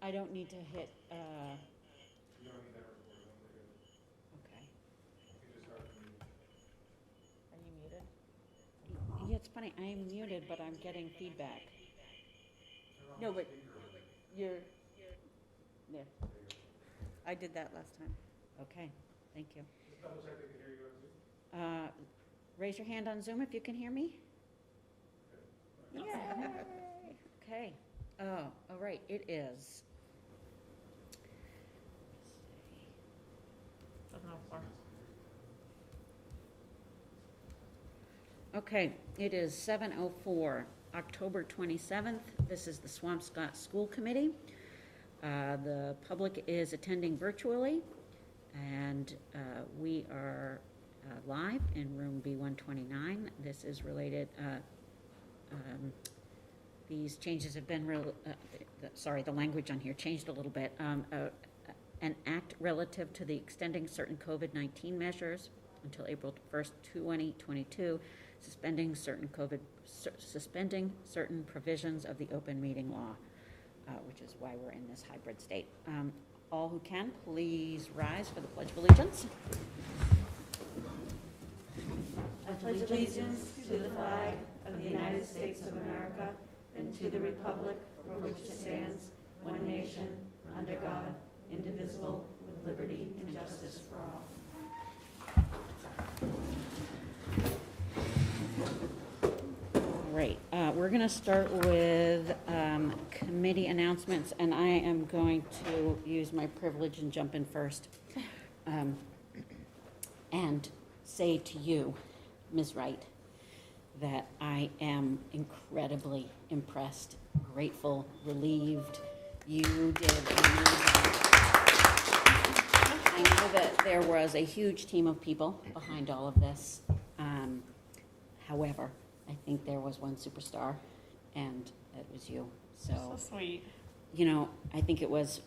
I don't need to hit, You don't need that recording. okay. You can just start the meeting. Are you muted? Yeah, it's funny, I am muted, but I'm getting feedback. Turn on No, the but speaker. you're, there, There you go. I did that last time. okay, thank you. Just double check they can hear you on Zoom. Raise your hand on Zoom if you can hear me. Okay. Yay! Okay, oh, all right, it is. 7:04. Okay, it is 7:04, October 27th. This is the Swampscott School Committee. The public is attending virtually, and we are live in room B129. This is related, these changes have been, the language on here changed a little bit. An act relative to the extending certain COVID-19 measures until April 1st, 2022, suspending certain provisions of the open meeting law, which is why we're in this hybrid state. All who can, please rise for the Pledge of Allegiance. I pledge allegiance to the flag of the United States of America and to the republic for which it stands, one nation, under God, indivisible, with liberty and justice for all. Great. We're going to start with committee announcements, and I am going to use my privilege and jump in first and say to you, Ms. Wright, that I am incredibly impressed, grateful, relieved. You did amazing. I know that there was a huge team of people behind all of this. However, I think there was one superstar, and it was you. So sweet. You know, I think it was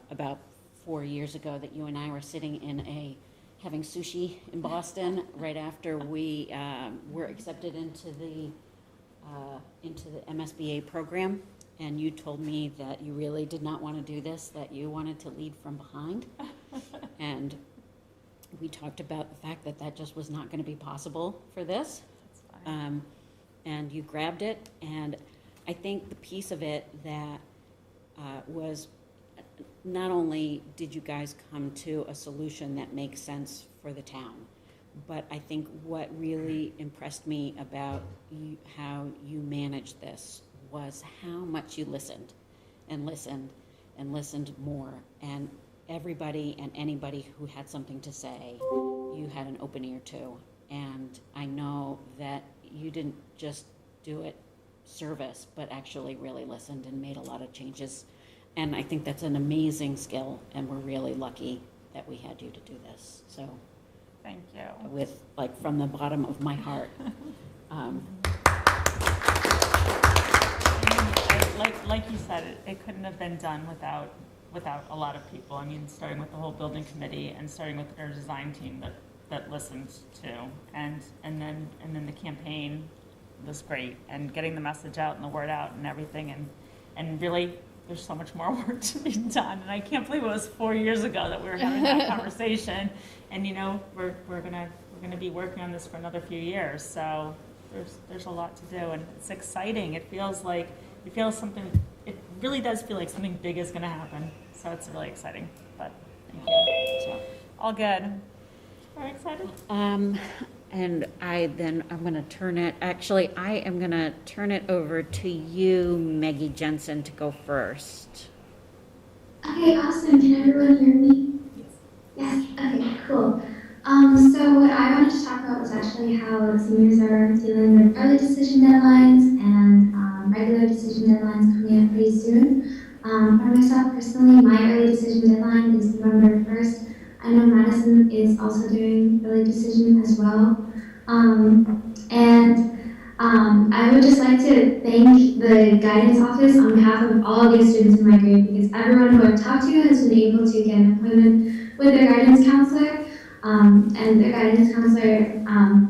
about 4 years ago that you and I were sitting in having sushi in Boston right after we were accepted into the MSBA program, and you told me that you really did not want to do this, that you wanted to lead from behind. And we talked about the fact that that just was not going to be possible for this. That's fine. And you grabbed it, and I think the piece of it that was not only did you guys come to a solution that makes sense for the town, but I think what really impressed me about how you managed this was how much you listened and listened and listened more, and everybody and anybody who had something to say, you had an open ear to. And I know that you didn't just do it service, but actually really listened and made a lot of changes. And I think that's an amazing skill, and we're really lucky that we had you to do this. So, Thank you. with, like, from the bottom of my heart. Like you said, it couldn't have been done without a lot of people. I mean, starting with the whole building committee and starting with our design team that listened to, and then the campaign was great, and getting the message out and the word out and everything, and really there's so much more work to be done, and I can't believe it was 4 years ago that we were having that conversation, and you know we're gonna be working on this for another few years, so there's a lot to do, and it's exciting. It really does feel like something big is gonna happen, so it's really exciting. But thank you. So all good. Very excited. And I'm going to turn it, actually, I am going to turn it over to you, Maggie Jensen, to go first. Okay, awesome. Can everyone hear me? Yes. Okay, cool. So what I wanted to talk about was actually how seniors are dealing with early decision deadlines and regular decision deadlines coming up pretty soon. For myself personally, my early decision deadline is November 1st. I know Madison is also doing early decision as well. I would just like to thank the guidance office on behalf of all of the students in my grade, because everyone who I've talked to has been able to get an appointment with their guidance counselor. And their guidance counselor,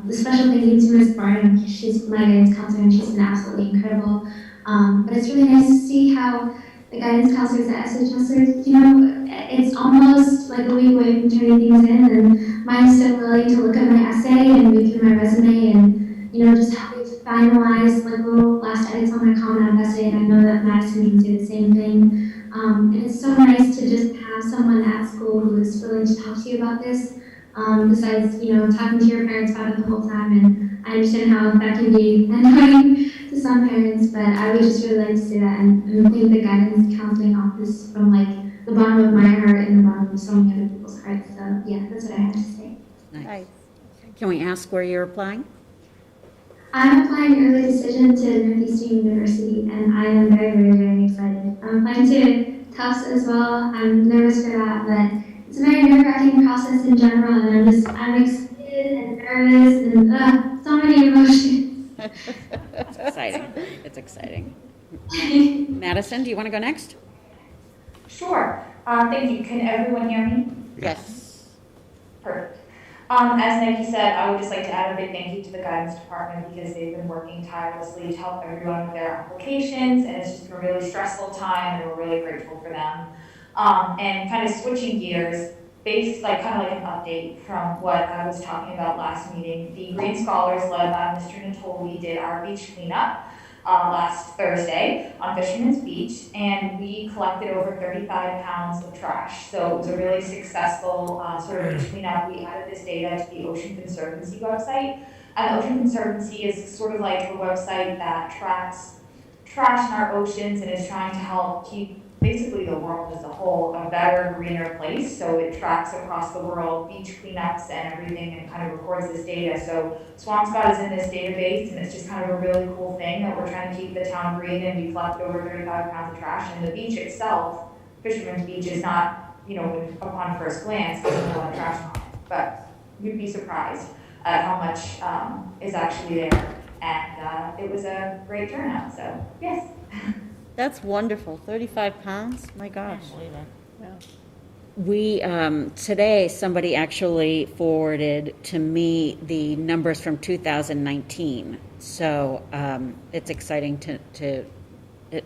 the special thank you to Ms. Barnum. She's my guidance counselor and she's been absolutely incredible. But it's really nice to see how the guidance counselors, the SH counselors, you know, it's almost like a week away from turning things in, and mine's still willing to look at my essay and read through my resume and, you know, just help me to finalize like little last edits on my Common App essay, and I know that Madison can do the same thing. And it's so nice to just have someone at school who is willing to talk to you about this, besides, you know, talking to your parents about it the whole time, and I understand how that can be annoying to some parents, but I would just really like to say that and thank the guidance counseling office from like the bottom of my heart and the bottom of so many other people's hearts. So yeah, that's what I have to say. Nice. Can we ask where you're applying? I'm applying early decision to Northeastern University, and I am very, very, very excited. I'm applying to Tufts as well. I'm nervous for that, but it's a very nerve-wracking process in general, and I'm excited and nervous and so many emotions. It's exciting. It's exciting. Madison, do you want to go next? Sure. Thank you. Can everyone hear me? Yes. Perfect. As Nikki said, I would just like to add a big thank you to the guidance department because they've been working tirelessly to help everyone with their applications, and it's just been a really stressful time, and we're really grateful for them. And kind of switching gears, kind of like an update from what I was talking about last meeting, the Green Scholars led by Mr. Natoli did our beach cleanup last Thursday on Fisherman's Beach, and we collected over 35 pounds of trash. So it was a really successful sort of beach cleanup. We added this data to the Ocean Conservancy website, and the Ocean Conservancy is sort of like a website that tracks trash in our oceans and is trying to help keep basically the world as a whole a better, greener place. So it tracks across the world beach cleanups and everything and kind of records this data. So Swampscott is in this database, and it's just kind of a really cool thing that we're trying to keep the town green, and we collect over 35 pounds of trash. And the beach itself, Fisherman's Beach, is not, you know, upon first glance, there's a lot of trash on it. But you'd be surprised at how much is actually there. And it was a great turnout, so yes. That's wonderful. 35 pounds? My I gosh. can't believe it. We, today, somebody actually forwarded to me the numbers from 2019. So it's exciting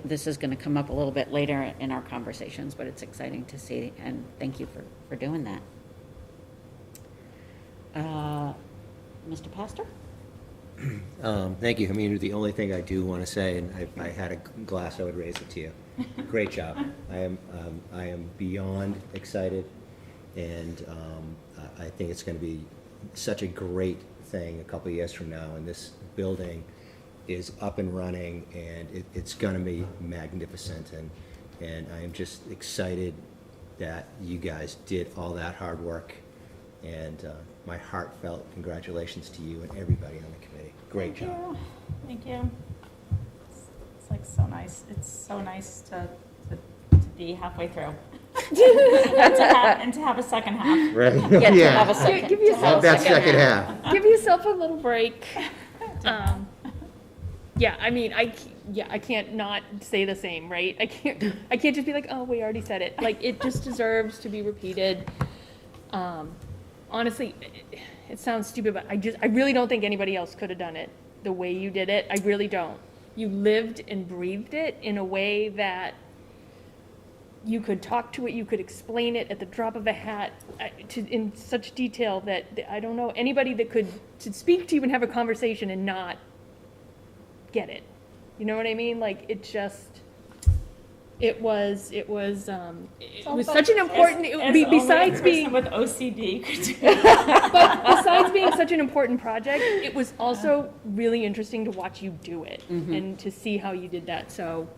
this is going to come up a little bit later in our conversations, but it's exciting to see, and thank you for doing that. Mr. Pastor? Thank you. I mean, the only thing I do want to say, and if I had a glass, I would raise it to you. Great job. I am beyond excited, and I think it's going to be such a great thing a couple of years from now, and this building is up and running, and it's going to be magnificent, and I am just excited that you guys did all that hard work, and my heartfelt congratulations to you and everybody on the committee. Great job. Thank you. It's like so nice. It's so nice to be halfway through. and to have a second half. Right. Yeah, to have a second. Give yourself That second half. Give yourself a little break. Yeah, I mean, I can't not say the same, right? I can't just be like, oh, we already said it. Like, it just deserves to be repeated. Honestly, it sounds stupid, but I really don't think anybody else could have done it the way you did it. I really don't. You lived and breathed it in a way that you could talk to it, you could explain it at the drop of a hat in such detail that I don't know anybody that could to speak to you and have a conversation and not get it. You know what I mean? Like, it was such an important, besides being with OCD could do. but besides being such an important project, it was also really interesting to watch you do it and to see how you did that. So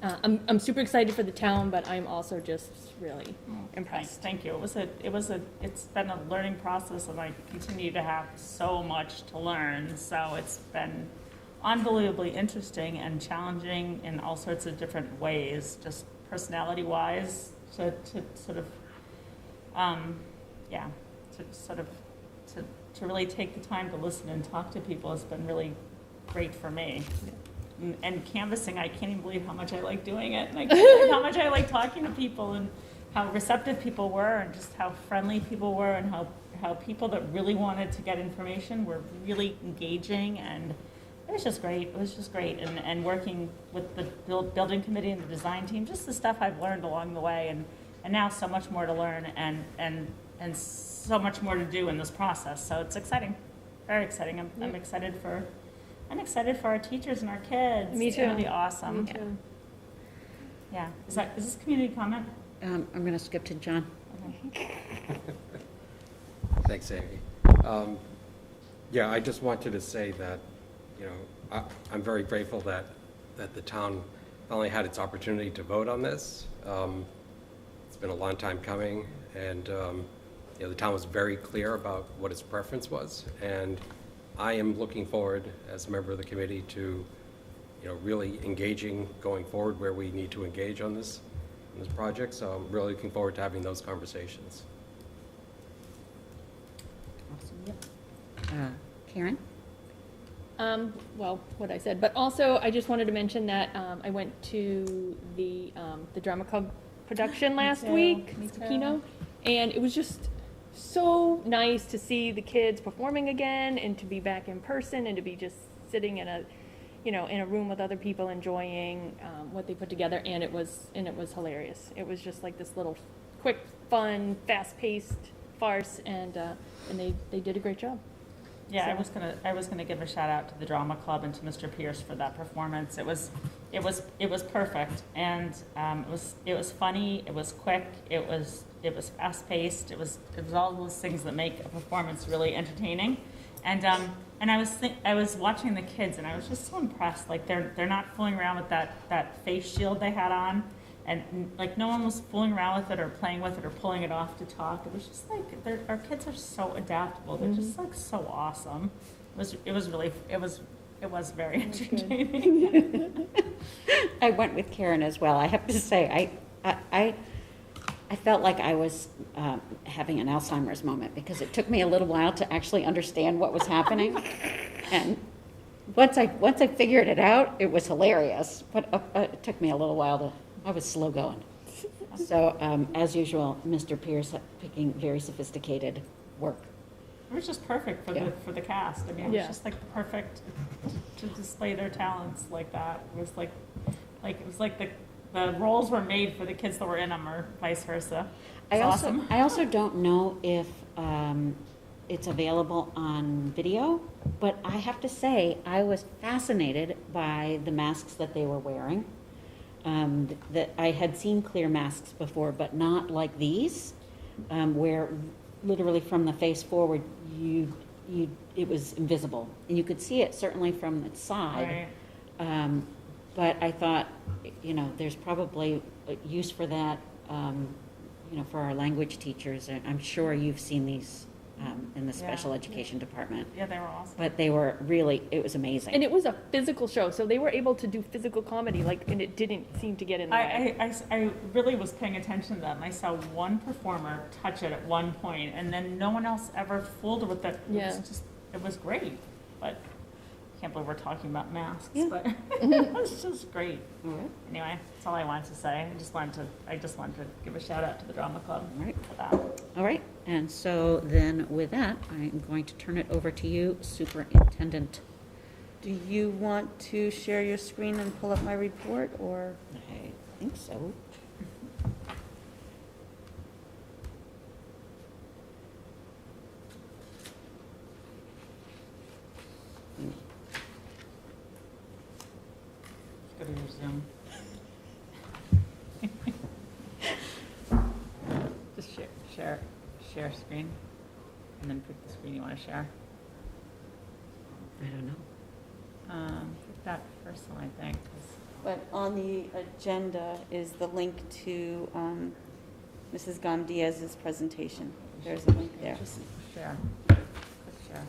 I'm super excited for the town, but I'm also just really impressed. Thank you. It's been a learning process, and I continue to have so much to learn. So it's been unbelievably interesting and challenging in all sorts of different ways, just personality-wise, to really take the time to listen and talk to people has been really great for me. And canvassing, I can't even believe how much I like doing it, and I can't believe how much I like talking to people, and how receptive people were, and just how friendly people were, and how people that really wanted to get information were really engaging, and It was just great. It was just great. And working with the building committee and the design team, just the stuff I've learned along the way, and now so much more to learn and so much more to do in this process. So it's exciting, very exciting. I'm excited for our teachers and our kids. Me It's gonna too. be awesome. Me too. Yeah. Is this community comment? I'm going to skip to John. Okay. Thanks, Amy. Yeah, I just wanted to say that, you know, I'm very grateful that the town finally had its opportunity to vote on this. It's been a long time coming, and you know, the town was very clear about what its preference was, and I am looking forward, as a member of the committee, to, you know, really engaging going forward where we need to engage on this project. So I'm really looking forward to having those conversations. Awesome. Yep. Karen? Well, what I said, but also I just wanted to mention that I went to the drama club production last too. week, Me the too. keynote, and it was just so nice to see the kids performing again and to be back in person and to be just sitting in a, you know, in a room with other people enjoying what they put together, and it was hilarious. It was just like this little quick, fun, fast-paced farce, and they did a great job. Yeah, So- I was gonna give a shout out to the drama club and to Mr. Pierce for that performance. It was perfect, and it was funny. It was quick. It was fast paced. It was all those things that make a performance really entertaining. And I was watching the kids, and I was just so impressed. Like they're not fooling around with that face shield they had on. And like no one was fooling around with it or playing with it or pulling it off to talk. It was just like our kids are so adaptable. They're just like so awesome. It was very entertaining. I went with Karen as well. I have to say, I felt like I was having an Alzheimer's moment because it took me a little while to actually understand what was happening. And once I figured it out, it was hilarious. But it took me a little while to. I was slow going. So, as usual, Mr. Pierce picking very sophisticated work. It was just perfect for Yeah. the cast. I mean, it was Yeah. just like perfect to display their talents like that. It was like the roles were made for the kids that were in them, or vice versa. It's awesome. I also don't know if it's available on video, but I have to say, I was fascinated by the masks that they were wearing. That I had seen clear masks before, but not like these, where literally from the face forward, it was invisible, and you could see it certainly from the side. Right. But I thought, you know, there's probably a use for that, you know, for our language teachers. And I'm sure you've seen these in the special education department. Yeah, they were awesome. But they were really, it was amazing. And it was a physical show, so they were able to do physical comedy, like, and it didn't seem to get in the way. I really was paying attention to that, and I saw one performer touch it at one point, and then no one else ever fooled with it. Yeah. It was great, but I can't believe we're talking about masks, Yeah. but it was just great. All right. Anyway, that's all I wanted to say. I just wanted to give a shout out to the drama club All right. for that. All right, and so then with that, I'm going to turn it over to you, Superintendent. Do you want to share your screen and pull up my report, or? I think so. Go to your Zoom. Just share screen, and then pick the screen you want to share. I don't know. Pick that first one, I think. 'Cause But on the agenda is the link to Mrs. Gomdiaz's presentation. There's a link there. Just share. Click share.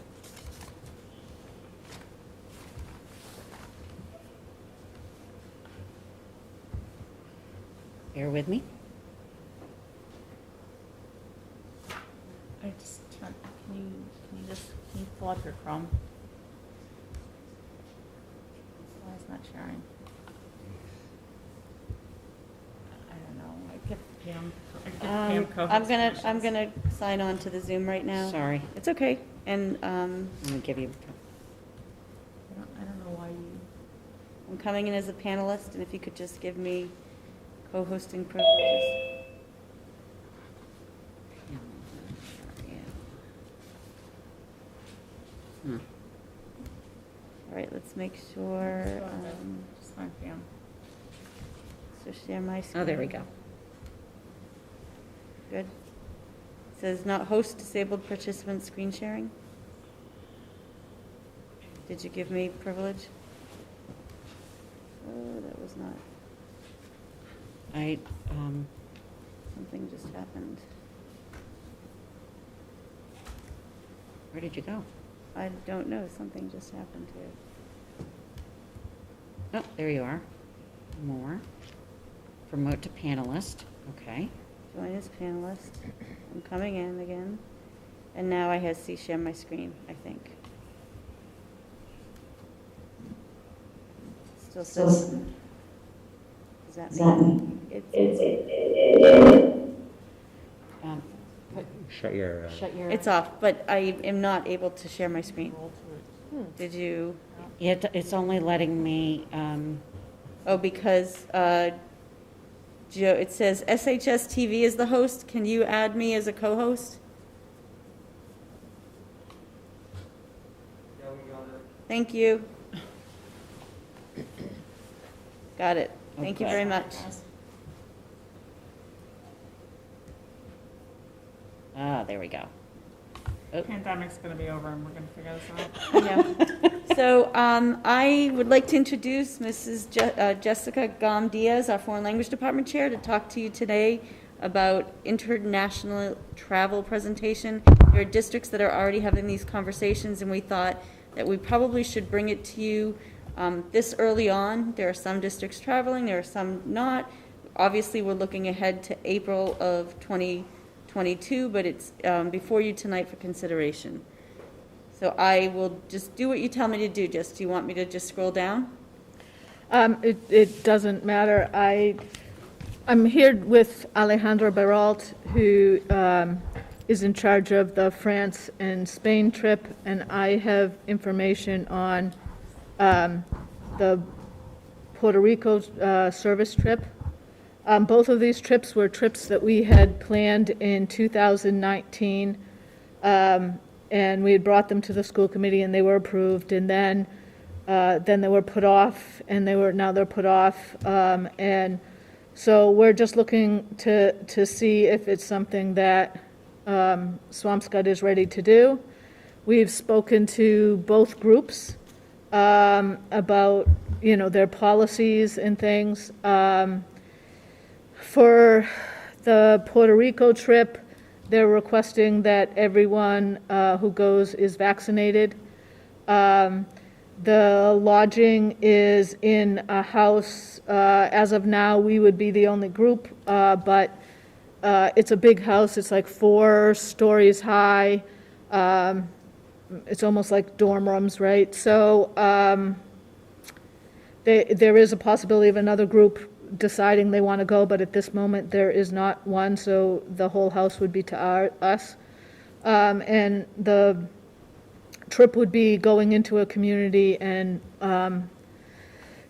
Bear with me. I just can you pull up your Chrome? Why is it not sharing? I don't know. I get Pam. I'm gonna sign on to the Zoom right now. Sorry. It's okay. And I'm going to give you, I don't know coming in as a panelist, and if you could just give me co-hosting privileges. Hmm. All right, let's make sure, Just fine, yeah. so share my screen. Oh, there we go. Good. It says not host disabled participant screen sharing. Did you give me privilege? Oh, that was not, something just happened. Where did you go? I don't know, something just happened here. Oh, there you are. More. Promote to panelist. Okay. Join as panelist. I'm coming in again. And now I have see share my screen, I think. Still says. Does that mean? Shut your, Shut your. It's off, but I am not able to share my screen. Did you? It's only letting me, Oh, because Joe, it says SHS TV is the host. Can you add me as a co-host? Yeah, we got it. Thank you. Got it. Thank you Okay. very much. there we go. Pandemic's gonna be over and we're gonna figure this out. Yeah. So I would like to introduce Mrs. Jessica Gom-Diaz, our Foreign Language Department Chair, to talk to you today about international travel presentation. There are districts that are already having these conversations, and we thought that we probably should bring it to you this early on. There are some districts traveling, there are some not. Obviously, we're looking ahead to April of 2022, but it's before you tonight for consideration. So I will just do what you tell me to do. Just, do you want me to just scroll down? It doesn't matter. I'm here with Alejandro Baralt, who is in charge of the France and Spain trip, and I have information on the Puerto Rico service trip. Both of these trips were trips that we had planned in 2019, and we had brought them to the school committee, and they were approved, and then they were put off, and now they're put off, and so we're just looking to see if it's something that Swampscott is ready to do. We've spoken to both groups about, their policies and things. For the Puerto Rico trip, they're requesting that everyone who goes is vaccinated. The lodging is in a house. As of now, we would be the only group, but it's a big house. It's like 4 stories high. It's almost like dorm rooms, right? So there is a possibility of another group deciding they want to go, but at this moment there is not one, so the whole house would be to us. And the trip would be going into a community and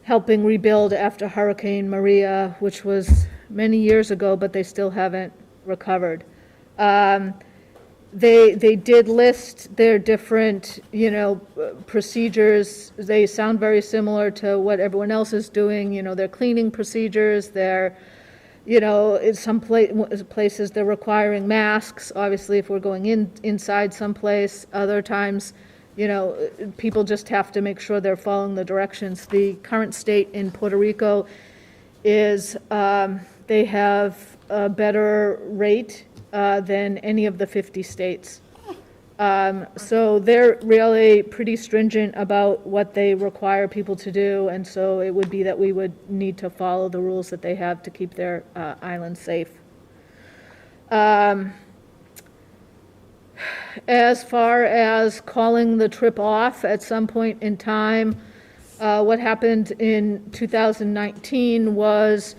helping rebuild after Hurricane Maria, which was many years ago, but they still haven't recovered. They did list their different, procedures. They sound very similar to what everyone else is doing. Their cleaning procedures, their, in some places they're requiring masks. Obviously, if we're going inside someplace, other times, people just have to make sure they're following the directions. The current state in Puerto Rico is they have a better rate than any of the 50 states. So they're really pretty stringent about what they require people to do, and so it would be that we would need to follow the rules that they have to keep their island safe. As far as calling the trip off at some point in time, what happened in 2019 was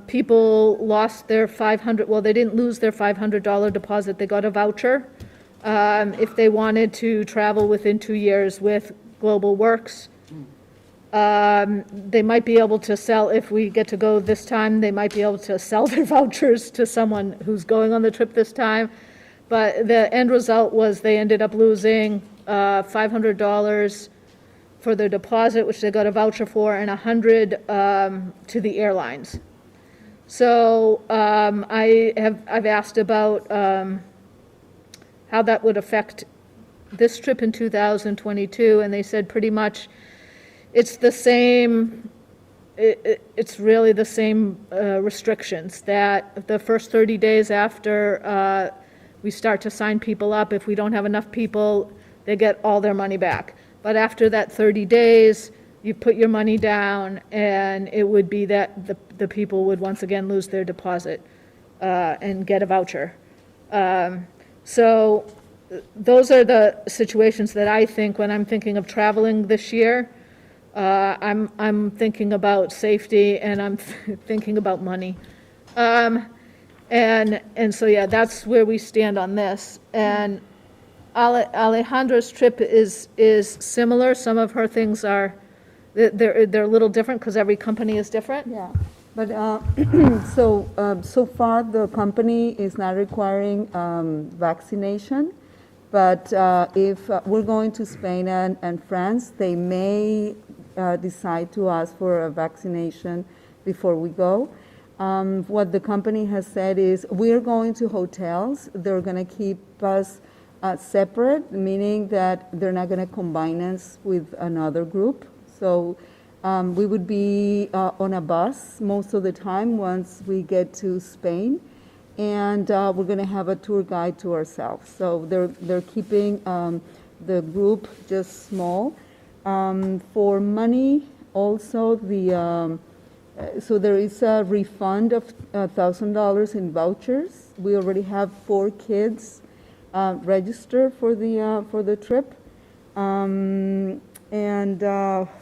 people lost their they didn't lose their $500 deposit. They got a voucher if they wanted to travel within 2 years with Global Works. They might be able to sell, if we get to go this time, they might be able to sell their vouchers to someone who's going on the trip this time. But the end result was they ended up losing $500 for their deposit, which they got a voucher for, and $100 to the airlines. So I've asked about how that would affect this trip in 2022, and they said pretty much it's the same. It's really the same restrictions, that the first 30 days after we start to sign people up, if we don't have enough people, they get all their money back. But after that 30 days, you put your money down, and it would be that the people would once again lose their deposit and get a voucher. So those are the situations that I think when I'm thinking of traveling this year. I'm thinking about safety, and I'm thinking about money. And so, yeah, that's where we stand on this. And Alejandra's trip is similar. Some of her things are, they're a little different because every company is different. Yeah, but so far the company is not requiring vaccination, but if we're going to Spain and France, they may decide to ask for a vaccination before we go. What the company has said is we're going to hotels. They're going to keep us separate, meaning that they're not going to combine us with another group. So we would be on a bus most of the time once we get to Spain, and we're going to have a tour guide to ourselves. So they're keeping the group just small. For money, also so there is a refund of $1,000 in vouchers. We already have 4 kids registered for the trip.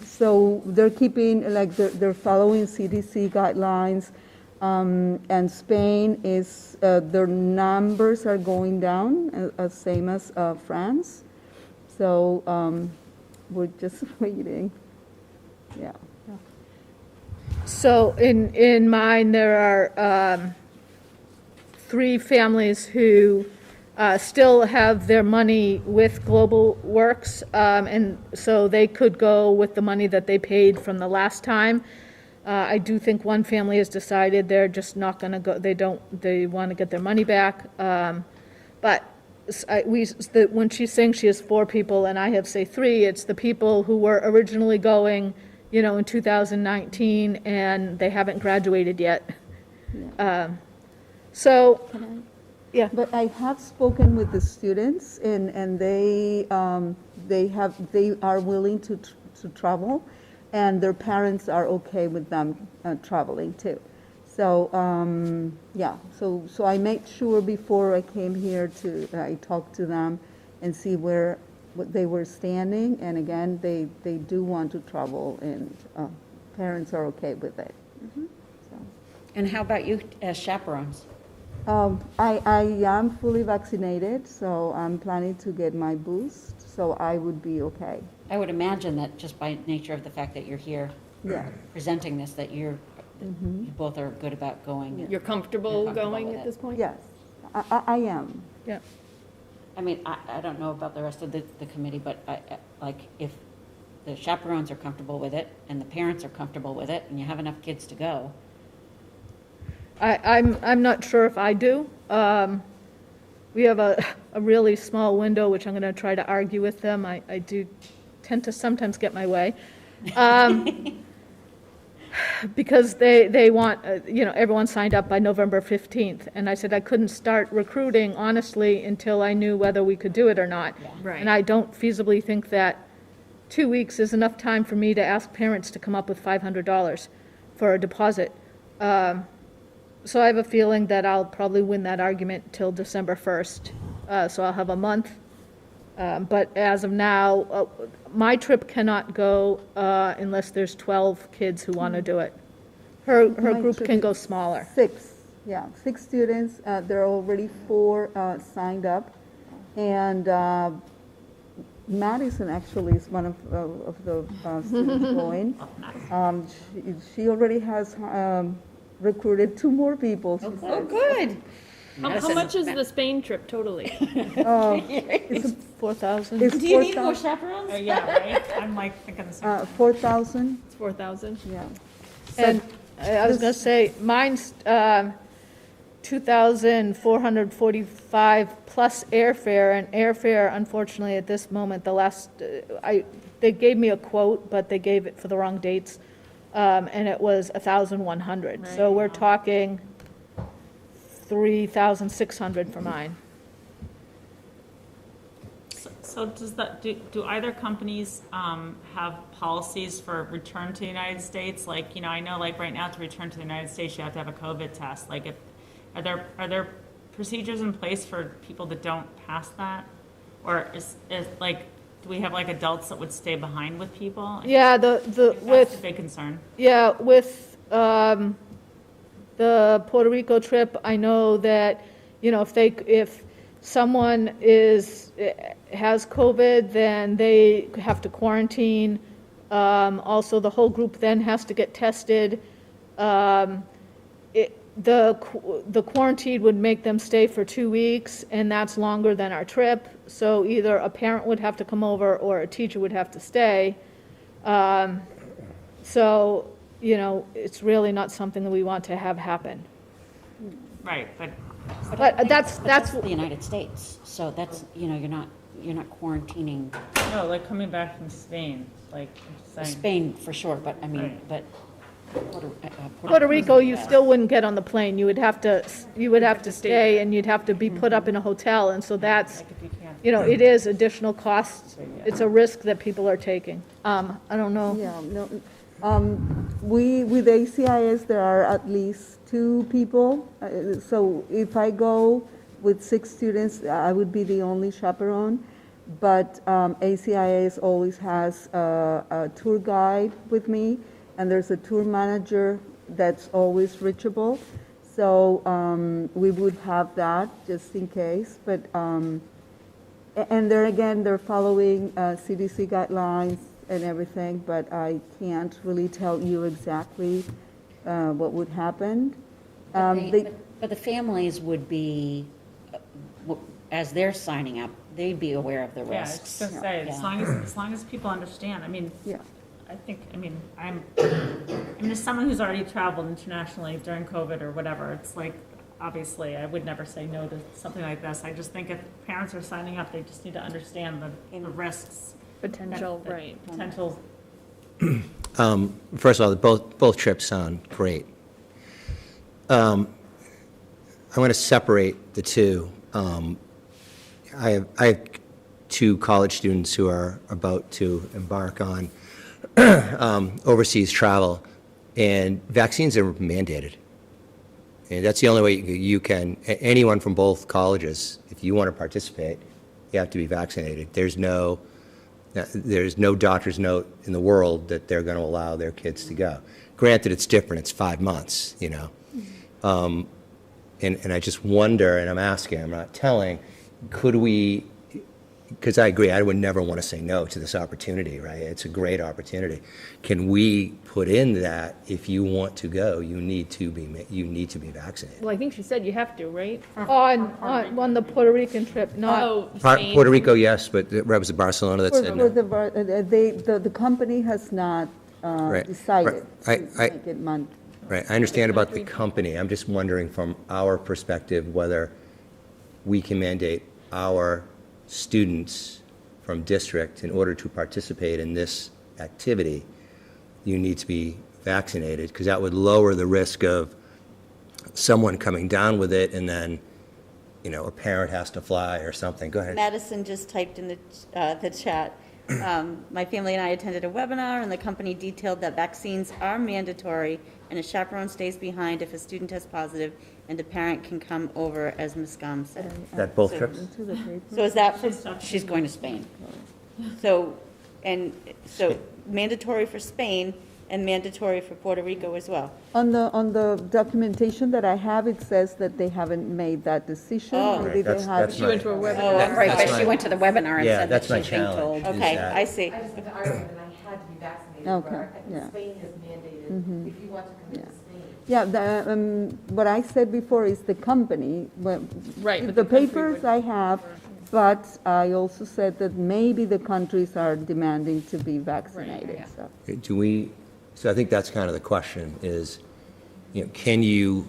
So they're keeping, like, they're following CDC guidelines, and Spain is, their numbers are going down, same as France. So we're just waiting. Yeah. So in mine, there are 3 families who still have their money with Global Works, and so they could go with the money that they paid from the last time. I do think one family has decided they're just not going to go. They want to get their money back. But when she's saying she has 4 people and I have, say, 3, it's the people who were originally going, in 2019, and they haven't graduated yet. Yeah. So. Yeah, but I have spoken with the students, and they are willing to travel, and their parents are okay with them traveling too. So yeah, so I made sure before I came here I talked to them and see what they were standing, and again they do want to travel, and parents are okay with it. Mm-hmm. So. And how about you as chaperones? I am fully vaccinated, so I'm planning to get my boost, so I would be okay. I would imagine that just by nature of the fact that you're here presenting this, that you both are good about going. You're comfortable going at this point? Yes, I am. Yeah. I mean, I don't know about the rest of the committee, but like if the chaperones are comfortable with it and the parents are comfortable with it and you have enough kids to go. I'm not sure if I do. We have a really small window, which I'm going to try to argue with them. I do tend to sometimes get my way. Because they want, everyone signed up by November 15th. And I said I couldn't start recruiting, honestly, until I knew whether we could do it or not. Yeah. Right. And I don't feasibly think that 2 weeks is enough time for me to ask parents to come up with $500 for a deposit. So I have a feeling that I'll probably win that argument till December 1st. So I'll have a month. But as of now, my trip cannot go unless there's 12 kids who want to do it. Her group can go smaller. 6 students. There are already 4 signed up. And Madison actually is one of the students going. She already has recruited 2 more people. She Oh, said. good. How much is the Spain trip totally? It's 4,000? it's Do you need more 4,000. chaperones? Yeah, right? I'm like thinking the same. 4,000. It's 4,000? Yeah. And I was gonna say, mine's 2,445 plus airfare, and airfare, unfortunately, at this moment, they gave me a quote, but they gave it for the wrong dates, and it was 1,100. So we're talking 3,600 for mine. So does that, do either companies have policies for return to the United States? Like, you know, I know like right now to return to the United States, you have to have a COVID test. Like, are there procedures in place for people that don't pass that? Or is like, do we have like adults that would stay behind with people? Yeah, That's a big concern. Yeah, with the Puerto Rico trip, I know that, you know, if someone has COVID, then they have to quarantine. Also, the whole group then has to get tested. The quarantine would make them stay for 2 weeks, and that's longer than our trip. So either a parent would have to come over or a teacher would have to stay. So, you know, it's really not something that we want to have happen. Right, but But that's the United States, so that's, you know, you're not quarantining no, like coming back from Spain, like, I'm just saying. Spain for sure, but I mean, Right. but Puerto Rico, you still wouldn't get on the plane. You would have to stay, and you'd have to be put up in a hotel, and so that's, Like if you can't. you know, it is additional costs. It's a risk that people are taking. I don't know. Yeah, no, with ACIS, there are at least 2 people. So if I go with 6 students, I would be the only chaperone. But ACIS always has a tour guide with me, and there's a tour manager that's always reachable. So we would have that just in case. But and there again, they're following CDC guidelines and everything, but I can't really tell you exactly what would happen. but the families would be, as they're signing up, they'd be aware of the Yeah, I was risks. just gonna say, Yeah. as long as people understand, I mean, Yeah. I think, I mean, as someone who's already traveled internationally during COVID or whatever, it's like, obviously, I would never say no to something like this. I just think if parents are signing up, they just need to understand the risks. Potential, that- right. Potential, First of all, both trips sound great. I'm going to separate the two. I have 2 college students who are about to embark on overseas travel, and vaccines are mandated. And that's the only way you can, anyone from both colleges, if you want to participate, you have to be vaccinated. There's no doctor's note in the world that they're going to allow their kids to go. Granted, it's different. It's 5 months, you know. And I just wonder, and I'm asking, I'm not telling, could we, because I agree, I would never want to say no to this opportunity, right? It's a great opportunity. Can we put in that if you want to go, you need to be vaccinated? Well, I think she said you have to, right? On the Puerto Rican trip, not Spain. Puerto Rico, yes, but it was Barcelona that said no. The company has not Right. decided Right. to make it mandatory. Right, I understand about the company. I'm just wondering from our perspective whether we can mandate our students from district in order to participate in this activity, you need to be vaccinated, because that would lower the risk of someone coming down with it and then, you know, a parent has to fly or something. Go ahead. Madison just typed in the chat. My family and I attended a webinar, and the company detailed that vaccines are mandatory, and a chaperone stays behind if a student tests positive, and a parent can come over, as Ms. Gom said. That both So- trips? So is that for, She's going to Spain. so mandatory for Spain, and mandatory for Puerto Rico as well. On the documentation that I have, it says that they haven't made that decision. Oh. Maybe they That's have. She went to a Oh, webinar. Right, That's but she my- went to the webinar and Yeah, said that that's my she's being challenge. told. is Okay, that- I see. I just went to Ireland and I had to be vaccinated. Okay, for yeah. Spain has mandated, if you want to come into Spain. Yeah, what I said before is the company, well, Right, but the the country papers would- I have, but I also said that maybe the countries are demanding to be vaccinated, yeah. so. Do we, so I think that's kind of the question is, can you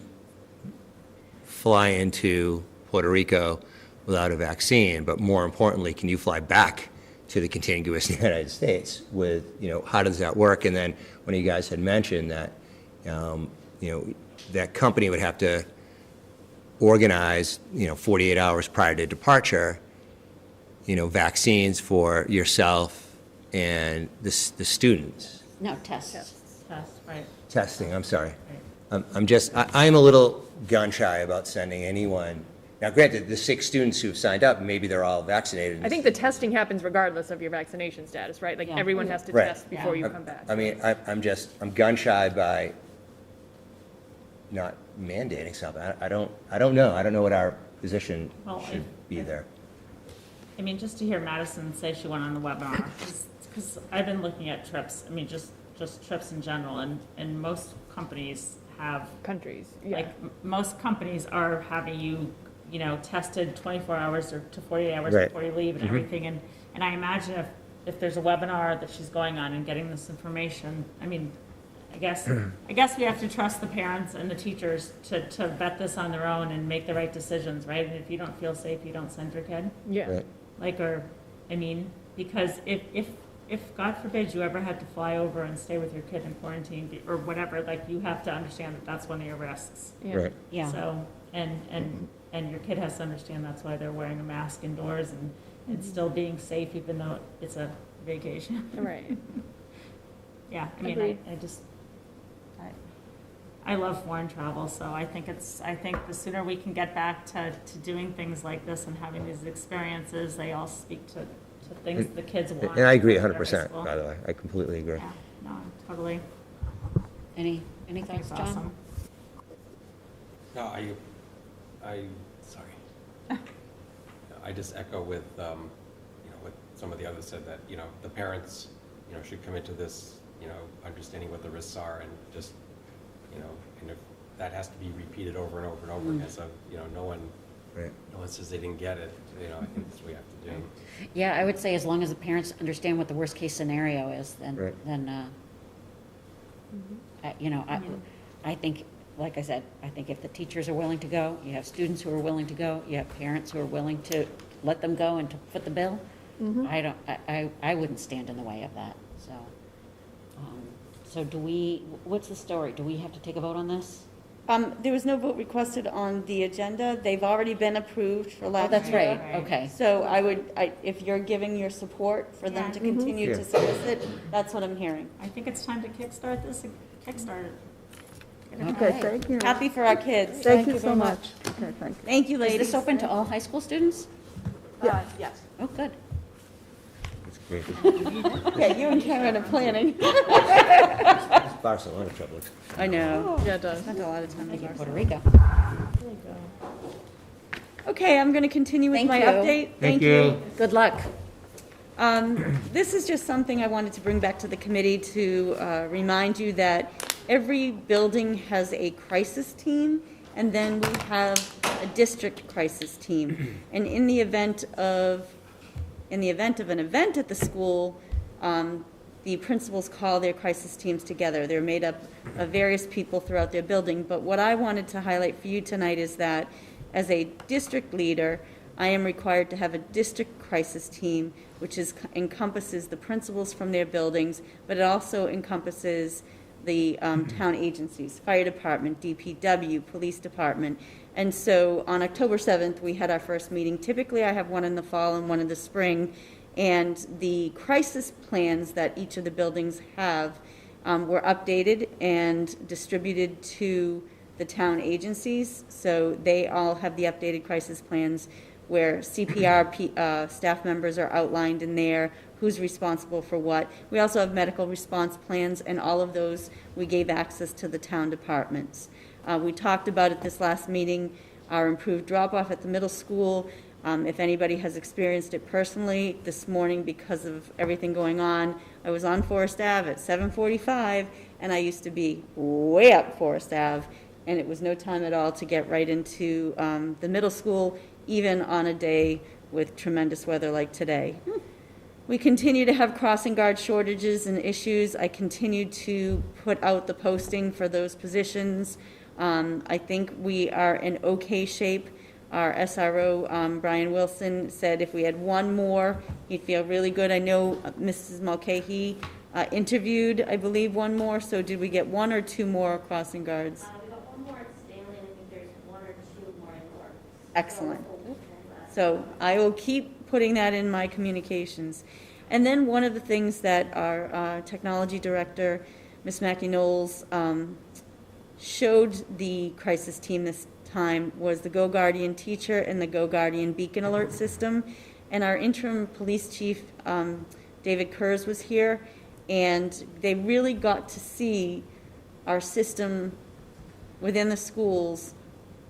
fly into Puerto Rico without a vaccine? But more importantly, can you fly back to the contiguous United States with, how does that work? And then one of you guys had mentioned that, that company would have to organize, 48 hours prior to departure, vaccines for yourself and the students. No, tests. Test, right. Testing, I'm sorry. I'm a little gun shy about sending anyone. Now granted, the 6 students who've signed up, maybe they're all vaccinated. I think the testing happens regardless of your vaccination status, right? Like, Yeah. everyone has to Right. test before you come back. I mean, I'm gun shy by not mandating something. I don't know. I don't know what our position Well, should be there. I mean, just to hear Madison say she went on the webinar, because I've been looking at trips, I mean, just trips in general, and most companies have, Countries, yeah. like, most companies are having you, tested 24 hours or to 48 hours Right. before you leave and everything, and I imagine if there's a webinar that she's going on and getting this information, I mean, I guess we have to trust the parents and the teachers to vet this on their own and make the right decisions, right? And if you don't feel safe, you don't send your kid. Yeah. Right. Because if God forbid you ever had to fly over and stay with your kid in quarantine or whatever, like, you have to understand that that's one of your risks. Yeah. Right. Yeah. So, and your kid has to understand that's why they're wearing a mask indoors and still being safe even though it's a vacation. Right. Yeah, I mean, Agreed. I love foreign travel, so I think the sooner we can get back to doing things like this and having these experiences, they all speak to things the kids want. And I agree at 100%, every school. by the way. I completely agree. Yeah, no, totally. Any I think thoughts, it's John? awesome. No, sorry. I just echo with, what some of the others said, that, the parents, should come into this, understanding what the risks are and just, and if that has to be repeated over and over and over again, so, no one Right. says they didn't get it, I think that's what we have to do. Yeah, I would say as long as the parents understand what the worst-case scenario is, Right. I think, like I said, I think if the teachers are willing to go, you have students who are willing to go, you have parents who are willing to let them go and to foot the bill, I wouldn't stand in the way of that, so. So what's the story? Do we have to take a vote on this? There was no vote requested on the agenda. They've already been approved for last Oh, that's year. right, okay. So if you're giving your support for them to continue to solicit, that's what I'm hearing. I think it's time to kickstart this, kickstart it. Okay, thank you. Happy for our kids. Thank you very so much. Okay, thank you. Thank you, Is ladies. this open to all high school students? Yes. Oh, good. That's great. Yeah, you and Karen are planning. Barcelona trouble. I know. Yeah, it does. Spent a lot of time in Thank you, Puerto Barcelona. Rico. Okay, I'm going to continue with Thank my you. update. Thank you. Good luck. This is just something I wanted to bring back to the committee to remind you that every building has a crisis team, and then we have a district crisis team. And in the event of an event at the school, the principals call their crisis teams together. They're made up of various people throughout their building. But what I wanted to highlight for you tonight is that as a district leader, I am required to have a district crisis team, which encompasses the principals from their buildings, but it also encompasses the town agencies, fire department, DPW, police department. And so on October 7th, we had our first meeting. Typically, I have one in the fall and one in the spring. And the crisis plans that each of the buildings have were updated and distributed to the town agencies. So they all have the updated crisis plans where CPR staff members are outlined in there, who's responsible for what. We also have medical response plans, and all of those we gave access to the town departments. We talked about at this last meeting, our improved drop-off at the middle school. If anybody has experienced it personally, this morning, because of everything going on, I was on Forest Ave at 7:45, and I used to be way up Forest Ave, and it was no time at all to get right into the middle school, even on a day with tremendous weather like today. We continue to have crossing guard shortages and issues. I continue to put out the posting for those positions. I think we are in okay shape. Our SRO, Brian Wilson, said if we had one more, he'd feel really good. I know Mrs. Mulcahy interviewed, I believe, one more. So did we get one or two more crossing guards? We got one more at Stanley, and I think there's one or two more in York. Excellent. So I will keep putting that in my communications. And then one of the things that our technology director, Ms. Mackie Knowles, showed the crisis team this time was the Go Guardian teacher and the Go Guardian beacon alert system. And our interim police chief, David Kurz, was here, and they really got to see our system within the schools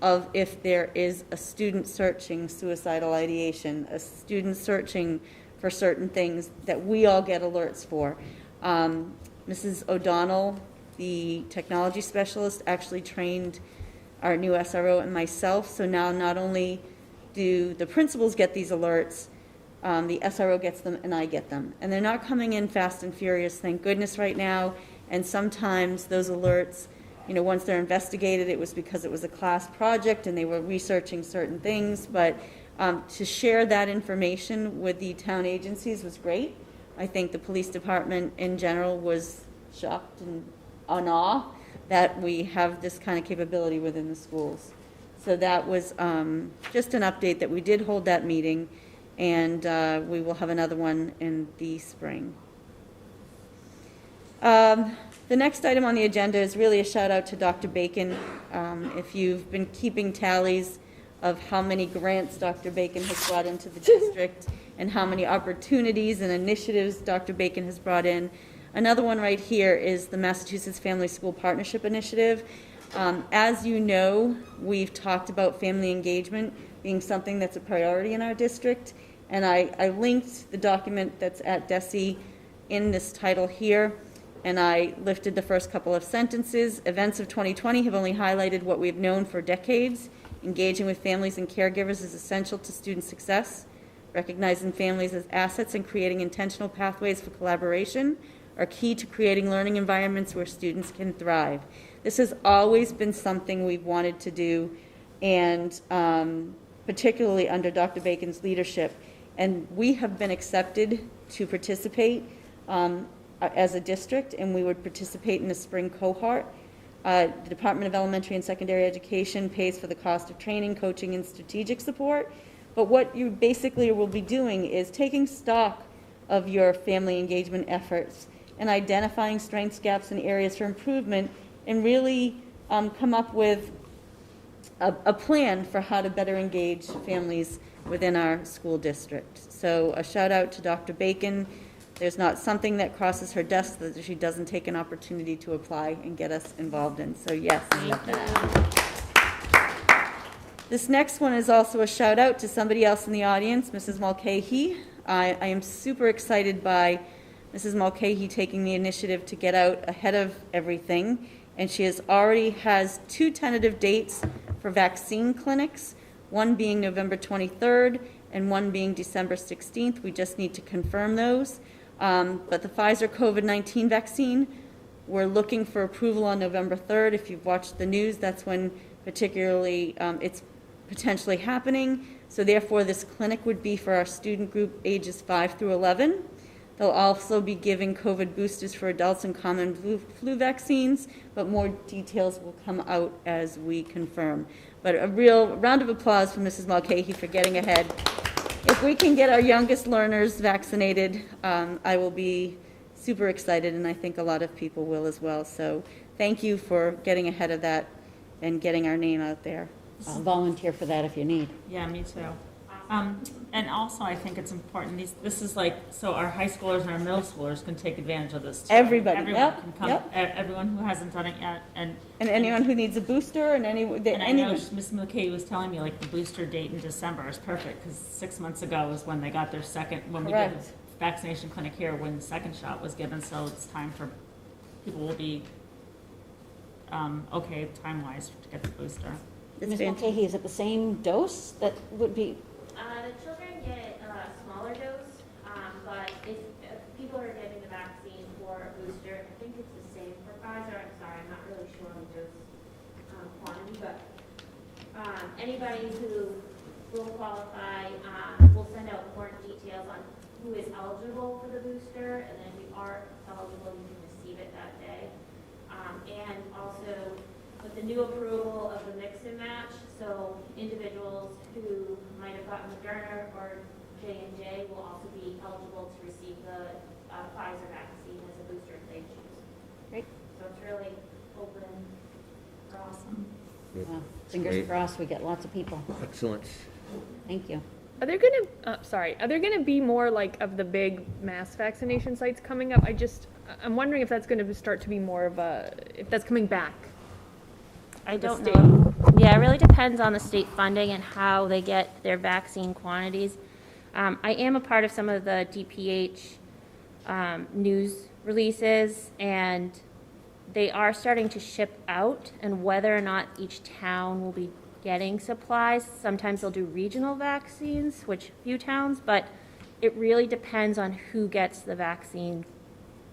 of if there is a student searching suicidal ideation, a student searching for certain things that we all get alerts for. Mrs. O'Donnell, the technology specialist, actually trained our new SRO and myself, so now not only do the principals get these alerts, the SRO gets them and I get them. And they're not coming in fast and furious, thank goodness, right now, and sometimes those alerts, you know, once they're investigated, it was because it was a class project and they were researching certain things, but to share that information with the town agencies was great. I think the police department in general was shocked and in awe that we have this kind of capability within the schools. So that was just an update that we did hold that meeting, and we will have another one in the spring. The next item on the agenda is really a shout out to Dr. Bacon. If you've been keeping tallies of how many grants Dr. Bacon has brought into the district and how many opportunities and initiatives Dr. Bacon has brought in, another one right here is the Massachusetts Family School Partnership Initiative. As you know, we've talked about family engagement being something that's a priority in our district, and I linked the document that's at DESE in this title here, and I lifted the first couple of sentences. Events of 2020 have only highlighted what we've known for decades. Engaging with families and caregivers is essential to student success. Recognizing families as assets and creating intentional pathways for collaboration are key to creating learning environments where students can thrive. This has always been something we've wanted to do, and particularly under Dr. Bacon's leadership. And we have been accepted to participate as a district, and we would participate in the spring cohort. The Department of Elementary and Secondary Education pays for the cost of training, coaching, and strategic support. But what you basically will be doing is taking stock of your family engagement efforts and identifying strengths, gaps, and areas for improvement, and really come up with a plan for how to better engage families within our school district. So a shout out to Dr. Bacon. There's not something that crosses her desk that she doesn't take an opportunity to apply and get us involved in. So yes. This next one is also a shout out to somebody else in the audience, Mrs. Mulcahy. I am super excited by Mrs. Mulcahy taking the initiative to get out ahead of everything, and she already has 2 tentative dates for vaccine clinics, one being November 23rd and one being December 16th. We just need to confirm those. But the Pfizer COVID-19 vaccine, we're looking for approval on November 3rd. If you've watched the news, that's when particularly it's potentially happening. So therefore, this clinic would be for our student group ages 5 through 11. They'll also be giving COVID boosters for adults and common flu vaccines, but more details will come out as we confirm. But a real round of applause for Mrs. Mulcahy for getting ahead. If we can get our youngest learners vaccinated, I will be super excited, and I think a lot of people will as well. So thank you for getting ahead of that and getting our name out there. I'll volunteer for that if you need. Yeah, me too. Awesome. And also, I think it's important, this is like, so our high schoolers and our middle schoolers can take advantage of this too. Everybody, Everyone yep, can come, yep. everyone who hasn't done it yet, and. And anyone who needs a booster and And I know anyone. Ms. McKay was telling me, like, the booster date in December is perfect, because 6 months ago is when they got their second, when we did Correct. the vaccination clinic here, when the second shot was given, so it's time for, people will be, okay, time-wise to get the booster. It's Ms. fantastic. Mulcahy, is it the same dose that would be, The children get a smaller dose, but if people are getting the vaccine for a booster, I think it's the same for Pfizer. I'm sorry, I'm not really sure on the dose quantity, but anybody who will qualify, will send out more details on who is eligible for the booster, and then if you are eligible, you can receive it that day. And also with the new approval of the mix and match, so individuals who might have gotten Moderna or J&J will also be eligible to receive the Pfizer vaccine as a booster if they choose. Great. So it's really open for all. well, fingers Great. crossed, we get lots of people. Excellent. Thank you. Are there gonna be more like of the big mass vaccination sites coming up? I'm wondering if that's gonna start to be more of if that's coming back. I The don't state. know. Yeah, it really depends on the state funding and how they get their vaccine quantities. I am a part of some of the DPH news releases, and they are starting to ship out, and whether or not each town will be getting supplies. Sometimes they'll do regional vaccines, switch a few towns, but it really depends on who gets the vaccine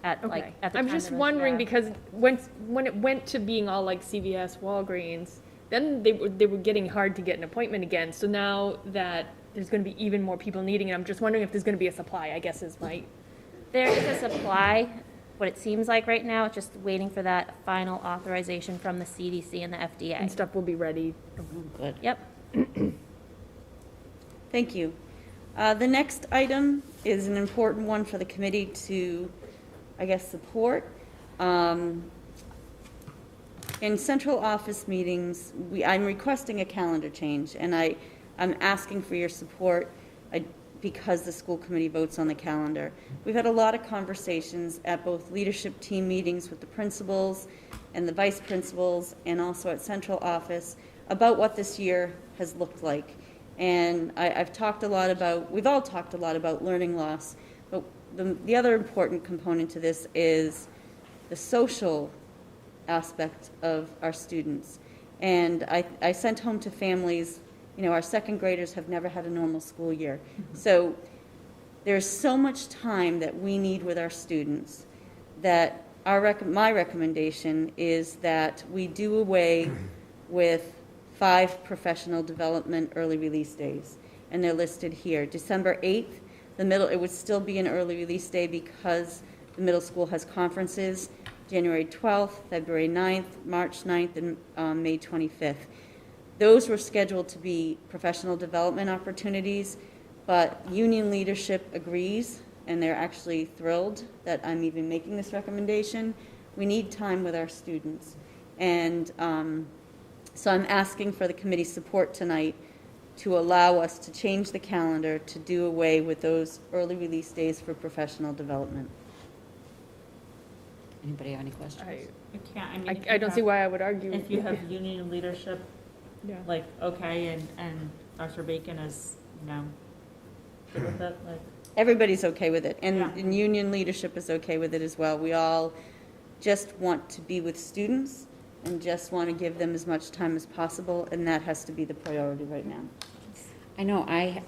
at Okay. at the I'm time just that it's wondering there. because when it went to being all like CVS, Walgreens, then they were getting hard to get an appointment again. So now that there's going to be even more people needing it, I'm just wondering if there's going to be a supply, I guess is my. There is a supply, what it seems like right now, it's just waiting for that final authorization from the CDC and the And FDA. stuff will be ready. Good. Yep. Thank you. The next item is an important one for the committee to, I guess, support. In central office meetings, I'm requesting a calendar change, and I'm asking for your support because the school committee votes on the calendar. We've had a lot of conversations at both leadership team meetings with the principals and the vice principals, and also at central office, about what this year has looked like. And I've talked a lot about, we've all talked a lot about learning loss, but the other important component to this is the social aspect of our students. And I sent home to families, our second graders have never had a normal school year. So there's so much time that we need with our students that my recommendation is that we do away with 5 professional development early release days, and they're listed here. December 8th, it would still be an early release day because the middle school has conferences. January 12th, February 9th, March 9th, and May 25th. Those were scheduled to be professional development opportunities, but union leadership agrees, and they're actually thrilled that I'm even making this recommendation. We need time with our students. And so I'm asking for the committee's support tonight to allow us to change the calendar to do away with those early release days for professional development. Anybody have any questions? I can't, I mean. if I you don't see have- why I would argue. If you have union leadership, Yeah. like, okay, and Dr. Bacon is, good with it, like. Everybody's okay with it, Yeah. and union leadership is okay with it as well. We all just want to be with students and just want to give them as much time as possible, and that has to be the priority right now. I know I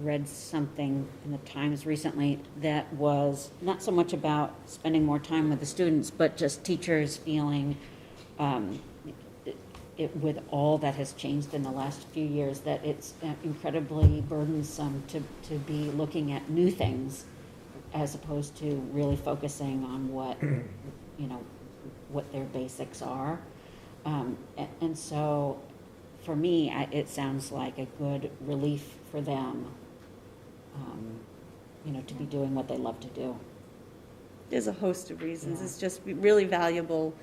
read something in the Times recently that was not so much about spending more time with the students, but just teachers feeling, with all that has changed in the last few years, that it's incredibly burdensome to be looking at new things as opposed to really focusing on what, what their basics are. And so, for me, it sounds like a good relief for them, to be doing what they love to do. There's a host of reasons. It's just really valuable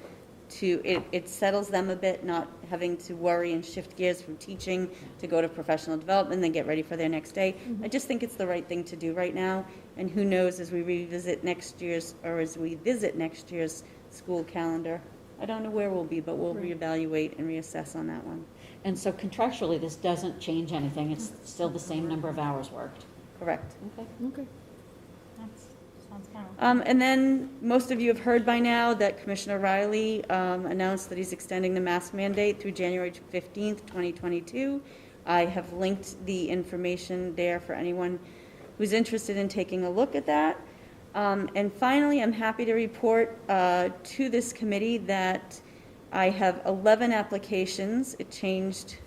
it settles them a bit, not having to worry and shift gears from teaching to go to professional development and then get ready for their next day. I just think it's the right thing to do right now, and who knows, as we visit next year's school calendar, I don't know where we'll be, but we'll reevaluate and reassess on that one. And so contractually, this doesn't change anything, it's still the same number of hours worked? Correct. Okay. Sounds kind of. And then, most of you have heard by now that Commissioner Riley announced that he's extending the mask mandate through January 15th, 2022. I have linked the information there for anyone who's interested in taking a look at that. And finally, I'm happy to report to this committee that I have 11 applications. It changed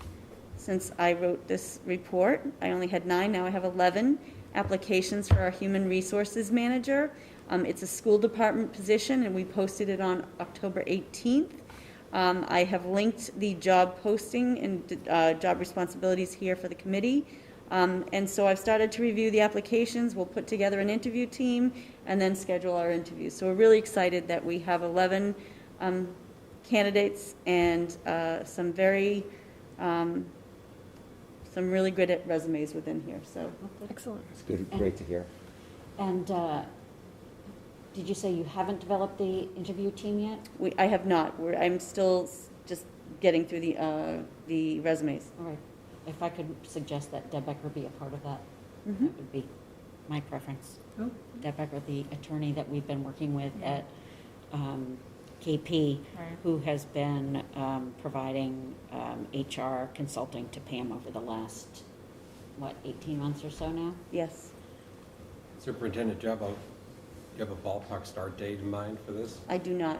since I wrote this report. I only had 9, now I have 11 applications for our human resources manager. It's a school department position, and we posted it on October 18th. I have linked the job posting and job responsibilities here for the committee. And so I've started to review the applications. We'll put together an interview team and then schedule our interviews. So we're really excited that we have 11 candidates and some really good resumes within here. So Excellent. It's good, great to hear. And did you say you haven't developed the interview team yet? I have not. I'm still just getting through the resumes. All right. If I could suggest that Deb Becker be a part of that, that would be my preference. Oh. Deb Becker, the attorney that we've been working with at KP, Right. who has been providing HR consulting to Pam over the last, 18 months or so now? Yes. Superintendent, do you have a ballpark start date in mind for this? I do not.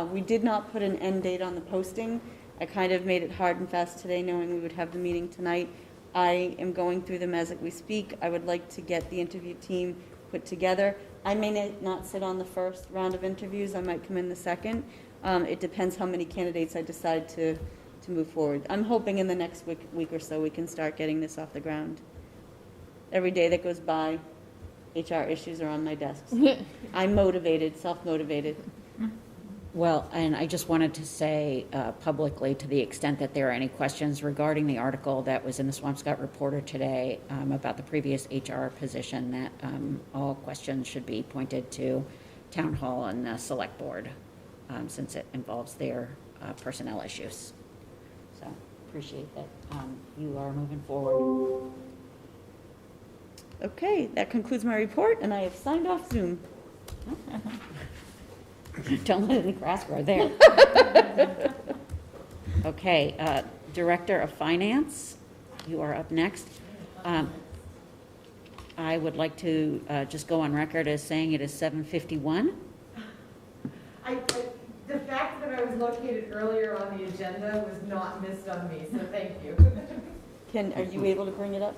We did not put an end date on the posting. I kind of made it hard and fast today, knowing we would have the meeting tonight. I am going through them as we speak. I would like to get the interview team put together. I may not sit on the first round of interviews. I might come in the second. It depends how many candidates I decide to move forward. I'm hoping in the next week or so we can start getting this off the ground. Every day that goes by, HR issues are on my desk. I'm motivated, self-motivated. Well, and I just wanted to say publicly, to the extent that there are any questions regarding the article that was in the Swampscott Reporter today about the previous HR position, that all questions should be pointed to Town Hall and the Select Board, since it involves their personnel issues. So appreciate that you are moving forward. Okay, that concludes my report, and I have signed off Zoom. Don't let any grass grow there. Okay, Director of Finance, you are up next. I would like to just go on record as saying it is 7:51. The fact that I was located earlier on the agenda was not missed on me, so thank you. Are you able to bring it up?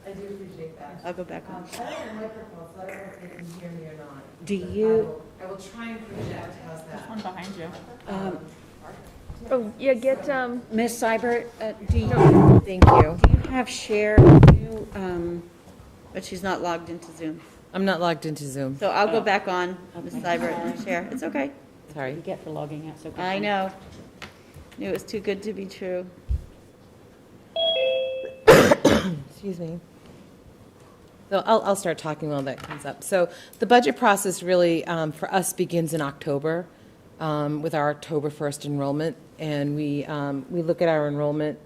I do appreciate that. I'll go back on. I don't have a microphone, so I don't know if they can hear me or not. Do But you- I will try and project. How's There's that? one behind you. Oh, yeah, get, Ms. Seibert, do you Thank you. have share? Do you, But she's not logged into Zoom. I'm not logged into Zoom. So I'll go back on, Ms. Seibert, and share. It's okay. you Sorry. get for logging out so quickly? I know. Knew it was too good to be true. Excuse me. So I'll start talking while that comes up. So the budget process really, for us, begins in October with our October 1st enrollment. And we look at our enrollment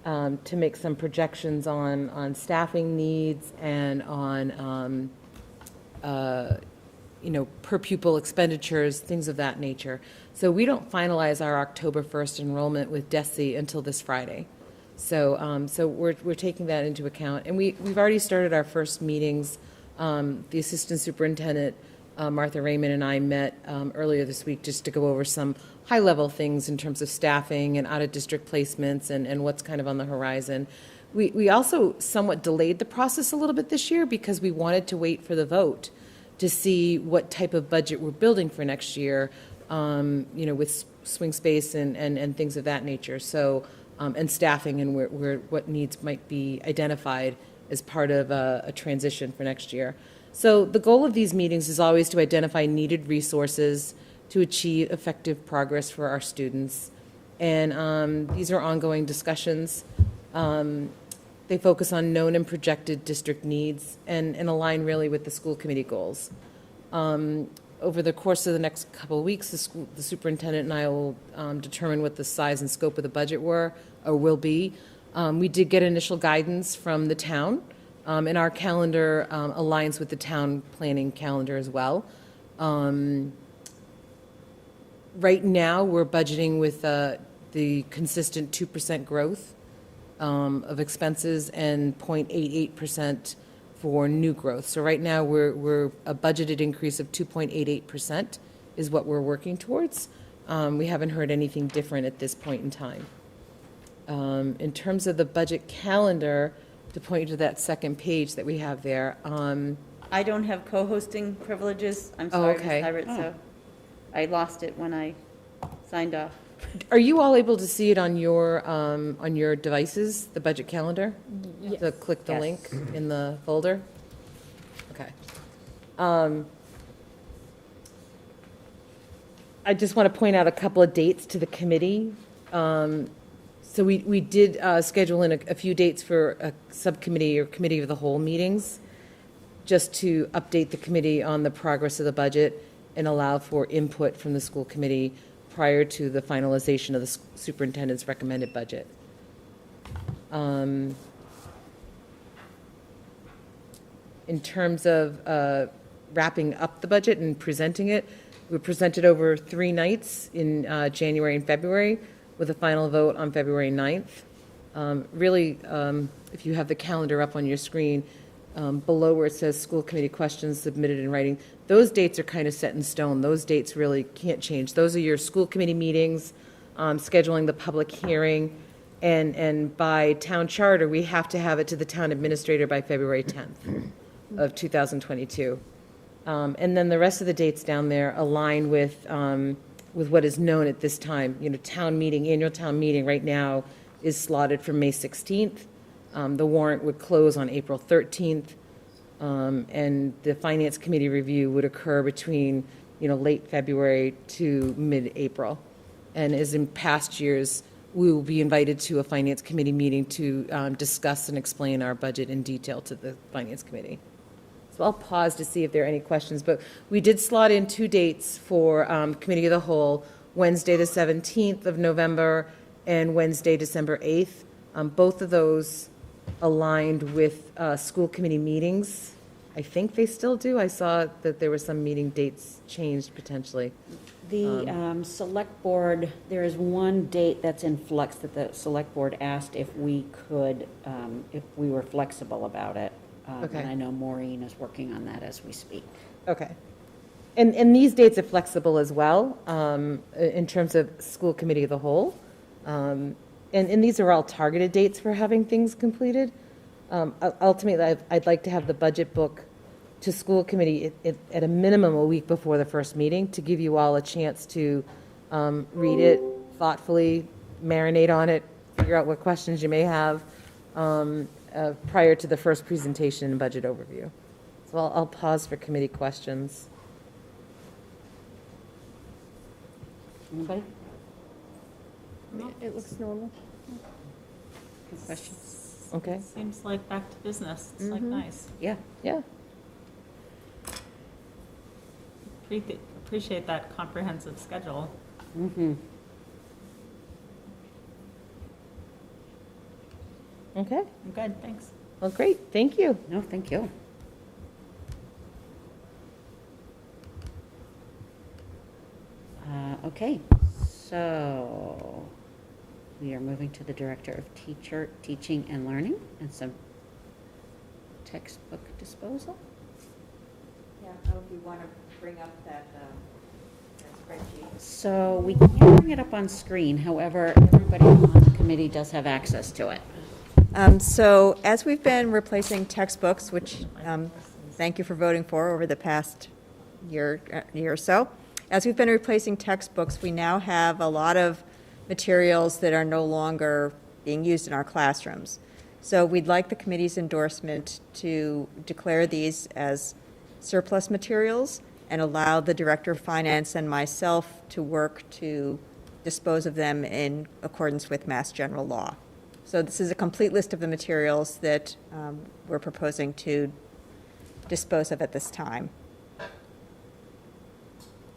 to make some projections on staffing needs and on, per pupil expenditures, things of that nature. So we don't finalize our October 1st enrollment with DESE until this Friday. So we're taking that into account. And we've already started our first meetings. The Assistant Superintendent, Martha Raymond, and I met earlier this week just to go over some high-level things in terms of staffing and out-of-district placements and what's kind of on the horizon. We also somewhat delayed the process a little bit this year because we wanted to wait for the vote to see what type of budget we're building for next year, with swing space and things of that nature. So, and staffing and what needs might be identified as part of a transition for next year. So the goal of these meetings is always to identify needed resources to achieve effective progress for our students. And these are ongoing discussions. They focus on known and projected district needs and align really with the school committee goals. Over the course of the next couple of weeks, the superintendent and I will determine what the size and scope of the budget will be. We did get initial guidance from the town, and our calendar aligns with the town planning calendar as well. Right now, we're budgeting with the consistent 2% growth of expenses and 0.88% for new growth. So right now, we're a budgeted increase of 2.88% is what we're working towards. We haven't heard anything different at this point in time. In terms of the budget calendar, to point you to that second page that we have there. I don't have co-hosting privileges. I'm Oh, sorry, okay. Ms. Everett, so I lost it when I signed off. Are you all able to see it on your devices, the budget calendar? Yes. To click the Yes. link in the folder? Okay. I just want to point out a couple of dates to the committee. So we did schedule in a few dates for a subcommittee or committee of the whole meetings, just to update the committee on the progress of the budget and allow for input from the school committee prior to the finalization of the superintendent's recommended budget. In terms of wrapping up the budget and presenting it, we presented over 3 nights in January and February, with a final vote on February 9th. Really, if you have the calendar up on your screen, below where it says school committee questions submitted in writing, those dates are kind of set in stone. Those dates really can't change. Those are your school committee meetings, scheduling the public hearing, and by town charter, we have to have it to the town administrator by February 10th of 2022. And then the rest of the dates down there align with what is known at this time. You know, annual town meeting right now is slotted for May 16th. The warrant would close on April 13th. And the Finance Committee review would occur between, late February to mid-April. And as in past years, we will be invited to a Finance Committee meeting to discuss and explain our budget in detail to the Finance Committee. So I'll pause to see if there are any questions, but we did slot in 2 dates for Committee of the Whole, Wednesday the 17th of November and Wednesday, December 8th. Both of those aligned with school committee meetings. I think they still do. I saw that there were some meeting dates changed potentially. The select board, there is one date that's in flux that the select board asked if we could, if we were flexible about it. Okay. And I know Maureen is working on that as we speak. Okay. And these dates are flexible as well in terms of school committee of the whole. And these are all targeted dates for having things completed. Ultimately, I'd like to have the budget book to school committee at a minimum a week before the first meeting to give you all a chance to read it thoughtfully, marinate on it, figure out what questions you may have prior to the first presentation and budget overview. So I'll pause for committee questions. Anybody? It looks normal. Good questions? Okay. Seems like back to business. It's like nice. Yeah. Yeah. Appreciate that comprehensive schedule. Mm-hmm. Okay. I'm good, thanks. Well, great. Thank you. No, thank you. Okay, so we are moving to the Director of Teaching and Learning and some textbook disposal. Yeah, I don't know if you want to bring up that spreadsheet. So we can't bring it up on screen, however, everybody on the committee does have access to it. So as we've been replacing textbooks, which thank you for voting for over the past year or so, as we've been replacing textbooks, we now have a lot of materials that are no longer being used in our classrooms. So we'd like the committee's endorsement to declare these as surplus materials and allow the Director of Finance and myself to work to dispose of them in accordance with Mass General Law. So this is a complete list of the materials that we're proposing to dispose of at this time.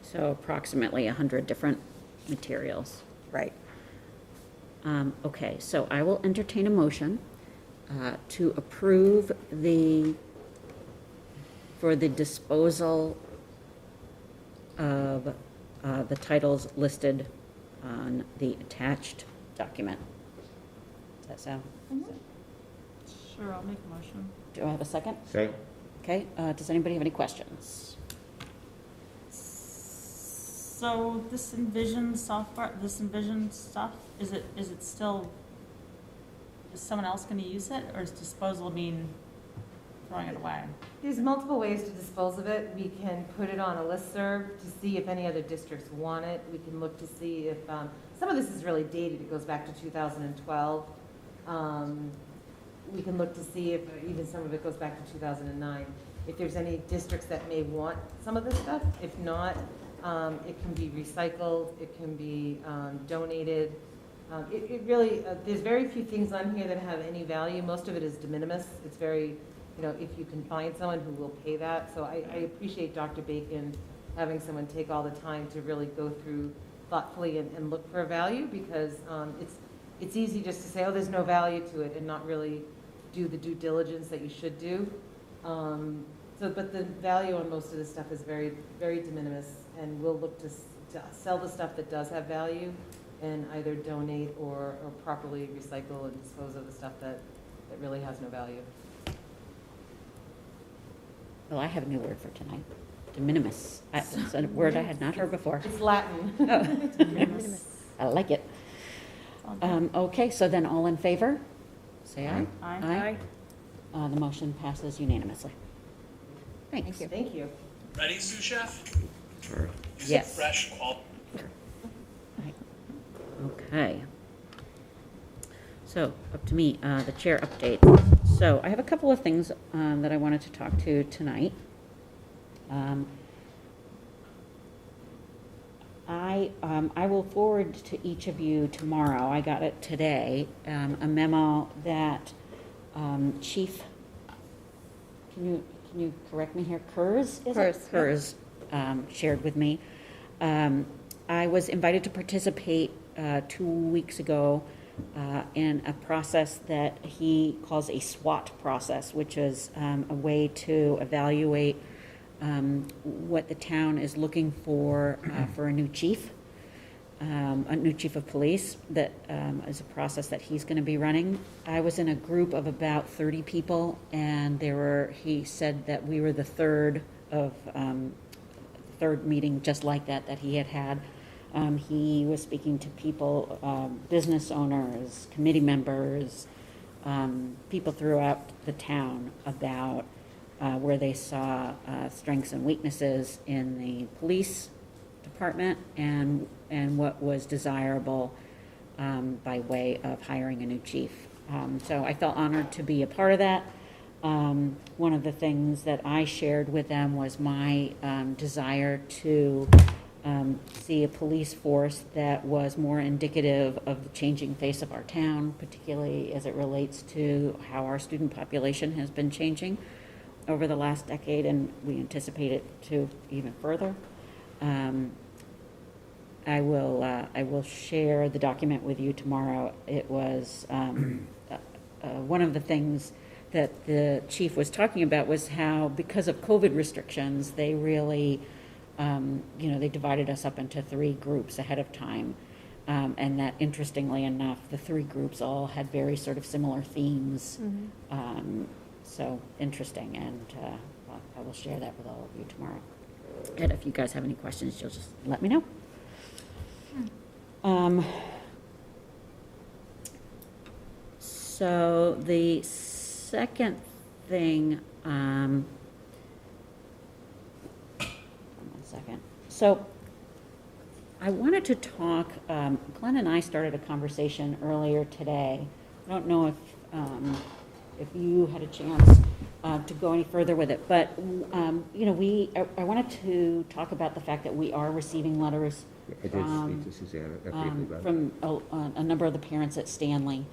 So approximately 100 different materials. Right. Okay, so I will entertain a motion to approve for the disposal of the titles listed on the attached document. Does that sound? Sure, I'll make a motion. Do I have a second? Second. Okay, does anybody have any questions? So this Envision software, this Envision stuff, is it still, is someone else gonna use it, or does disposal mean throwing it away? There's multiple ways to dispose of it. We can put it on a listserv to see if any other districts want it. We can look to see if, some of this is really dated, it goes back to 2012. We can look to see if even some of it goes back to 2009. If there's any districts that may want some of this stuff, if not, it can be recycled, it can be donated. It really, there's very few things on here that have any value. Most of it is de minimis. It's very, if you can find someone who will pay that. So I appreciate Dr. Bacon having someone take all the time to really go through thoughtfully and look for a value, because it's easy just to say, oh, there's no value to it, and not really do the due diligence that you should do. But the value on most of this stuff is very, very de minimis, and we'll look to sell the stuff that does have value and either donate or properly recycle and dispose of the stuff that really has no value. Well, I have a new word for tonight, de minimis. It's a word I had not heard before. It's Latin. Oh, de minimis. I like it. Okay, so then all in favor? Say aye. Aye. The motion passes unanimously. Thanks. Thank you. Ready, sous chef? Sure. Yes. Fresh, quality. Okay. So, up to me, the chair update. So, I have a couple of things that I wanted to talk to tonight. I will forward to each of you tomorrow, I got it today, a memo that Chief, can you correct me here, Kurz? Kurz shared with me. I was invited to participate 2 weeks ago in a process that he calls a SWOT process, which is a way to evaluate what the town is looking for a new chief of police. That is a process that he's going to be running. I was in a group of about 30 people, and he said that we were the third meeting just like that he had. He was speaking to people, business owners, committee members, people throughout the town about where they saw strengths and weaknesses in the police department and what was desirable by way of hiring a new chief. So I felt honored to be a part of that. One of the things that I shared with them was my desire to see a police force that was more indicative of the changing face of our town, particularly as it relates to how our student population has been changing over the last decade, and we anticipate it to even further. I will share the document with you tomorrow. It was one of the things that the chief was talking about was how, because of COVID restrictions, they really, they divided us up into 3 groups ahead of time. And that, interestingly enough, the 3 groups all had very sort of similar themes. Mm-hmm. So interesting, and I will share that with all of you tomorrow. And if you guys have any questions, you'll just let me know. So the second thing, one second. So I wanted to talk, Glenn and I started a conversation earlier today. I don't know if you had a chance to go any further with it. But, you know, I wanted to talk about the fact that we are receiving letters I did speak to Susanna briefly about it. from a number of the parents at Stanley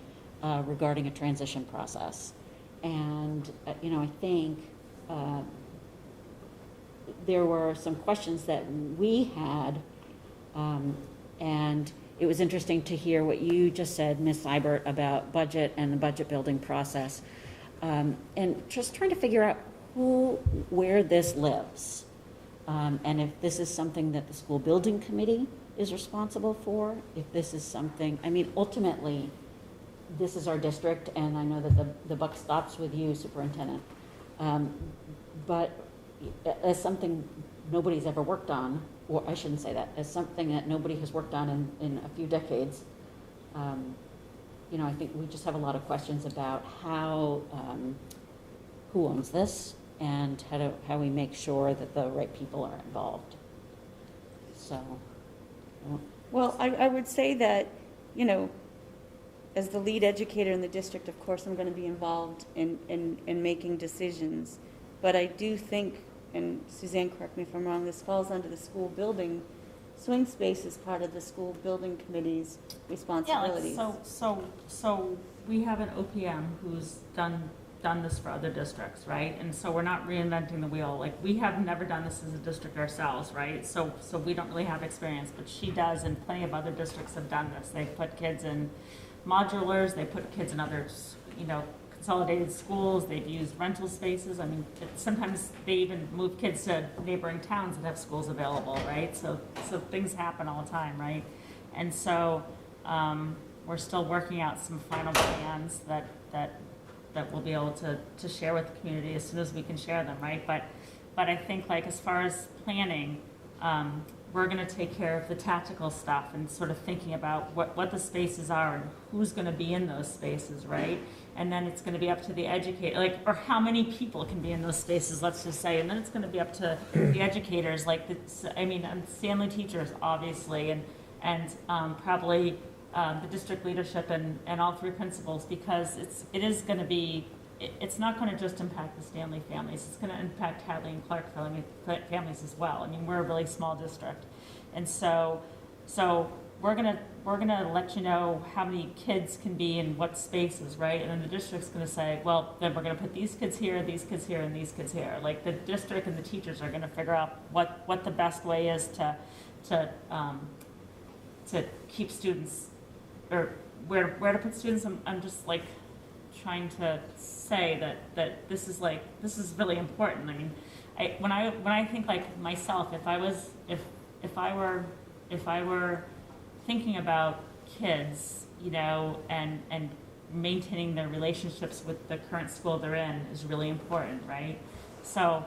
regarding a transition process. And, you know, I think there were some questions that we had, and it was interesting to hear what you just said, Ms. Seibert, about budget and the budget building process. And just trying to figure out where this lives. And if this is something that the school building committee is responsible for, if this is something, I mean, ultimately, this is our district, and I know that the buck stops with you, superintendent. But as something nobody's ever worked on, or I shouldn't say that, as something that nobody has worked on in a few decades, you know, I think we just have a lot of questions about how, who owns this, and how we make sure that the right people are involved. So. Well, I would say that, you know, as the lead educator in the district, of course, I'm going to be involved in making decisions. But I do think, and Suzanne, correct me if I'm wrong, this falls under the school building. Swing space is part of the school building committee's responsibilities. Yeah, so we have an OPM who's done this for other districts, right? And so we're not reinventing the wheel. Like, we have never done this as a district ourselves, right? So we don't really have experience, but she does, and plenty of other districts have done this. They've put kids in modulars, they put kids in other, you know, consolidated schools, they've used rental spaces. I mean, sometimes they even move kids to neighboring towns that have schools available, right? So things happen all the time, right? And so we're still working out some final plans that we'll be able to share with the community as soon as we can share them, right? But I think, like, as far as planning, we're going to take care of the tactical stuff and sort of thinking about what the spaces are and who's going to be in those spaces, right? And then it's going to be up to the educator, like, or how many people can be in those spaces, let's just say. And then it's going to be up to the educators, like, Stanley teachers, obviously, and probably the district leadership and all three principals, because it is going to be, it's not going to just impact the Stanley families. It's going to impact Hadley and Clark families as well. I mean, we're a really small district, and so we're gonna let you know how many kids can be in what spaces, right? And then the district's going to say, well, then we're going to put these kids here, and these kids here. Like, the district and the teachers are going to figure out what the best way is to keep students, or where to put students. I'm just, like, trying to say that this is really important. I mean, when I think, like, myself, if I were thinking about kids, you know, and maintaining their relationships with the current school they're in is really important, right? So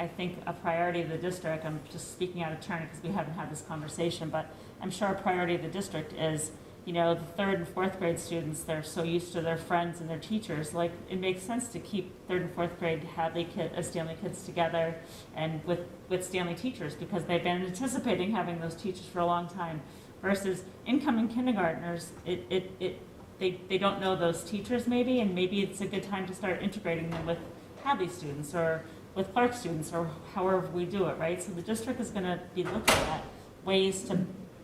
I think a priority of the district, I'm just speaking out of turn because we haven't had this conversation, but I'm sure a priority of the district is, you know, the 3rd and 4th grade students, they're so used to their friends and their teachers. Like, it makes sense to keep 3rd and 4th grade Stanley kids together and with Stanley teachers, because they've been anticipating having those teachers for a long time. Versus incoming kindergartners, they don't know those teachers maybe, and maybe it's a good time to start integrating them with Hadley students or with Clark students, or however we do it, right? So the district is going to be looking at ways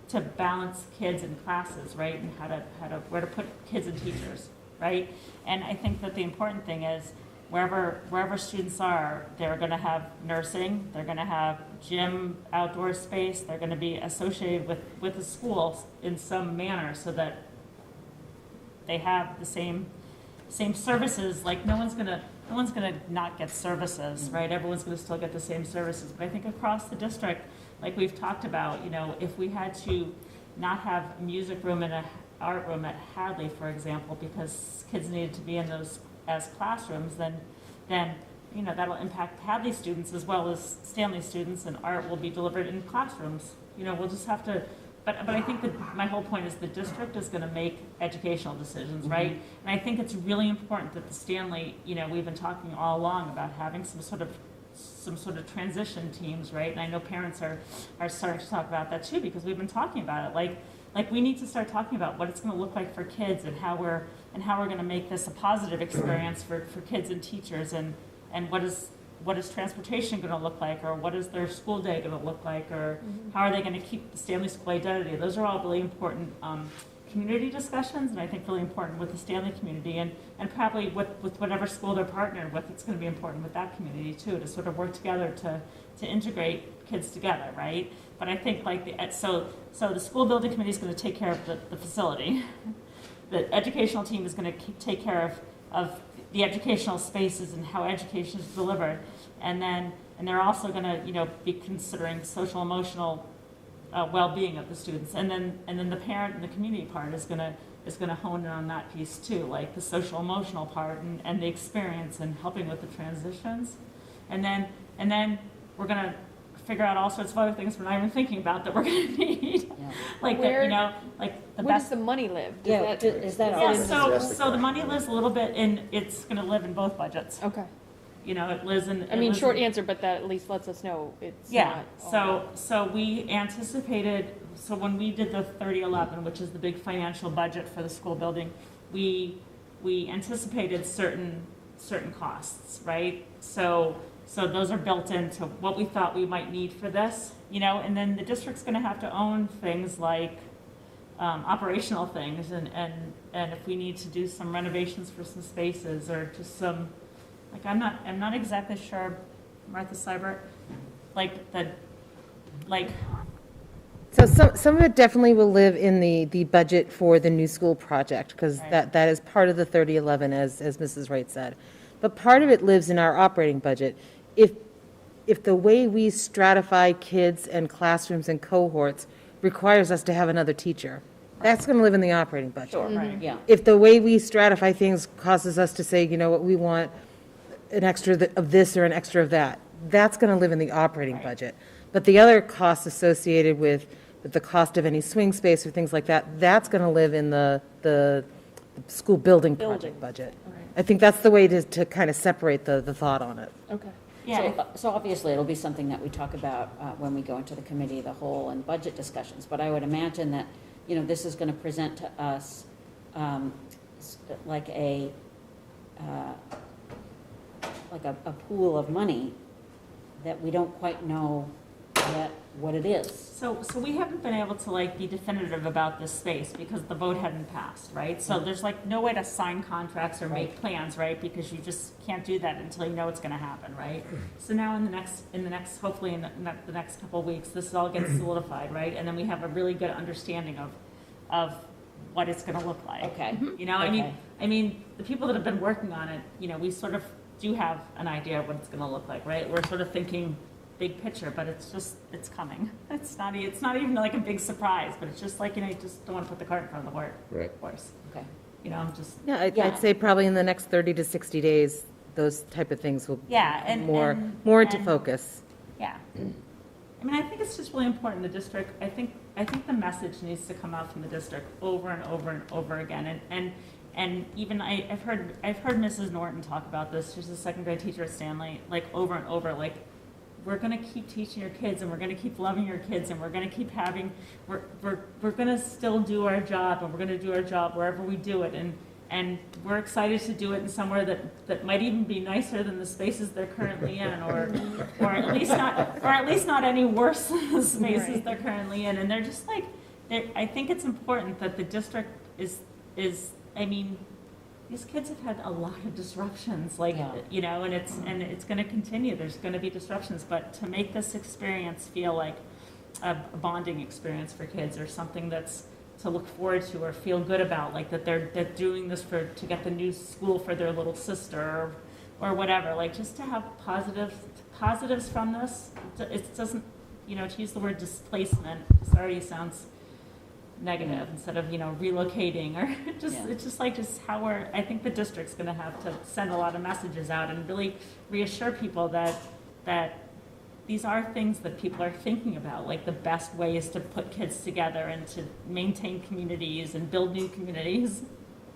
to balance kids in classes, right, and where to put kids and teachers, right? And I think that the important thing is wherever students are, they're going to have nursing, they're going to have gym, outdoor space, they're going to be associated with the school in some manner, so that they have the same services. Like, no one's gonna not get services, right? Everyone's going to still get the same services. But I think across the district, like we've talked about, you know, if we had to not have a music room and an art room at Hadley, for example, because kids needed to be in those as classrooms, then you know, that'll impact Hadley students as well as Stanley students, and art will be delivered in classrooms. You know, we'll just have to, but I think that my whole point is the district is going to make educational decisions, right? And I think it's really important that the Stanley, you know, we've been talking all along about having some sort of transition teams, right? And I know parents are starting to talk about that too, because we've been talking about it. Like we need to start talking about what it's going to look like for kids, and how we're how we're gonna make this a positive experience for kids and teachers, and what is transportation gonna look like, or what is their school day gonna look like, or how are they gonna keep the Stanley School identity? Those are all really important community discussions, and I think really important with the Stanley community, and probably with whatever school they're partnered with, it's gonna be important with that community too, to sort of work together to integrate kids together, right? But I think like so the school building committee is gonna take care of the facility. The educational team is gonna take care of the educational spaces and how education is delivered, and they're also gonna, be considering social emotional well-being of the students, and then the parent and the community part is gonna hone in on that piece too, like the social emotional part and the experience and helping with the transitions, and then we're gonna figure out all sorts of other things we're not even thinking about that we're gonna need, like Where- like the Where best. does the money live? Yeah, is that all? Yeah, so the money lives a little bit in. It's gonna live in both budgets. Okay. It lives in. I mean, short answer, but that at least lets us know it's Yeah, not. so we anticipated, so when we did the 3011, which is the big financial budget for the school building, we anticipated certain costs, right? So those are built into what we thought we might need for this, and then the district's gonna have to own things like operational things, and if we need to do some renovations for some spaces, or just some, like, I'm not exactly sure, Martha Seibert, So some of it definitely will live in the budget for the new school project, because Right. that is part of the 3011, as Mrs. Wright said. But part of it lives in our operating budget. If the way we stratify kids and classrooms and cohorts requires us to have another teacher, that's going to live in the operating budget. Sure, right, yeah. If the way we stratify things causes us to say, what, we want an extra of this or an extra of that, that's going to live in the operating budget. But the other costs associated with the cost of any swing space or things like that, that's going to live in the school building project budget. I think that's the way to kind of separate the thought on it. Okay. Yeah. So obviously, it'll be something that we talk about when we go into the committee of the whole and budget discussions, but I would imagine that, this is going to present to us like a pool of money that we don't quite know yet what it is. So we haven't been able to be definitive about this space because the vote hadn't passed, right? So there's no way to sign contracts or make plans, right? Because you just can't do that until you know it's going to happen, right? So now in the next hopefully in the next couple of weeks, this all gets solidified, right? And then we have a really good understanding of what it's going to look like. Okay. I mean, the people that have been working on it, we sort of do have an idea of what it's going to look like, right? We're sort of thinking big picture, but it's coming. It's not even like a big surprise, but it's just you just don't want to put the cart in front of the horse. Okay. Yeah. I'd say probably in the next 30 to 60 days, those type of things will and more into focus. Yeah. I mean, I think it's just really important, the district, I think the message needs to come out from the district over and over and over again. And even I've heard Mrs. Norton talk about this. She's a second grade teacher at Stanley, over and over, we're going to keep teaching your kids, and we're going to keep loving your kids, and we're going to keep we're going to still do our job, and we're going to do our job wherever we do it. And we're excited to do it in somewhere that might even be nicer than the spaces they're currently in, or at least not any worse than the spaces they're currently in. And they're just I think it's important that the district is I mean, these kids have had a lot of disruptions, and it's going to continue. There's going to be disruptions, but to make this experience feel like a bonding experience for kids, or something that's to look forward to or feel good about, that they're doing this to get the new school for their little sister or whatever, just to have positives from this. It doesn't, to use the word displacement, this already sounds negative instead of relocating, or it's just how I think the district's going to have to send a lot of messages out and really reassure people that these are things that people are thinking about, the best ways to put kids together and to maintain communities and build new communities.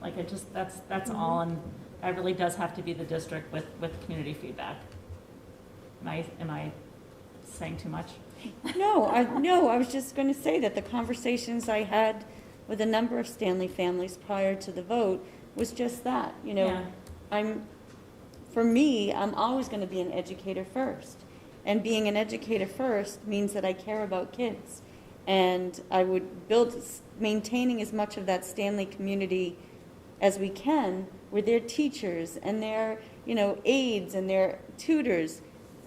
That's all, and that really does have to be the district with community feedback. Am I saying too much? No, I was just going to say that the conversations I had with a number of Stanley families prior to the vote was just that, Yeah. For me, I'm always going to be an educator first. And being an educator first means that I care about kids. And I would maintaining as much of that Stanley community as we can with their teachers and their, aides and their tutors.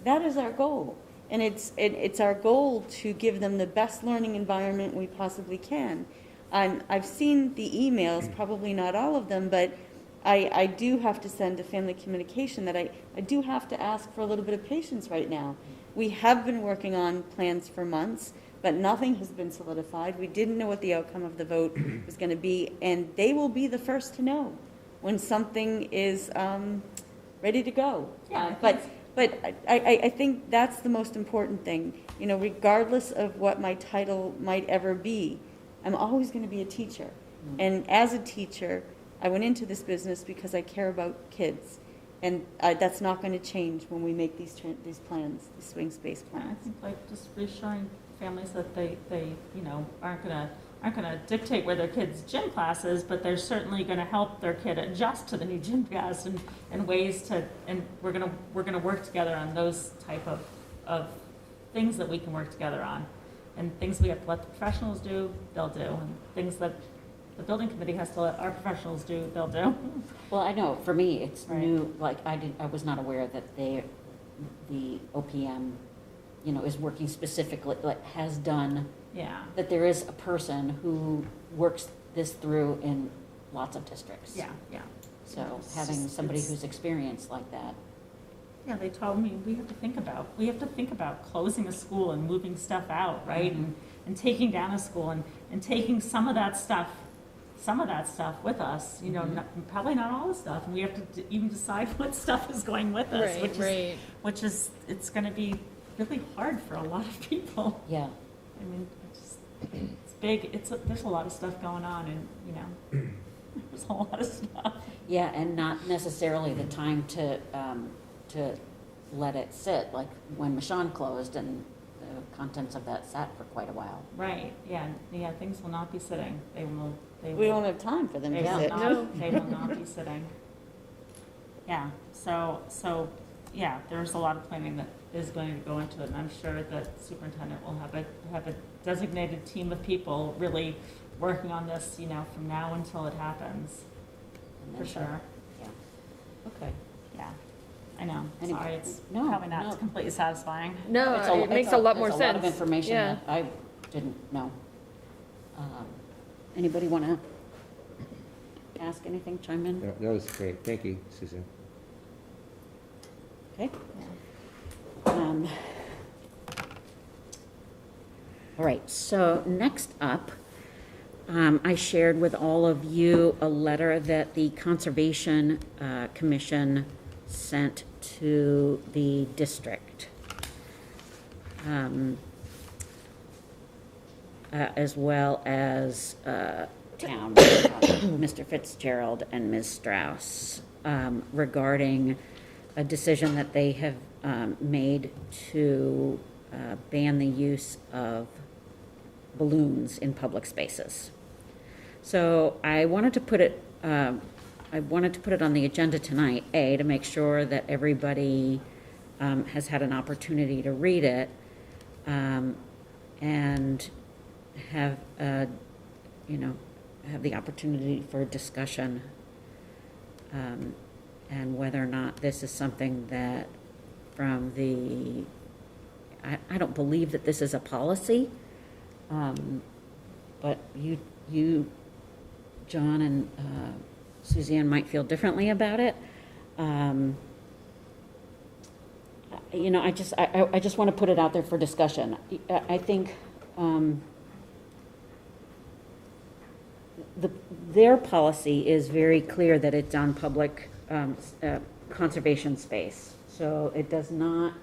That is our goal. And it's our goal to give them the best learning environment we possibly can. I've seen the emails, probably not all of them, but I do have to send a family communication that I do have to ask for a little bit of patience right now. We have been working on plans for months, but nothing has been solidified. We didn't know what the outcome of the vote was going to be, and they will be the first to know when something is ready to go. Yeah, But I think that's the most important thing. Regardless of what my title might ever be, I'm always going to be a teacher. And as a teacher, I went into this business because I care about kids. And that's not going to change when we make these plans, these swing space I plans. think like just reassuring families that they aren't gonna dictate where their kid's gym class is, but they're certainly gonna help their kid adjust to the new gym class and ways to, and we're gonna work together on those type of things that we can work together on. And things we have to let the professionals do, they'll do, and things that the building committee has to let our professionals do, they'll do. Well, I know, for me, it's Right. new, like, I was not aware that the OPM, is working specifically, like, has done, Yeah, that there is a person who works this through in lots of districts. yeah. So It's having just- somebody it's- who's experienced like that. Yeah, they told me we have to think about closing a school and moving stuff out, right? Mhm. And taking down a school and taking some of that stuff with us, Mhm. probably not all the stuff. And we have to even decide what stuff is going with us, which is, it's gonna be really hard for a lot of people. Yeah. I mean, it's big, there's a lot of stuff going on and, there's a lot of stuff. Yeah, and not necessarily the time to let it sit, like when Michonne closed and the contents of that sat for quite a while. Right, yeah, things will not be sitting. We don't have time for them They to will sit. not, they will not be sitting. Yeah, so, yeah, there's a lot of planning that is going to go into it, and I'm sure that superintendent will have a designated team of people really working on this, from now until it happens, And for then- sure. Yeah. Okay. Yeah, I know, Any- sorry, it's no, probably not no. completely satisfying. No, It's it makes a lot more There's a lot of sense. information Yeah. that I didn't know. Anybody want to ask anything, chime in? That was great. Thank you, Susan. Okay. All right, so next up, I shared with all of you a letter that the Conservation Commission sent to the district, as well as town, Mr. Fitzgerald and Ms. Strauss, regarding a decision that they have made to ban the use of balloons in public spaces. So I wanted to put it on the agenda tonight, to make sure that everybody has had an opportunity to read it, and have have the opportunity for discussion, and whether or not this is something that from the, I don't believe that this is a policy, but you, John and Suzanne might feel differently about it. I just want to put it out there for discussion. I think their policy is very clear that it's on public conservation space. So it does not,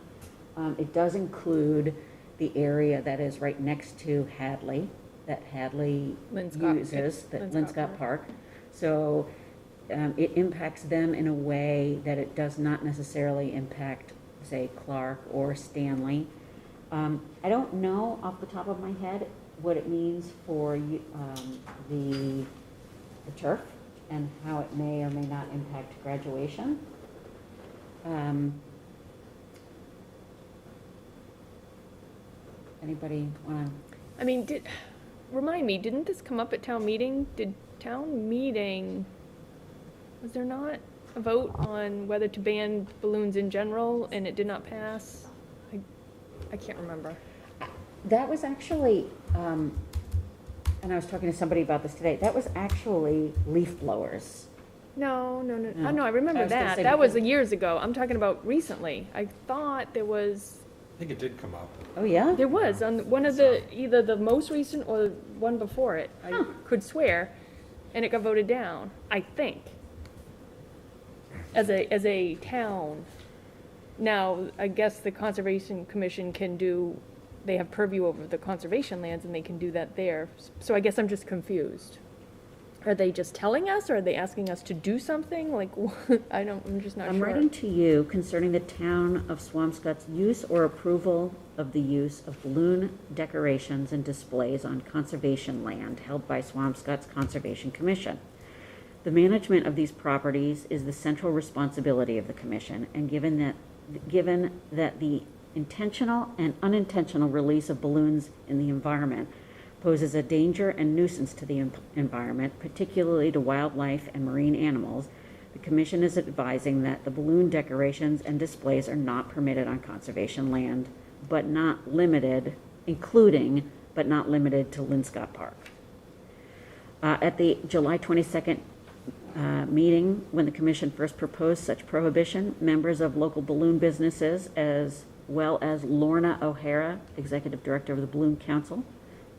it does include the area that is right next to Hadley, that Hadley uses, that Linscott Park. So it impacts them in a way that it does not necessarily impact, say, Clark or Stanley. I don't know off the top of my head what it means for the turf and how it may or may not impact graduation. Anybody want to? I mean, remind me, didn't this come up at town meeting? Did town meeting, was there not a vote on whether to ban balloons in general and it did not pass? I can't remember. That was actually, and I was talking to somebody about this today, that was actually leaf blowers. No. No. Oh, no, I remember I was gonna that. say That was because- years ago. I'm talking about recently. I thought there was, I think it did come up. Oh, yeah? there was on one of the, either the most recent or one before it. I could swear, and it got voted down, I think. As a town. Now, I guess the Conservation Commission can do, they have purview over the conservation lands and they can do that there. So I guess I'm just confused. Are they just telling us or are they asking us to do something? Like, I'm just not sure. I'm writing to you concerning the town of Swampscott's use or approval of the use of balloon decorations and displays on conservation land held by Swampscott's Conservation Commission. The management of these properties is the central responsibility of the commission, and given that the intentional and unintentional release of balloons in the environment poses a danger and nuisance to the environment, particularly to wildlife and marine animals, the commission is advising that the balloon decorations and displays are not permitted on conservation land, but not limited, including, but not limited to Linscott Park. At the July 22nd meeting, when the commission first proposed such prohibition, members of local balloon businesses, as well as Lorna O'Hara, executive director of the Balloon Council,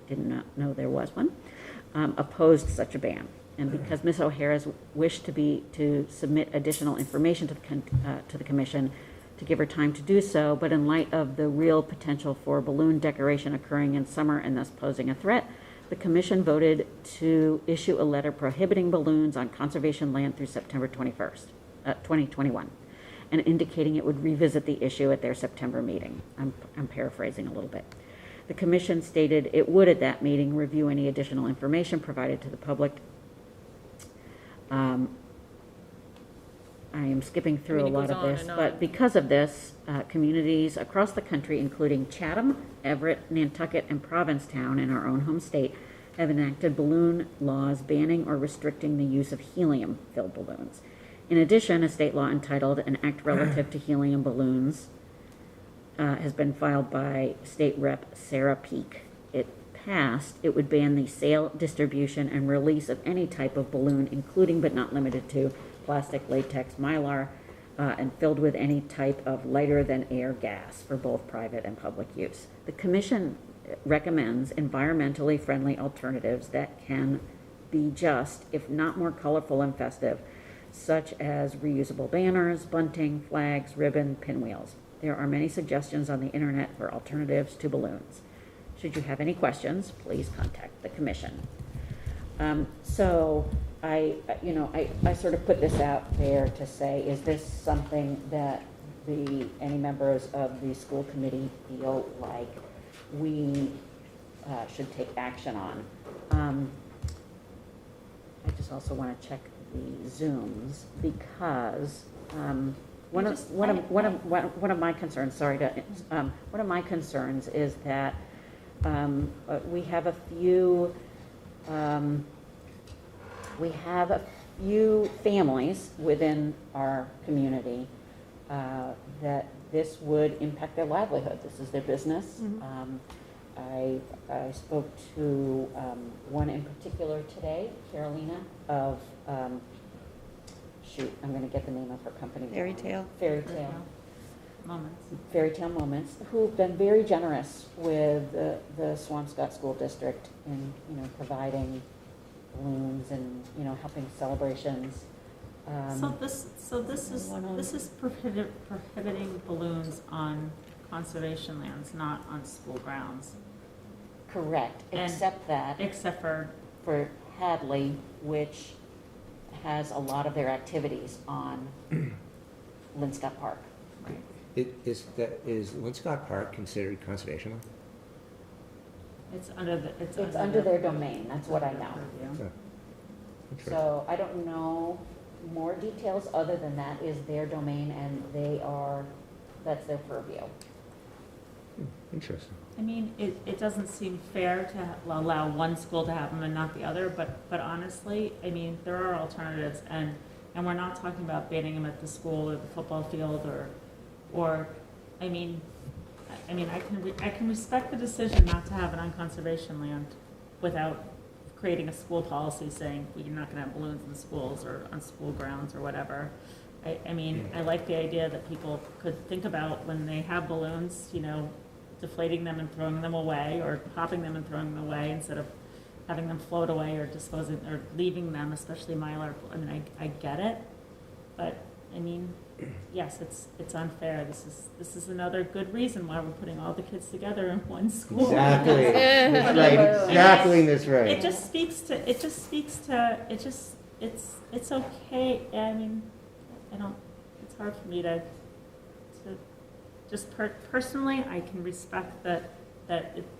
did not know there was one, opposed such a ban. And because Ms. O'Hara's wished to submit additional information to the commission, to give her time to do so, but in light of the real potential for balloon decoration occurring in summer and thus posing a threat, the commission voted to issue a letter prohibiting balloons on conservation land through September 21st, 2021, and indicating it would revisit the issue at their September meeting. I'm paraphrasing a little bit. The commission stated it would at that meeting review any additional information provided to the public. I am skipping through a lot of this, but because of this, communities across the country, including Chatham, Everett, Nantucket, and Provincetown in our own home state, have enacted balloon laws banning or restricting the use of helium-filled balloons. In addition, a state law entitled An Act Relative to Helium Balloons has been filed by State Rep. Sarah Peake. It passed, it would ban the sale, distribution, and release of any type of balloon, including but not limited to plastic, latex, mylar, and filled with any type of lighter-than-air gas for both private and public use. The commission recommends environmentally friendly alternatives that can be just, if not more colorful and festive, such as reusable banners, bunting, flags, ribbon, pinwheels. There are many suggestions on the internet for alternatives to balloons. Should you have any questions, please contact the commission. So I sort of put this out there to say, is this something that any members of the school committee feel like we should take action on? I just also want to check the Zooms because one of my concerns, one of my concerns is that we have a few families within our community that this would impact their livelihood. This is their business. Mm-hmm. I spoke to one in particular today, Carolina of, I'm going to get the name of her company. Fairy Tale Moments, who've been very generous with the Swampscott School District in, providing balloons and, helping celebrations. So this is prohibiting balloons on conservation lands, not on school grounds. Correct, except for Hadley, which has a lot of their activities on Linscott Park. Right. Is Linscott Park considered conservation land? It's under It's under their domain, that's what I know. Yeah. So I don't know more details other than that is their domain and that's their purview. Interesting. I mean, it doesn't seem fair to allow one school to have them and not the other, but honestly, I mean, there are alternatives, and we're not talking about banning them at the school or the football field or, I mean, I can respect the decision not to have it on conservation land without creating a school policy saying you're not gonna have balloons in the schools or on school grounds or whatever. I mean, I like the idea that people could think about when they have balloons, you know, deflating them and throwing them away, or popping them and throwing them away instead of having them float away or disposing or leaving them, especially Mylar. I mean, I get it, but I mean, yes, it's unfair. This is another good reason why we're putting all the kids together in one school. Exactly. That's right. Exactly, Miss Ray. It just speaks to it's okay. I mean, it's hard for me to just personally, I can respect that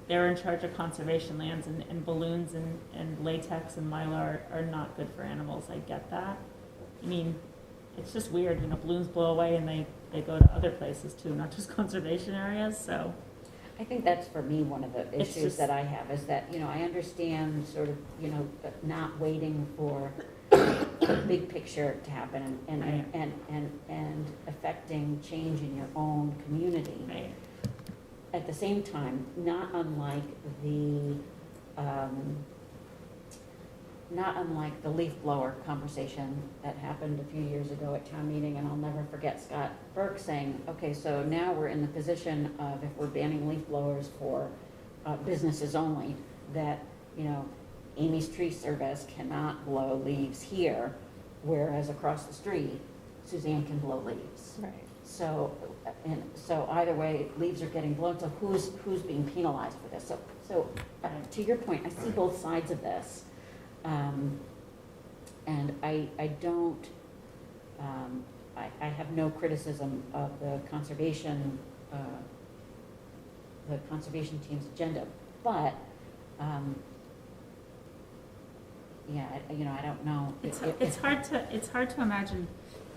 they're in charge of conservation lands, and balloons and latex and mylar are not good for animals. I get that. I mean, it's just weird, you know, balloons blow away and they go to other places too, not just conservation areas, so. I think that's for me one of the issues that I have is that, you know, I understand sort of, you know, not waiting for the big picture to happen and affecting change in your own community. Right. At the same time, not unlike the leaf blower conversation that happened a few years ago at town meeting, and I'll never forget Scott Burke saying, okay, so now we're in the position of, if we're banning leaf blowers for businesses only, that, you know, Amy's Tree Service cannot blow leaves here, whereas across the street, Suzanne can blow leaves. Right. So either way, leaves are getting blown, so who's being penalized for this? So to your point, I see both sides of this. And I don't, I have no criticism of the conservation team's agenda, but, yeah, you know, I don't know. It's hard to imagine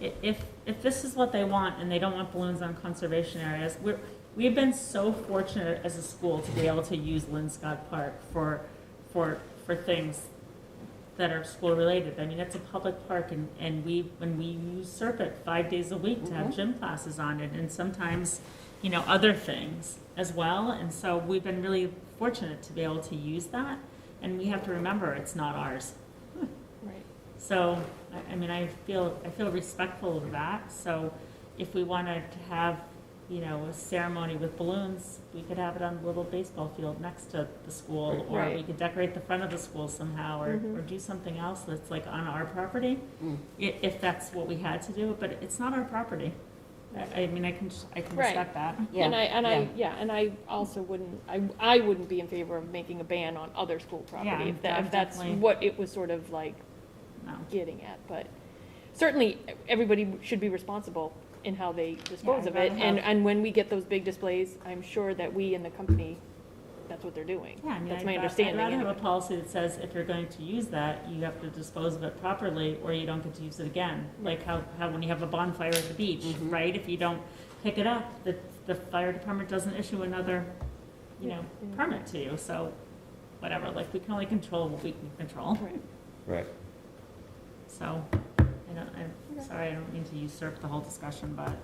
if this is what they want and they don't want balloons on conservation areas. We've been so fortunate as a school to be able to use Lynn Scott Park for things that are school related. I mean, it's a public park, and when we use Serpent 5 days a week to have gym classes on it, and sometimes, you know, other things as well. And so we've been really fortunate to be able to use that, and we have to remember it's not ours. Right. So, I mean, I feel respectful of that. So if we wanted to have, you know, a ceremony with balloons, we could have it on the little baseball field next to the school, or Right. we could decorate the front of the school somehow, or do something else that's like on our property, if that's what we had to do, but it's not our property. I mean, I can Right. respect that. Yeah. And I also wouldn't, I wouldn't be in favor of making a ban on other school property Yeah, if that's definitely. what it was sort of like No. getting at, but certainly everybody should be responsible in how they dispose of it, and when we get those big displays, I'm sure that we in the company, that's what they're doing. Yeah, I mean, That's my I'd understanding. rather have anyway. a policy that says if you're going to use that, you have to dispose of it properly, or you don't get to use it again. Like how when you have a bonfire at the beach, right? If you don't pick it up, the fire department doesn't issue another, you know, permit to you. So, whatever. Like, we can only control what we can control. Right. Right. So, I'm sorry, I don't mean to usurp the whole discussion, but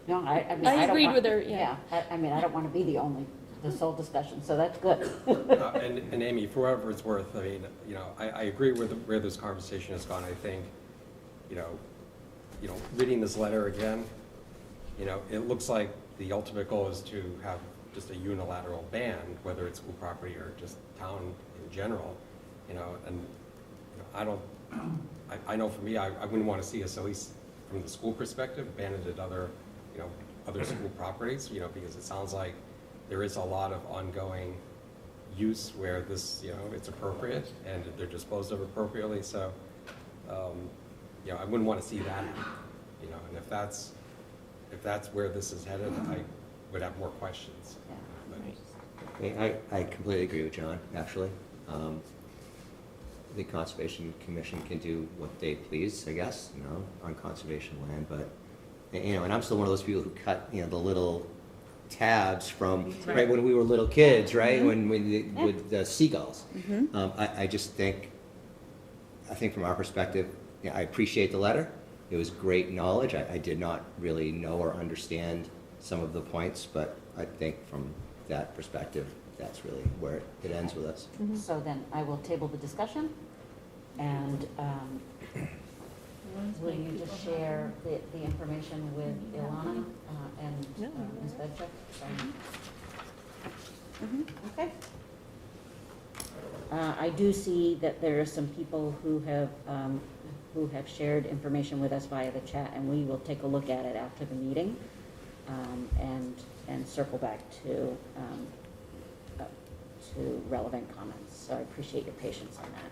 No, I mean, I don't agreed want- with her, yeah. I mean, I don't want to be the sole discussion, so that's good. And Amy, for whatever it's worth, I mean, you know, I agree with where this conversation has gone. I think, you know, reading this letter again, you know, it looks like the ultimate goal is to have just a unilateral ban, whether it's school property or just town in general, you know, and you know, I know for me, I wouldn't want to see us, at least from the school perspective, ban it at other school properties, you know, because it sounds like there is a lot of ongoing use where this, you know, it's appropriate and they're disposed of appropriately. So, you know, I wouldn't want to see that, you know, and if that's where this is headed, I would have more questions. But, I completely agree with John, actually. the Conservation Commission can do what they please, I guess, you know, on conservation land, but, you know, and I'm still one of those people who cut, you know, the little tabs from, right, when we were little kids, right, with the seagulls. I just think, from our perspective, you know, I appreciate the letter. It was great knowledge. I did not really know or understand some of the points, but I think from that perspective, that's really where it ends with us. So then I will table the discussion, and will you just share the information with Ilana and Ms. Bedchuk? Okay. I do see that there are some people who have shared information with us via the chat, and we will take a look at it after the meeting, and circle back to relevant comments. So I appreciate your patience on that.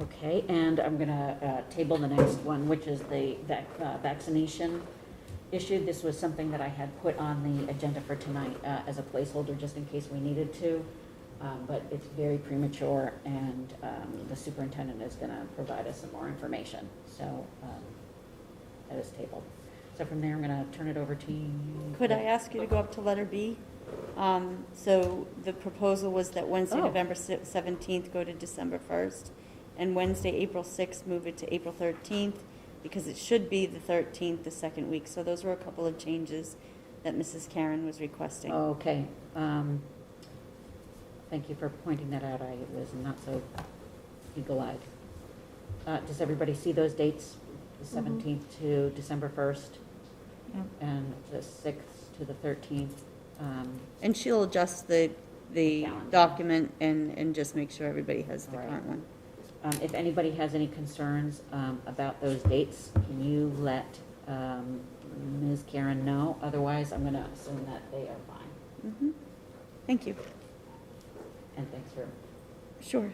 Okay, and I'm gonna table the next one, which is the vaccination issue. This was something that I had put on the agenda for tonight as a placeholder, just in case we needed to. But it's very premature, and the superintendent is going to provide us some more information. So that is tabled. So from there, I'm going to turn it over to you. Could I ask you to go up to letter B? So the proposal was that Wednesday, November 17th, go to December 1st, and Wednesday, April 6th, move it to April 13th, because it should be the 13th, the second week. So those were a couple of changes that Mrs. Karen was requesting. Okay. Thank you for pointing that out. I was not so eagle-eyed. Does everybody see those dates? The 17th to December 1st, and the 6th to the 13th. And she'll adjust the document and just make sure everybody has the current one. If anybody has any concerns about those dates, can you let Ms. Karen know? Otherwise, I'm going to assume that they are fine. Thank you. And thanks for... Sure.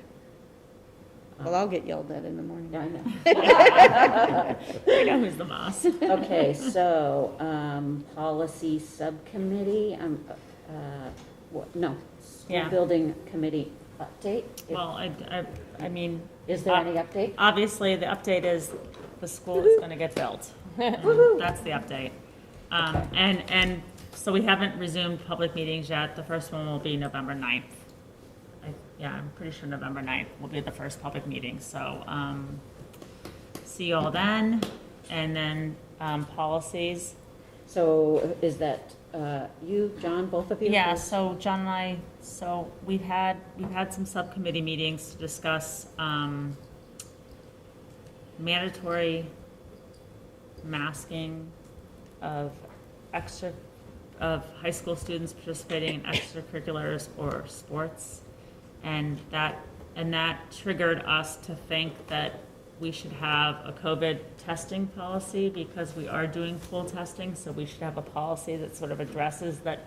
Well, I'll get yelled at in the morning. Yeah, I know. I know who's the boss. Okay, so policy subcommittee, school building committee update. Well, I mean... Is there any update? Obviously, the update is the school is going to get built. That's the update. And so we haven't resumed public meetings yet. The first one will be November 9th. I'm pretty sure November 9th will be the first public meeting. So see you all then. And then policies. So is that you, John, both of you? Yeah, so John and I, we've had some subcommittee meetings to discuss mandatory masking of high school students participating in extracurriculars or sports. And that triggered us to think that we should have a COVID testing policy, because we are doing pool testing, so we should have a policy that sort of addresses that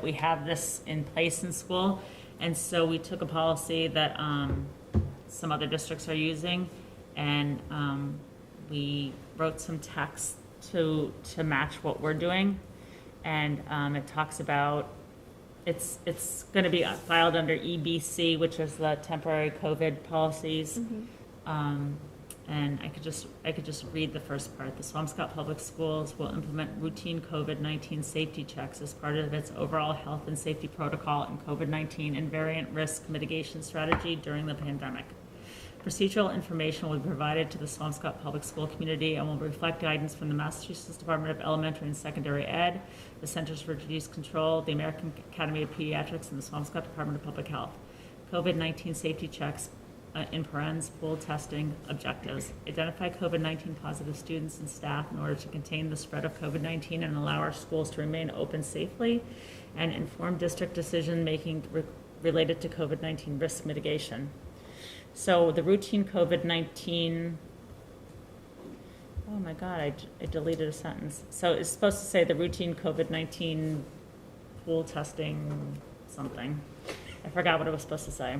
we have this in place in school. And so we took a policy that some other districts are using, and we wrote some text to match what we're doing. And it talks about it's going to be filed under EBC, which is the temporary COVID policies. And I could just read the first part. The Swampscott Public Schools will implement routine COVID-19 safety checks as part of its overall health and safety protocol and COVID-19 and variant risk mitigation strategy during the pandemic. Procedural information will be provided to the Swampscott Public School community and will reflect guidance from the Massachusetts Department of Elementary and Secondary Ed, the Centers for Disease Control, the American Academy of Pediatrics, and the Swampscott Department of Public Health. COVID-19 safety checks, in parens, pool testing objectives. Identify COVID-19 positive students and staff in order to contain the spread of COVID-19 and allow our schools to remain open safely, and inform district decision-making related to COVID-19 risk mitigation. So the routine COVID-19, oh my God, I deleted a sentence. So it's supposed to say the routine COVID-19 pool testing something. I forgot what it was supposed to say.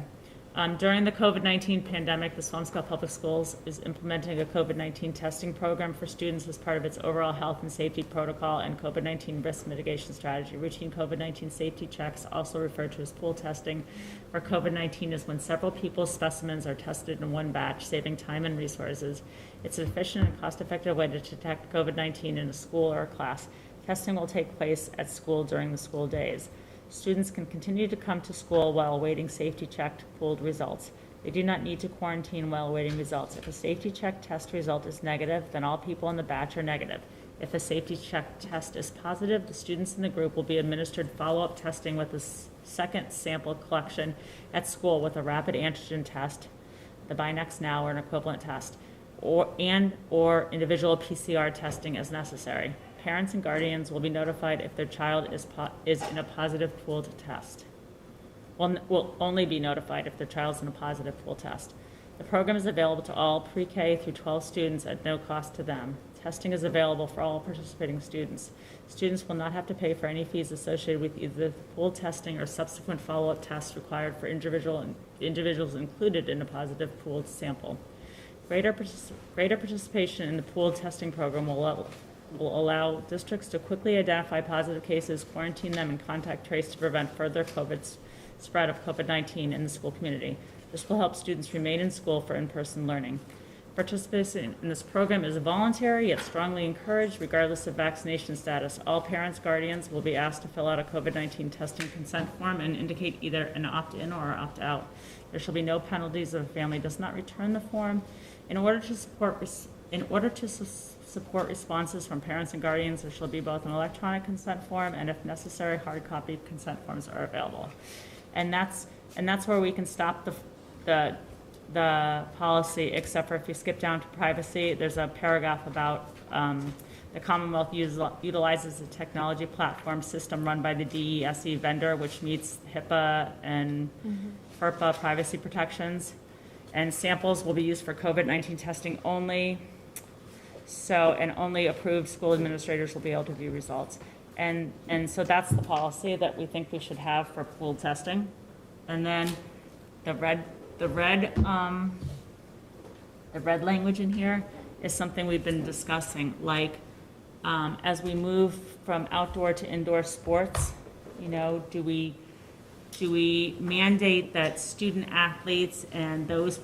During the COVID-19 pandemic, the Swampscott Public Schools is implementing a COVID-19 testing program for students as part of its overall health and safety protocol and COVID-19 risk mitigation strategy. Routine COVID-19 safety checks, also referred to as pool testing for COVID-19, is when several people's specimens are tested in one batch, saving time and resources. It's an efficient and cost-effective way to detect COVID-19 in a school or a class. Testing will take place at school during the school days. Students can continue to come to school while awaiting safety-checked pooled results. They do not need to quarantine while awaiting results. If a safety-check test result is negative, then all people in the batch are negative. If a safety-check test is positive, the students in the group will be administered follow-up testing with a second sample collection at school with a rapid antigen test, the Binax Now or an equivalent test, or individual PCR testing as necessary. Parents and guardians will be notified if their child is in a positive pooled test. Will only be notified if their child is in a positive pooled test. The program is available to all pre-K through 12 students at no cost to them. Testing is available for all participating students. Students will not have to pay for any fees associated with either the pooled testing or subsequent follow-up tests required for individuals included in a positive pooled sample. Greater participation in the pooled testing program will allow districts to quickly identify positive cases, quarantine them, and contact trace to prevent further spread of COVID-19 in the school community. This will help students remain in school for in-person learning. Participation in this program is voluntary, yet strongly encouraged, regardless of vaccination status. All parents, guardians will be asked to fill out a COVID-19 testing consent form and indicate either an opt-in or opt-out. There shall be no penalties if a family does not return the form. In order to support responses from parents and guardians, there shall be both an electronic consent form and, if necessary, hard copy consent forms are available. And that's where we can stop the policy, except for if you skip down to privacy. There's a paragraph about the Commonwealth utilizes a technology platform system run by the DESE vendor, which meets HIPAA and FERPA privacy protections. And samples will be used for COVID-19 testing only. And only approved school administrators will be able to view results. And so that's the policy that we think we should have for pool testing. And then the red language in here is something we've been discussing, like as we move from outdoor to indoor sports, do we mandate that student athletes and those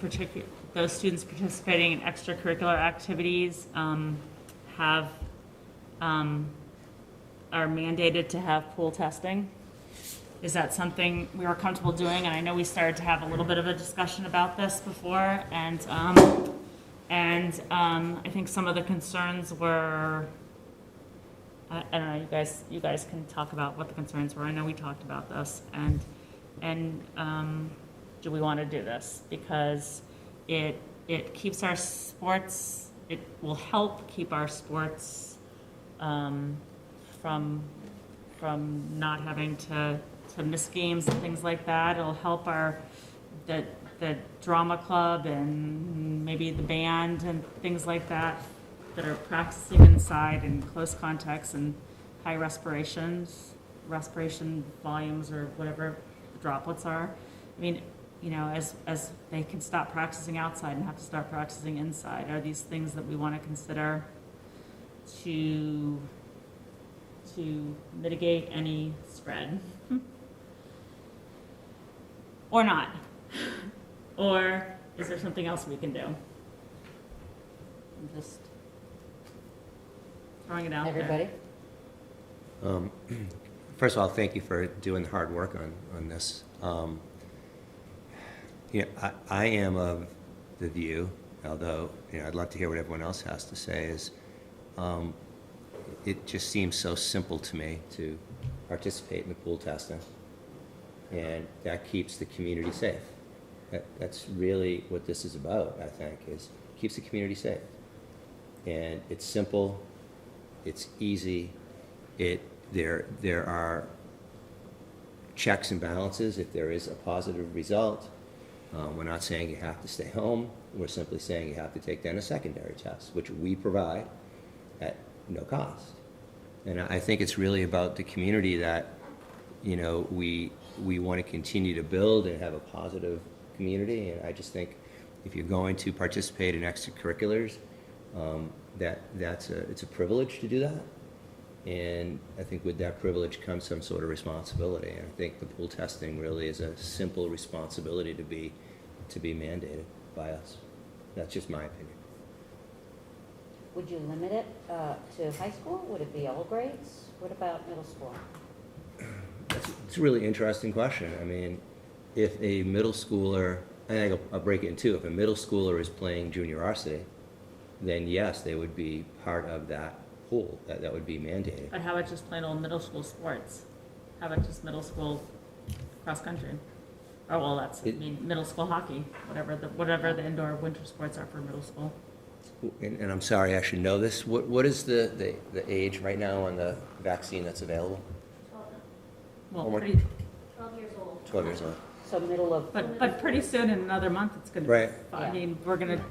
students participating in extracurricular activities are mandated to have pool testing? Is that something we were comfortable doing? And I know we started to have a little bit of a discussion about this before, and I think some of the concerns were, I don't know, you guys can talk about what the concerns were. I know we talked about this, and do we want to do this? Because it keeps our sports, it will help keep our sports from not having to miss games and things like that. It'll help the drama club and maybe the band and things like that are practicing inside in close contacts and high respiration volumes or whatever the droplets are. I mean, as they can stop practicing outside and have to start practicing inside, are these things that we want to consider to mitigate any spread? Or not? Or is there something else we can do? I'm just throwing it out Everybody? there. First of all, thank you for doing the hard work on this. I am of the view, although I'd love to hear what everyone else has to say, is it just seems so simple to me to participate in the pool testing, and that keeps the community safe. That's really what this is about, I think, is keeps the community safe. And it's simple, it's easy, there are checks and balances if there is a positive result. We're not saying you have to stay home, we're simply saying you have to take then a secondary test, which we provide at no cost. And I think it's really about the community that we want to continue to build and have a positive community, and I just think if you're going to participate in extracurriculars, it's a privilege to do that. And I think with that privilege comes some sort of responsibility. And I think the pool testing really is a simple responsibility to be mandated by us. That's just my opinion. Would you limit it to high school? Would it be all grades? What about middle school? It's a really interesting question. I mean, if a middle schooler, and I'll break it in two, if a middle schooler is playing junior varsity, then yes, they would be part of that pool, that would be mandated. But how about just plain old middle school sports? How about just middle school cross country? Oh, well, I mean, middle school hockey, whatever the indoor winter sports are for middle school. And I'm sorry, I should know this. What is the age right now on the vaccine that's available? 12. Well, 12 years old. 12 years old. So middle of. But pretty soon, in another month, it's going to be. Right. I mean, we're going to.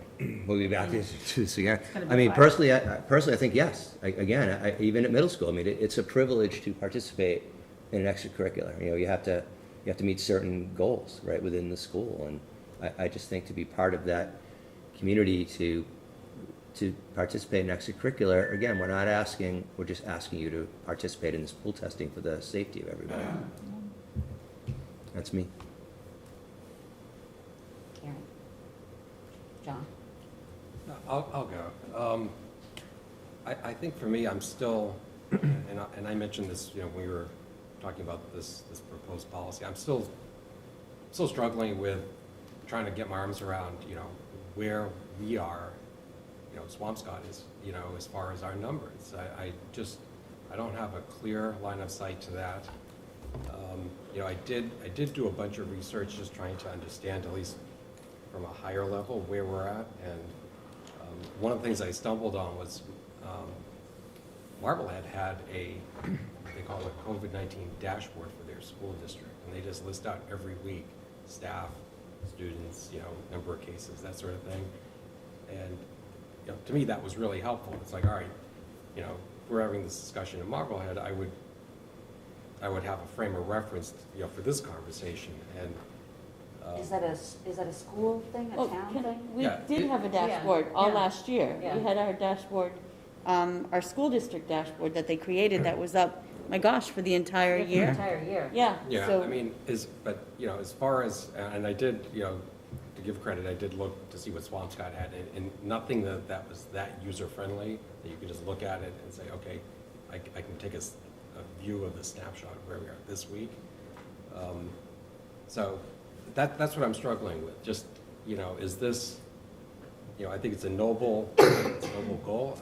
We'll be back to this again. gonna be I mean, fine. personally, I think yes. Even at middle school, I mean, it's a privilege to participate in an extracurricular. You know, you have to meet certain goals, right, within the school. And I just think to be part of that community, to participate in extracurricular, again, we're just asking you to participate in this pool testing for the safety of everybody. That's me. Karen. John. I'll go. I think for me, I'm still, and I mentioned this, when we were talking about this proposed policy, I'm still struggling with trying to get my arms around, where we are, Swampscott is, as far as our numbers. I don't have a clear line of sight to that. I did do a bunch of research just trying to understand, at least from a higher level, where we're at. And one of the things I stumbled on was Marblehead had they call it a COVID-19 dashboard for their school district. And they just list out every week staff, students, number of cases, that sort of thing. And to me, that was really helpful. It's like, all right, if we're having this discussion in Marblehead, I would have a frame of reference, for this conversation. And Is that a school thing, a town thing? We Yeah, did have a dashboard Yeah. all Yeah. last year. Yeah. We had our dashboard, our school district dashboard that they created that was up, my gosh, for the entire The year. entire year. Yeah. Yeah, so- I mean, as far as, and I did, to give credit, I did look to see what Swampscott had, and nothing that was that user-friendly, that you could just look at it and say, okay, I can take a view of the snapshot of where we are this week. So that's what I'm struggling with. Just, is this, I think it's a noble goal.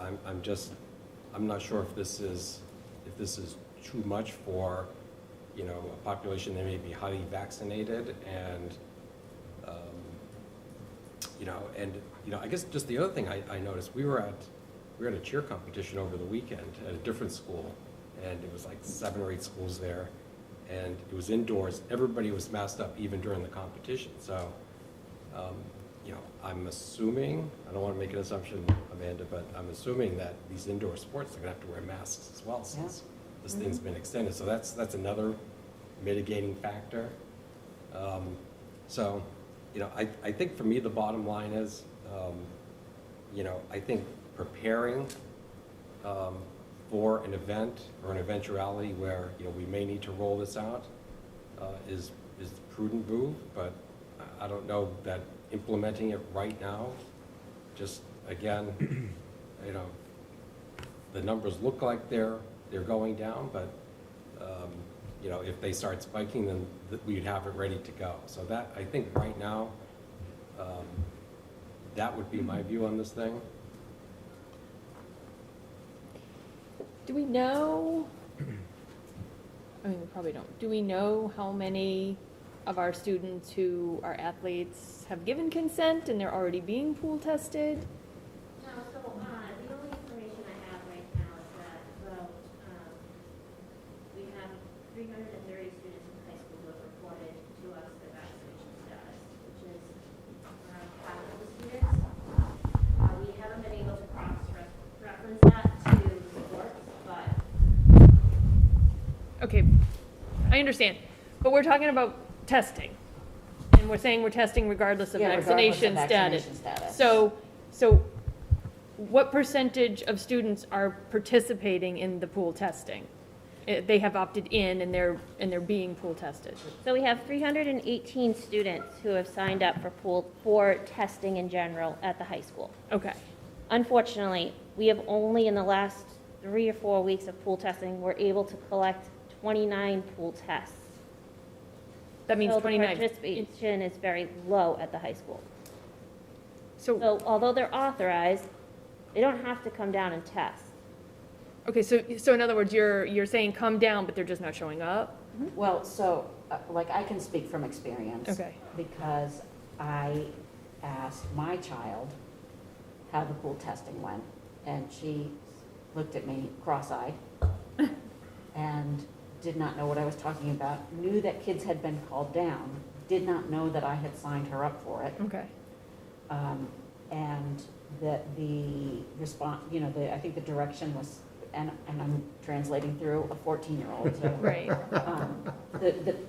I'm not sure if this is too much for, a population that may be highly vaccinated and, I guess just the other thing I noticed, we were at a cheer competition over the weekend at a different school, and it was like 7 or 8 schools there, and it was indoors. Everybody was masked up even during the competition. So, I'm assuming, I don't want to make an assumption, Amanda, but I'm assuming that these indoor sports are going to have to wear masks as well since this thing's been extended. So that's another mitigating factor. So, I think for me the bottom line is, I think preparing for an event or an eventuality where we may need to roll this out is the prudent move, but I don't know that implementing it right now, just again, the numbers look like they're going down, but if they start spiking, then we'd have it ready to go. So that, I think right now, that would be my view on this thing. Do we know, I mean, we probably don't, do we know how many of our students who are athletes have given consent and they're already being pool tested? No, so, the only information I have right now is that about, we have 330 students in high school who have reported to us their vaccination status, which is around half of the students. We haven't been able to cross-reference that to sports, but Okay, I understand, but we're talking about testing. And we're saying we're testing regardless of Yeah, regardless of vaccination status. vaccination status. So what percentage of students are participating in the pool testing? They have opted in and they're being pool tested. So we have 318 students who have signed up for testing in general at the high school. Okay. Unfortunately, we have only in the last 3 or 4 weeks of pool testing, we're able to collect 29 pool tests. That means So 29. the participation is very low at the high school. So, although they're authorized, they don't have to come down and test. okay, so in other words, you're saying come down, but they're just not showing up? Well, so, like, I can speak from experience. Okay. Because I asked my child how the pool testing went, and she looked at me cross-eyed and did not know what I was talking about, knew that kids had been called down, did not know that I had signed her up for it. Okay. And that the response, I think the direction was, and I'm translating through a 14-year-old. So, Right.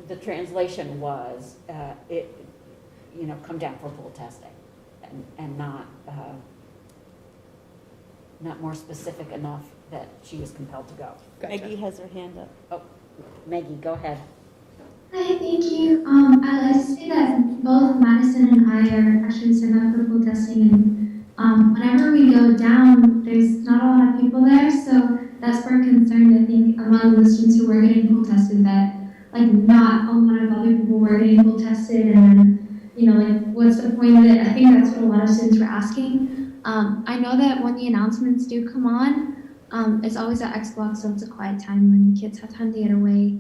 The translation was, come down for pool testing, and not more specific enough that she was compelled to go. Gotcha. Maggie has her hand up. Oh, Maggie, go ahead. Hi, thank you. I'd like to say that both Madison and I are actually signed up for pool testing, and whenever we go down, there's not a lot of people there, so that's where concerned, I think, among the students who were getting pool tested, that, like, not a lot of other people were getting pool tested, and then, what's the point of it? I think that's what a lot of students were asking. I know that when the announcements do come on, it's always at X block, so it's a quiet time when the kids have time to get away.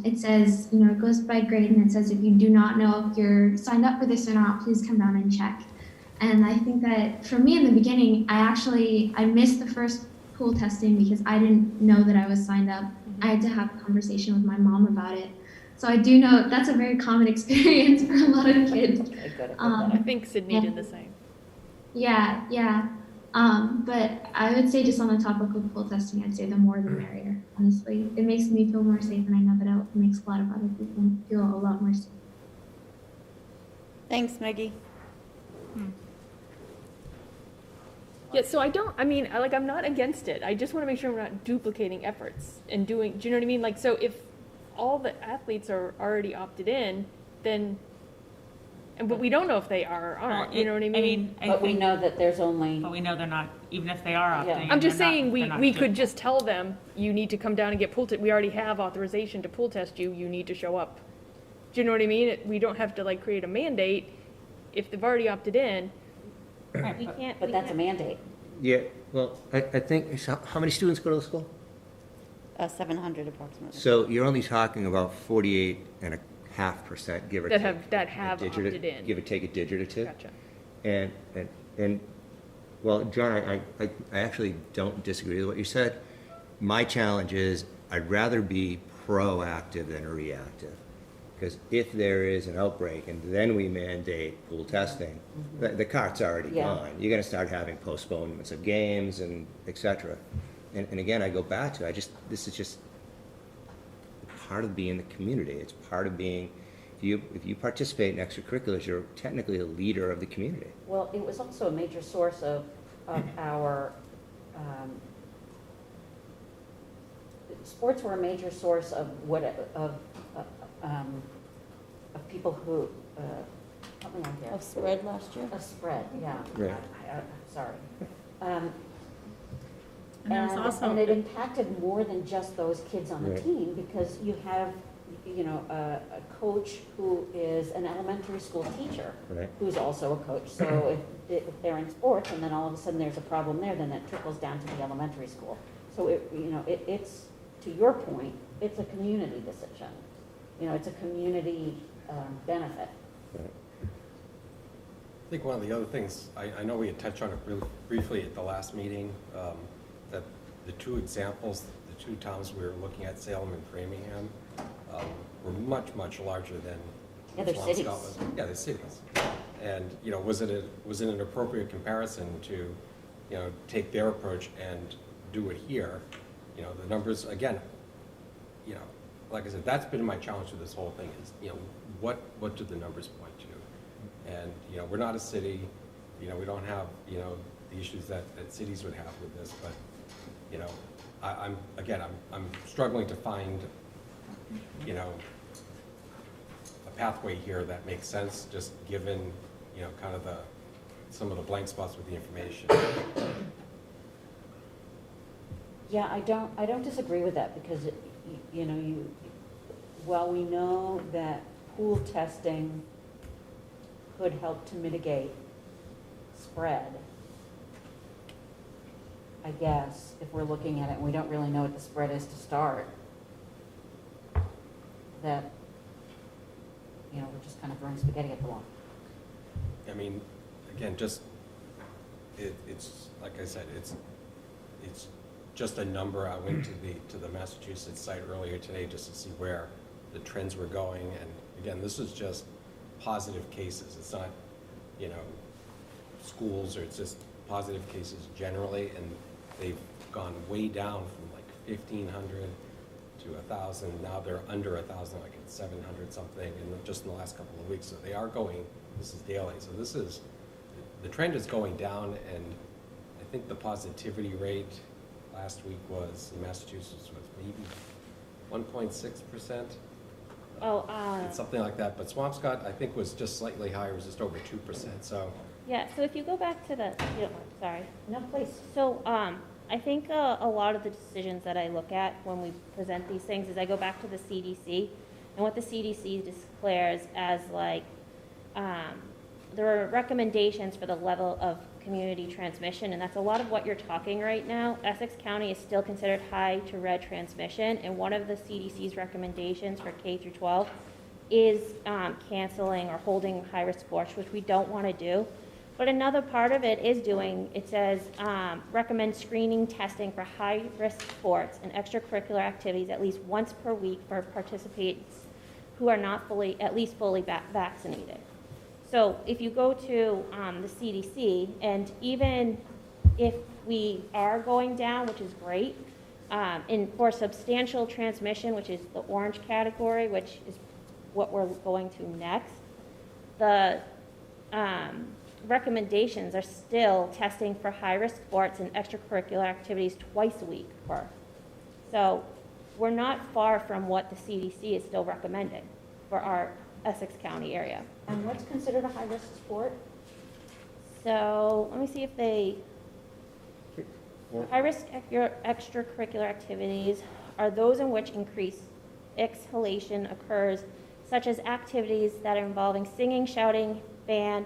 It says, it goes by grade, and it says if you do not know if you're signed up for this or not, please come down and check. And I think that for me in the beginning, I missed the first pool testing because I didn't know that I was signed up. I had to have a conversation with my mom about it. So I do know that's a very common experience for a lot of kids. I think Sydney did the same. Yeah. But I would say just on the topic of pool testing, I'd say the more the merrier, honestly. It makes me feel more safe, and I know that it makes a lot of other people feel a lot more safe. Thanks, Maggie. Yeah, so I'm not against it. I just want to make sure we're not duplicating efforts and do you know what I mean? Like, so if all the athletes are already opted in, then, but we don't know if they are or aren't, you know what I mean? But we know that there's only. But we know they're not, even if they are opting in. I'm just they're not- saying, they're not we doing could it. just tell them, you need to come down and get pool we already have authorization to pool test you, you need to show up. Do you know what I mean? We don't have to create a mandate if they've already opted in. Right, we can't. But that's a mandate. Yeah, well, I think, how many students go to the school? 700 approximately. So you're only talking about 48.5%, give or take. That have a digit, opted in. Give or take a digit or two. Gotcha. And well, John, I actually don't disagree with what you said. My challenge is I'd rather be proactive than reactive. Because if there is an outbreak and then we mandate pool testing, the cart's already gone. You're going to start having postponements of games and et cetera. And again, I go back to, this is just part of being the community. It's part of being, if you participate in extracurriculars, you're technically a leader of the community. Well, it was also a major source of our, sports were a major source of people who, help me out here. Of spread last year? Of spread, yeah. Right. Sorry. And it impacted more than just those kids on the Right. team, because you have, a coach who is an elementary school teacher, Right. who's also a coach. So if they're in sports and then all of a sudden there's a problem there, then it trickles down to the elementary school. So it's, to your point, it's a community decision. It's a community benefit. I think one of the other things, I know we had touched on it really briefly at the last meeting, that the two examples, the two towns we were looking at, Salem and Framingham, were much, much larger than they're Swampscott cities. was. Yeah, they're cities. And, was it an appropriate comparison to, take their approach and do it here? The numbers, again, like I said, that's been my challenge with this whole thing is, what do the numbers point to? And, we're not a city, we don't have, the issues that cities would have with this, but, I'm struggling to find, a pathway here that makes sense, just given, kind of some of the blank spots with the information. Yeah, I don't disagree with that because, while we know that pool testing could help to mitigate spread, I guess, if we're looking at it and we don't really know what the spread is to start, that, we're just kind of throwing spaghetti at the wall. I mean, again, it's, like I said, it's just a number. I went to the Massachusetts site earlier today just to see where the trends were going. And again, this is just positive cases. It's not, schools, or it's just positive cases generally. And they've gone way down from like 1,500 to 1,000. Now they're under 1,000, like at 700 something, and just in the last couple of weeks. So they are going, this is daily. So the trend is going down, and I think the positivity rate last week in Massachusetts was maybe 1.6%. It's something like that. But Swampscott, I think, was just slightly higher. It was just over 2%. So Yeah, so if you go back to the, sorry. No, please. So I think a lot of the decisions that I look at when we present these things is I go back to the CDC, and what the CDC declares as there are recommendations for the level of community transmission, and that's a lot of what you're talking right now. Essex County is still considered high to red transmission, and one of the CDC's recommendations for K through 12 is canceling or holding high-risk sports, which we don't want to do. But another part of it is it says, recommend screening testing for high-risk sports and extracurricular activities at least once per week for participants who are not at least fully vaccinated. So if you go to the CDC, and even if we are going down, which is great, for substantial transmission, which is the orange category, which is what we're going to next, the recommendations are still testing for high-risk sports and extracurricular activities twice a week. So we're not far from what the CDC is still recommending for our Essex County area. And what's considered a high-risk sport? So let me see if high-risk extracurricular activities are those in which increased exhalation occurs, such as activities that are involving singing, shouting, band,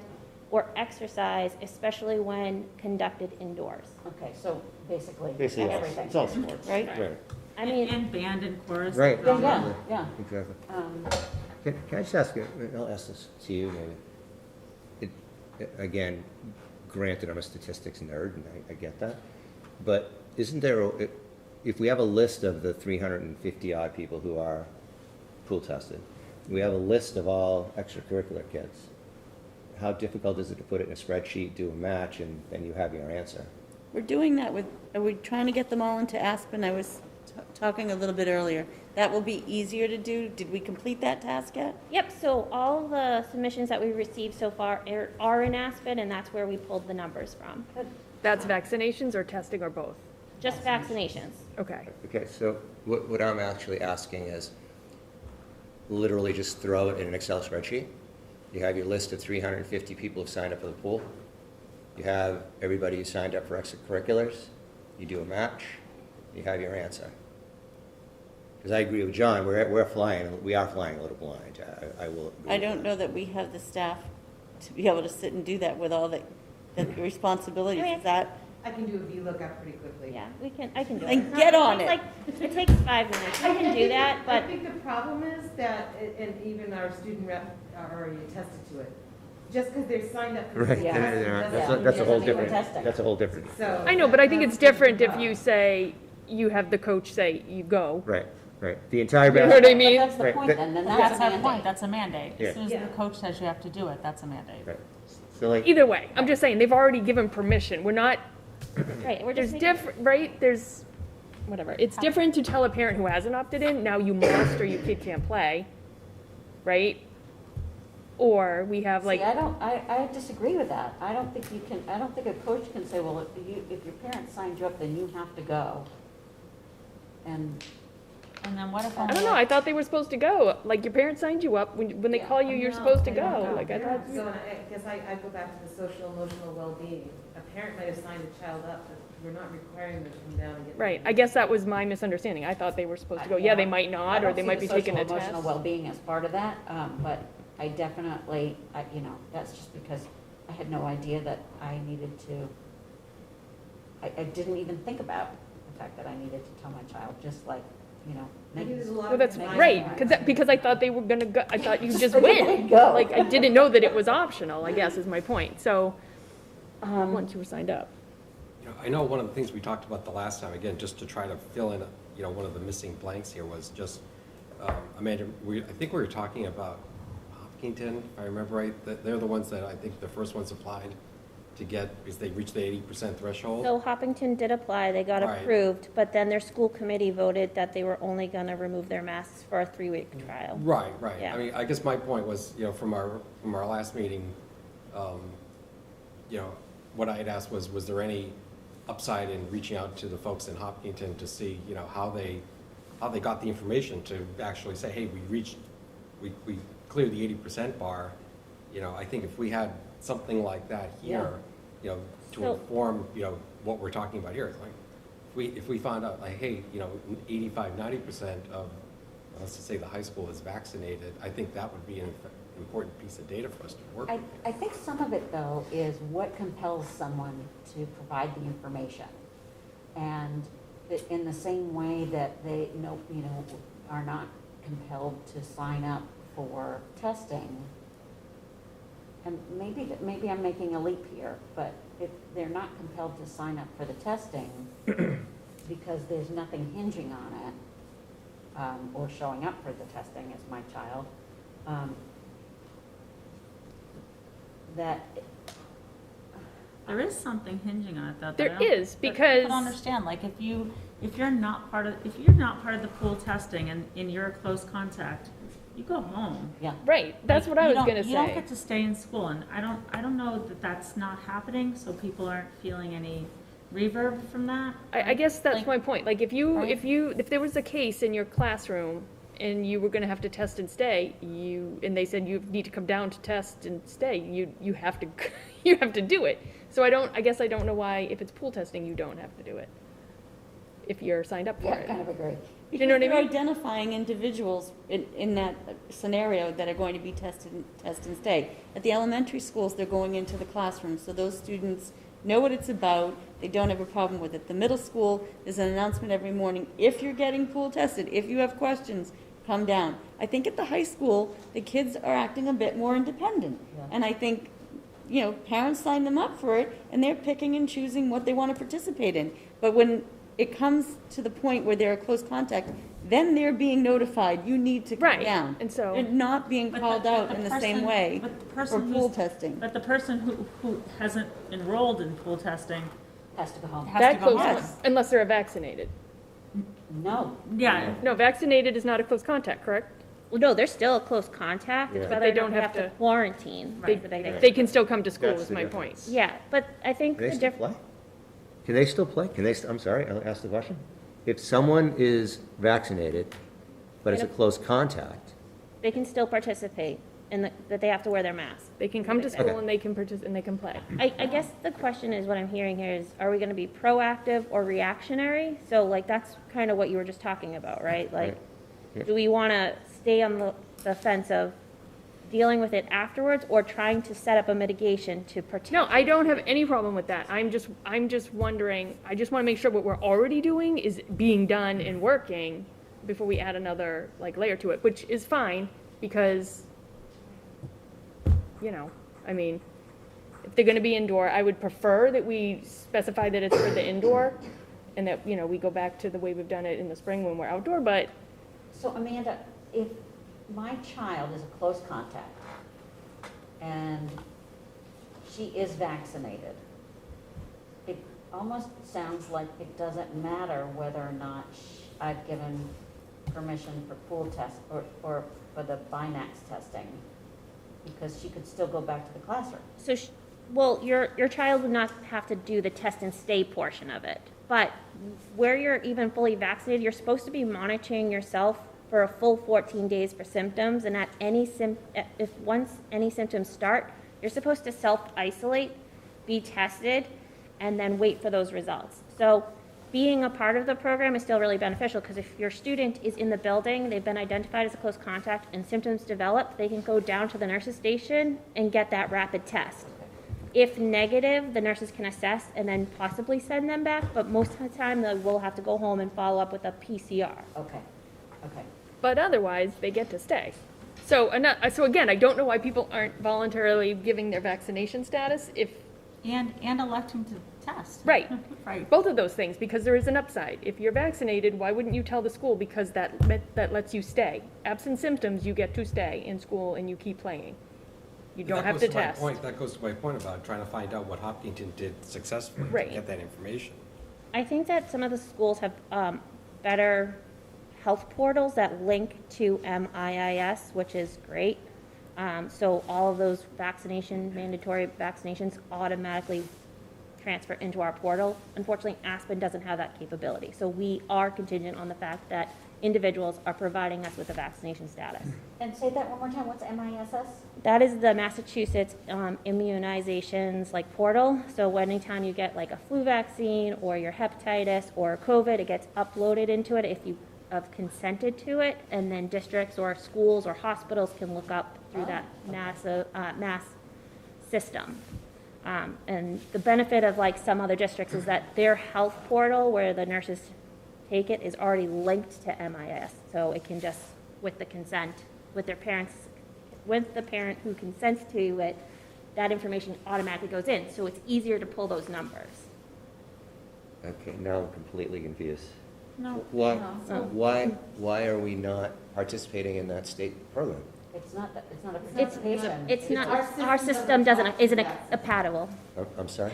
or exercise, especially when conducted indoors. Okay, so basically Basically, everything. it's all sports. Right? Right. I mean, And band and chorus. Right. Yeah. Exactly. Can I just ask you, I'll ask this to you maybe. Again, granted, I'm a statistics nerd, and I get that, but isn't there, if we have a list of the 350 odd people who are pool tested, we have a list of all extracurricular kids, how difficult is it to put it in a spreadsheet, do a match, and then you have your answer? We're doing that are we trying to get them all into Aspen? I was talking a little bit earlier. That will be easier to do. Did we complete that task yet? yep, so all the submissions that we received so far are in Aspen, and that's where we pulled the numbers from. That's vaccinations or testing or both? Just vaccinations. Okay. Okay, so what I'm actually asking is literally just throw it in an Excel spreadsheet. You have your list of 350 people who signed up for the pool. You have everybody who signed up for extracurriculars. You do a match. You have your answer. Because I agree with John, we are flying a little blind. I will agree I with don't that. know that we have the staff to be able to sit and do that with all the responsibilities. Is that? I can do a VLOOKUP pretty quickly. Yeah, I can do it. Then get on it. It takes 5 minutes. I can do that, but I think the problem is that, and even our student rep already attested to it, just because they're signed up for Right, the Yeah. testing that's a whole Doesn't mean we're different, testing. that's a whole different. So I know, but I think it's different if that's you say, you have the coach say, you go. Right. The entire. You know what I But mean? that's the Right, point that- then That's that's a our point, mandate. that's a mandate. Yeah. As soon as Yeah. the coach says you have to do it, that's a mandate. Right. So like, Either way, I'm just saying, they've already given permission. We're not, right, we're there's just different, right? There's, whatever. It's different to tell a parent who hasn't opted in, now you must or your kid can't play, right? Or we have like. See, I disagree with that. I don't think a coach can say, well, if your parents signed you up, then you have to go. And And then what if I don't know, I thought they were supposed to go. Like, your parents signed you up, when they call you, you're supposed to go. Like, I thought. So I guess I go back to the social emotional well-being. A parent might have signed a child up, but we're not requiring them to come down and get. Right, I guess that was my misunderstanding. I thought they were supposed to go. Yeah, they might not, or they might be taking a test. I don't see the social emotional well-being as part of that, but I definitely, that's just because I had no idea that I needed to, I didn't even think about the fact that I needed to tell my child, just like, Maybe there's a lot Well, of that's nice right, parents. because I thought they were gonna go, I thought you just They went. go. Like, I didn't know that it was optional, I guess is my point. So, once you were signed up. I know one of the things we talked about the last time, again, just to try to fill in, one of the missing blanks here was just, Amanda, I think we were talking about Hopkinton, if I remember right, that they're the ones that I think the first ones applied to get, because they reached the 80% threshold. So Hoppington did apply, they got Right. approved, but then their school committee voted that they were only gonna remove their masks for a 3-week trial. Right. Yeah. I mean, I guess my point was, from our last meeting, what I had asked was there any upside in reaching out to the folks in Hopkinton to see, how they got the information to actually say, hey, we cleared the 80% bar. I think if we had something like that here, to inform, what we're talking about here, it's like, if we found out, like, hey, 85-90% of, let's just say the high school is vaccinated, I think that would be an important piece of data for us to work with. I think some of it, though, is what compels someone to provide the information. And in the same way that they are not compelled to sign up for testing, and maybe I'm making a leap here, but if they're not compelled to sign up for the testing because there's nothing hinging on it, or showing up for the testing as my child, that There is something hinging on it, though. There that I don't- is, that because- I don't understand, like, if you're not part of the pool testing and you're a close contact, you go home. Yeah. Right, that's what I was gonna You don't say. get to stay in school, and I don't know that that's not happening, so people aren't feeling any reverb from that. I guess that's Like- my point. Like, if there was a case in your classroom and you were gonna have to test and stay, and they said you need to come down to test and stay, you have to, you have to do it. So I guess I don't know why, if it's pool testing, you don't have to do it, if you're signed up for I it. kind of agree. You know what I Because they're mean? identifying individuals in that scenario that are going to be test and stay. At the elementary schools, they're going into the classroom, so those students know what it's about, they don't have a problem with it. The middle school, there's an announcement every morning, if you're getting pool tested, if you have questions, come down. I think at the high school, the kids are acting a bit more independent. Yeah. And I think, parents sign them up for it, and they're picking and choosing what they want to participate in. But when it comes to the point where they're a close contact, then they're being notified, you need to come Right, down. and so- They're not being But called out in the same person- way but the for person pool who's- testing. But the person who hasn't enrolled in pool testing Has to go home. has That to go close, home. Yes. unless they're vaccinated. No. Yeah, No, vaccinated is not a close contact, correct? Well, no, they're still a close contact, Yeah. but But they they don't don't have have to to- quarantine. They, but they- they can still come to school, That's is the my difference. point. Yeah, but I think Can they the still difference. play? Can they still play? I'm sorry, I'll ask the question. If someone is vaccinated, but it's a close contact, They can still participate that they have to wear their mask. They can come to school Okay. and they can participate, and they can play. I guess the question is, what I'm hearing here is, are we gonna be proactive or reactionary? So like, that's kind of what you were just talking about, right? Like, Right. Yeah. do we wanna stay on the fence of dealing with it afterwards, or trying to set up a mitigation to protect? No, I don't have any problem with that. I'm just wondering, I just want to make sure what we're already doing is being done and working before we add another, layer to it, which is fine, because, I mean, if they're gonna be indoor, I would prefer that we specify that it's for the indoor, and that, we go back to the way we've done it in the spring when we're outdoor, but So Amanda, if my child is a close contact and she is vaccinated, almost sounds like it doesn't matter whether or not I've given permission for pool test or for the Binax testing, because she could still go back to the classroom. So, well, your child would not have to do the test and stay portion of it. But where you're even fully vaccinated, you're supposed to be monitoring yourself for a full 14 days for symptoms. And at if once any symptoms start, you're supposed to self-isolate, be tested, and then wait for those results. So being a part of the program is still really beneficial, because if your student is in the building, they've been identified as a close contact, and symptoms develop, they can go down to the nurse's station and get that rapid test. If negative, the nurses can assess and then possibly send them back, but most of the time they will have to go home and follow up with a PCR. Okay, okay. But otherwise, they get to stay. So again, I don't know why people aren't voluntarily giving their vaccination status if. And elect them to test. Right. Right. Both of those things, because there is an upside. If you're vaccinated, why wouldn't you tell the school? Because that lets you stay. Absent symptoms, you get to stay in school and you keep playing. You don't have to test. That goes to my point about trying to find out what Hopkinton did successfully Right. to get that information. I think that some of the schools have better health portals that link to MIIS, which is great. So all of those mandatory vaccinations automatically transfer into our portal. Unfortunately, Aspen doesn't have that capability. So we are contingent on the fact that individuals are providing us with a vaccination status. And say that one more time, what's MISS? That is the Massachusetts immunizations portal. So anytime you get a flu vaccine or your hepatitis or COVID, it gets uploaded into it if you have consented to it, and then districts or schools or hospitals can look up through that mass system. And the benefit of some other districts is that their health portal where the nurses take it is already linked to MIS. So it can just, with the consent, with their parents, with the parent who consents to it, that information automatically goes in. So it's easier to pull those numbers. Okay, now I'm completely confused. No. Why are we not participating in that state program? It's not a participation. It's not, our system isn't compatible. I'm sorry?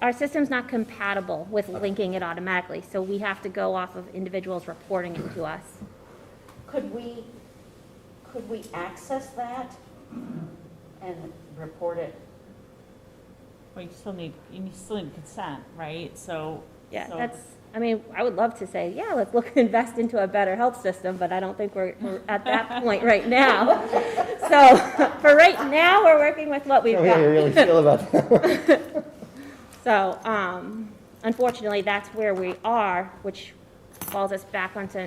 Our system's not compatible with linking it automatically, so we have to go off of individuals reporting it to us. Could we access that and report it? Well, you still need consent, right? So. Yeah, so I would love to say, yeah, let's invest into a better health system, but I don't think we're at that point right now. So for right now, we're working with what we've got. How do you really feel about that? So unfortunately, that's where we are, which falls us back onto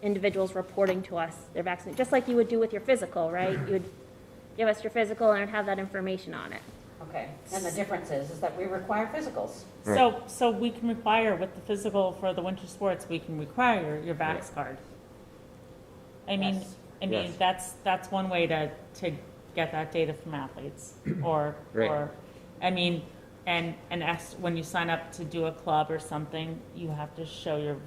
individuals reporting to us their vaccine, just like you would do with your physical, right? You would give us your physical and have that information on it. Okay, and the difference is that we require physicals. So we can require with the physical for the winter sports, we can require your Vax card. I mean, Yes. that's one way to get that data from athletes or I mean, and when you sign up to do a club or something, you have to show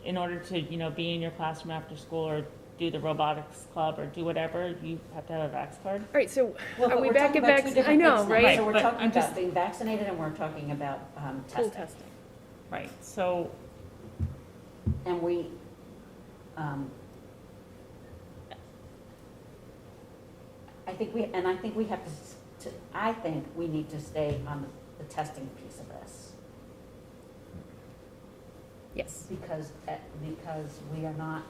in order to be in your classroom after school or do the robotics club or do whatever, you have to have a Vax card. All right, so Well, are but we we're back talking at about two vaccine? I different know, things now. right? So we're But talking I'm just- about being vaccinated and we're talking about Pool testing. testing. Right, so, And we, I think we have I think we need to stay on the testing piece of this. Yes. Because we are not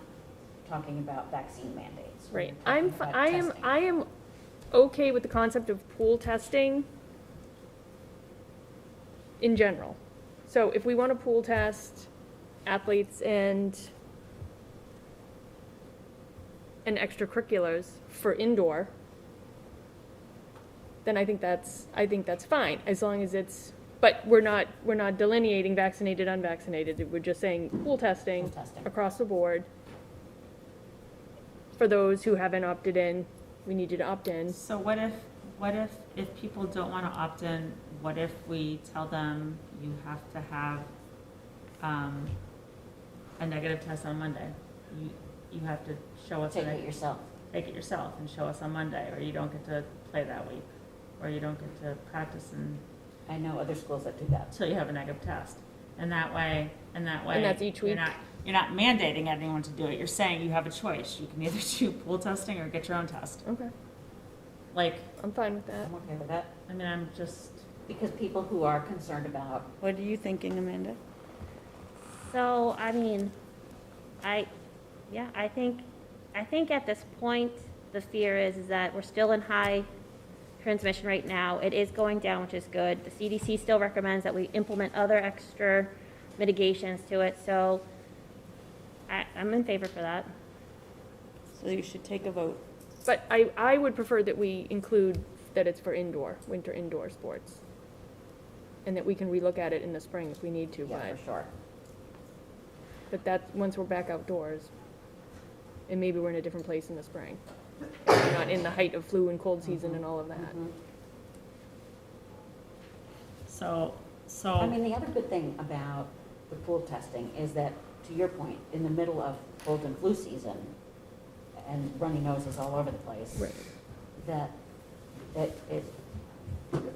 talking about vaccine mandates. We're Right. talking about testing. I am okay with the concept of pool testing in general. So if we want to pool test athletes and extracurriculars for indoor, then I think that's fine, as long as it's, but we're not delineating vaccinated, unvaccinated. We're just saying pool testing across the board. For those who haven't opted in, we need you to opt in. so what if people don't want to opt in, what if we tell them you have to have a negative test on Monday? You have to show us. Take it yourself. Take it yourself and show us on Monday, or you don't get to play that week, or you don't get to practice and I know other schools that do that. until you have a negative test. And that way. And that's each week? You're not mandating anyone to do it. You're saying you have a choice. You can either do pool testing or get your own test. Okay, Like, I'm fine with that. I'm okay with that, I mean, I'm just, because people who are concerned about, What are you thinking, Amanda? So, I mean, I think at this point, the fear is that we're still in high transmission right now. It is going down, which is good. The CDC still recommends that we implement other extra mitigations to it, so I'm in favor for that. So you should take a vote. But I would prefer that we include that it's for winter indoor sports. And that we can relook at it in the spring if we need to, yeah, for sure. but that's, once we're back outdoors, and maybe we're in a different place in the spring. We're not in the height of flu and cold season and all of that. I mean, the other good thing about the pool testing is that, to your point, in the middle of cold and flu season, and runny noses all over the place, Right. that it,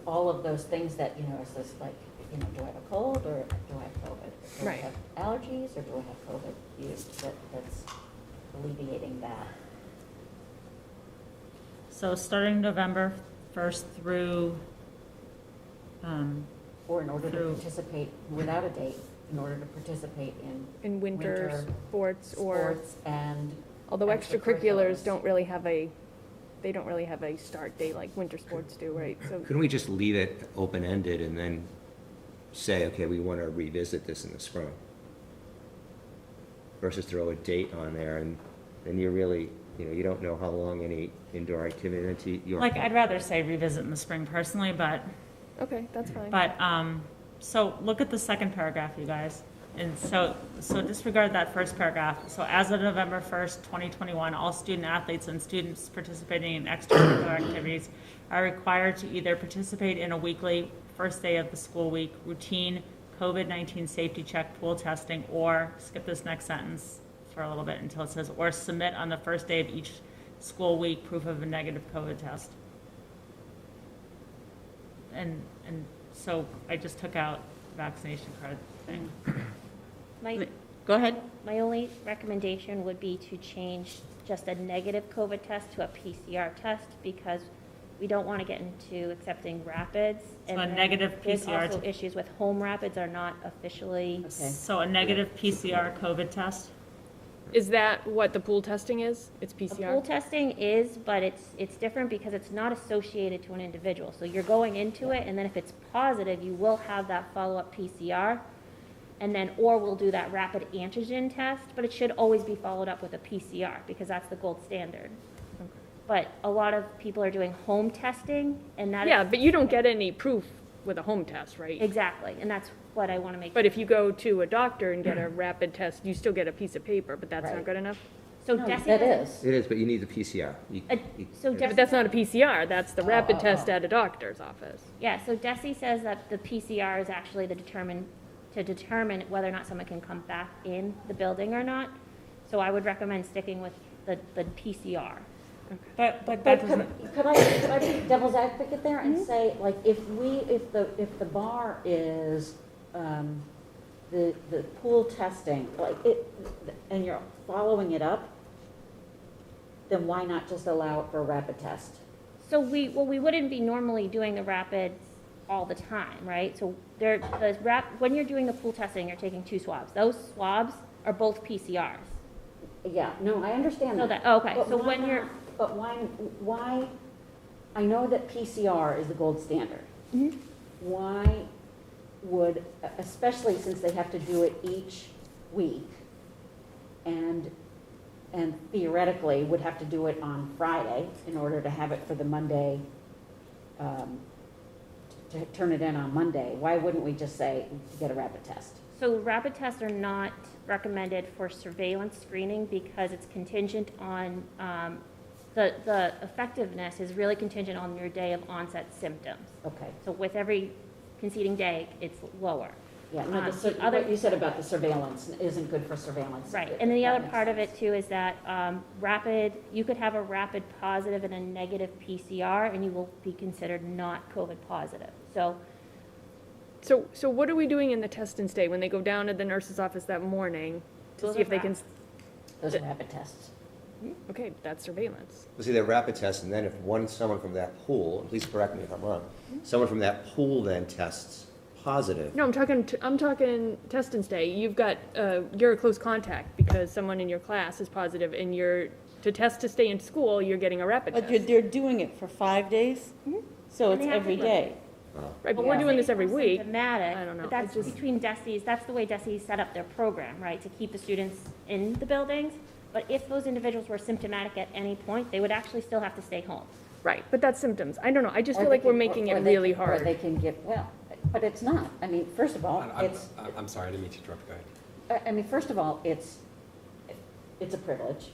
all of those things that, is this like, do I have a cold, or do I have COVID? Do Right. I have allergies, or do I have COVID? That's alleviating that. so starting November 1st through, Or in order to True. participate, without a date, in order to participate in Winter sports or, sports and. although extracurriculars don't really have a start date like winter sports do, right? So Couldn't we just leave it open-ended and then say, okay, we want to revisit this in the spring? Versus throw a date on there, and then you really, you don't know how long any indoor activity you're. like, I'd rather say revisit in the spring personally, but, okay, that's fine. so look at the second paragraph, you guys. And so disregard that first paragraph. So as of November 1st, 2021, all student athletes and students participating in extracurricular activities are required to either participate in a weekly, first day of the school week, routine COVID-19 safety check pool testing, or, skip this next sentence for a little bit until it says, or submit on the first day of each school week proof of a negative COVID test. And so I just took out the vaccination card thing. Go ahead. My only recommendation would be to change just a negative COVID test to a PCR test, because we don't want to get into accepting rapids. So a then negative there's PCR also issues with home rapids are not officially. Okay. So a negative PCR COVID test? Is that what the pool testing is? It's The PCR? pool testing is, but it's different because it's not associated to an individual. So you're going into it, and then if it's positive, you will have that follow-up PCR. And then, or we'll do that rapid antigen test, but it should always be followed up with a PCR, because that's the gold standard. But a lot of people are doing home testing, and that. Yeah, but you don't get any proof with a home test, right? Exactly, and that's what I want to make. But if you go to a doctor and get a rapid test, you still get a piece of paper, but that's not Right. good enough? So No, DESI that doesn't- is. It is, but you need the PCR. So Yeah, but DESI that's not a PCR, that's the rapid oh, test oh. at a doctor's office. Yeah, so DESI says that the PCR is actually to determine whether or not someone can come back in the building or not. So I would recommend sticking with the PCR. But But that doesn't, could I be devil's advocate there and say, like, if the bar is, the pool testing, like, and you're following it up, then why not just allow it for a rapid test? So we wouldn't be normally doing the rapids all the time, right? So when you're doing the pool testing, you're taking 2 swabs. Those swabs are both PCRs. Yeah, no, I understand So that. okay, But so why when you're. not- But why, I know that PCR is the gold standard. Mhm. Why would, especially since they have to do it each week, and theoretically would have to do it on Friday in order to have it for the Monday, to turn it in on Monday, why wouldn't we just say, get a rapid test? So rapid tests are not recommended for surveillance screening because it's contingent on, the effectiveness is really contingent on your day of onset symptoms. Okay, So with every conceding day, it's lower. yeah, no, what you said about the surveillance isn't good for surveillance. Right, and then the That other makes part of sense. it too is that you could have a rapid positive and a negative PCR, and you will be considered not COVID positive. So So what are we doing in the test and stay when they go down to the nurse's office that morning to see if they can? Those are rapid tests. Okay, that's surveillance. Well, see, they're rapid tests, and then if someone from that pool, and please correct me if I'm wrong, someone from that pool then tests positive. No, I'm talking test and stay. You've got, you're a close contact because someone in your class is positive and to test to stay in school, you're getting a rapid But test. they're doing it for 5 days? So And it's they have every to- day. Right, but we're doing this every week. Symptomatic, I don't know. but that's between DESI's, that's the way DESI set up their program, right, to keep the students in the buildings. But if those individuals were symptomatic at any point, they would actually still have to stay home. Right, but that's symptoms. I don't know, I just Or feel they like we're can- making or it they really can- Or hard. they can get, well, but it's not. I mean, first of all, I'm sorry, I didn't mean to interrupt, go ahead. I mean, first of all, it's a privilege.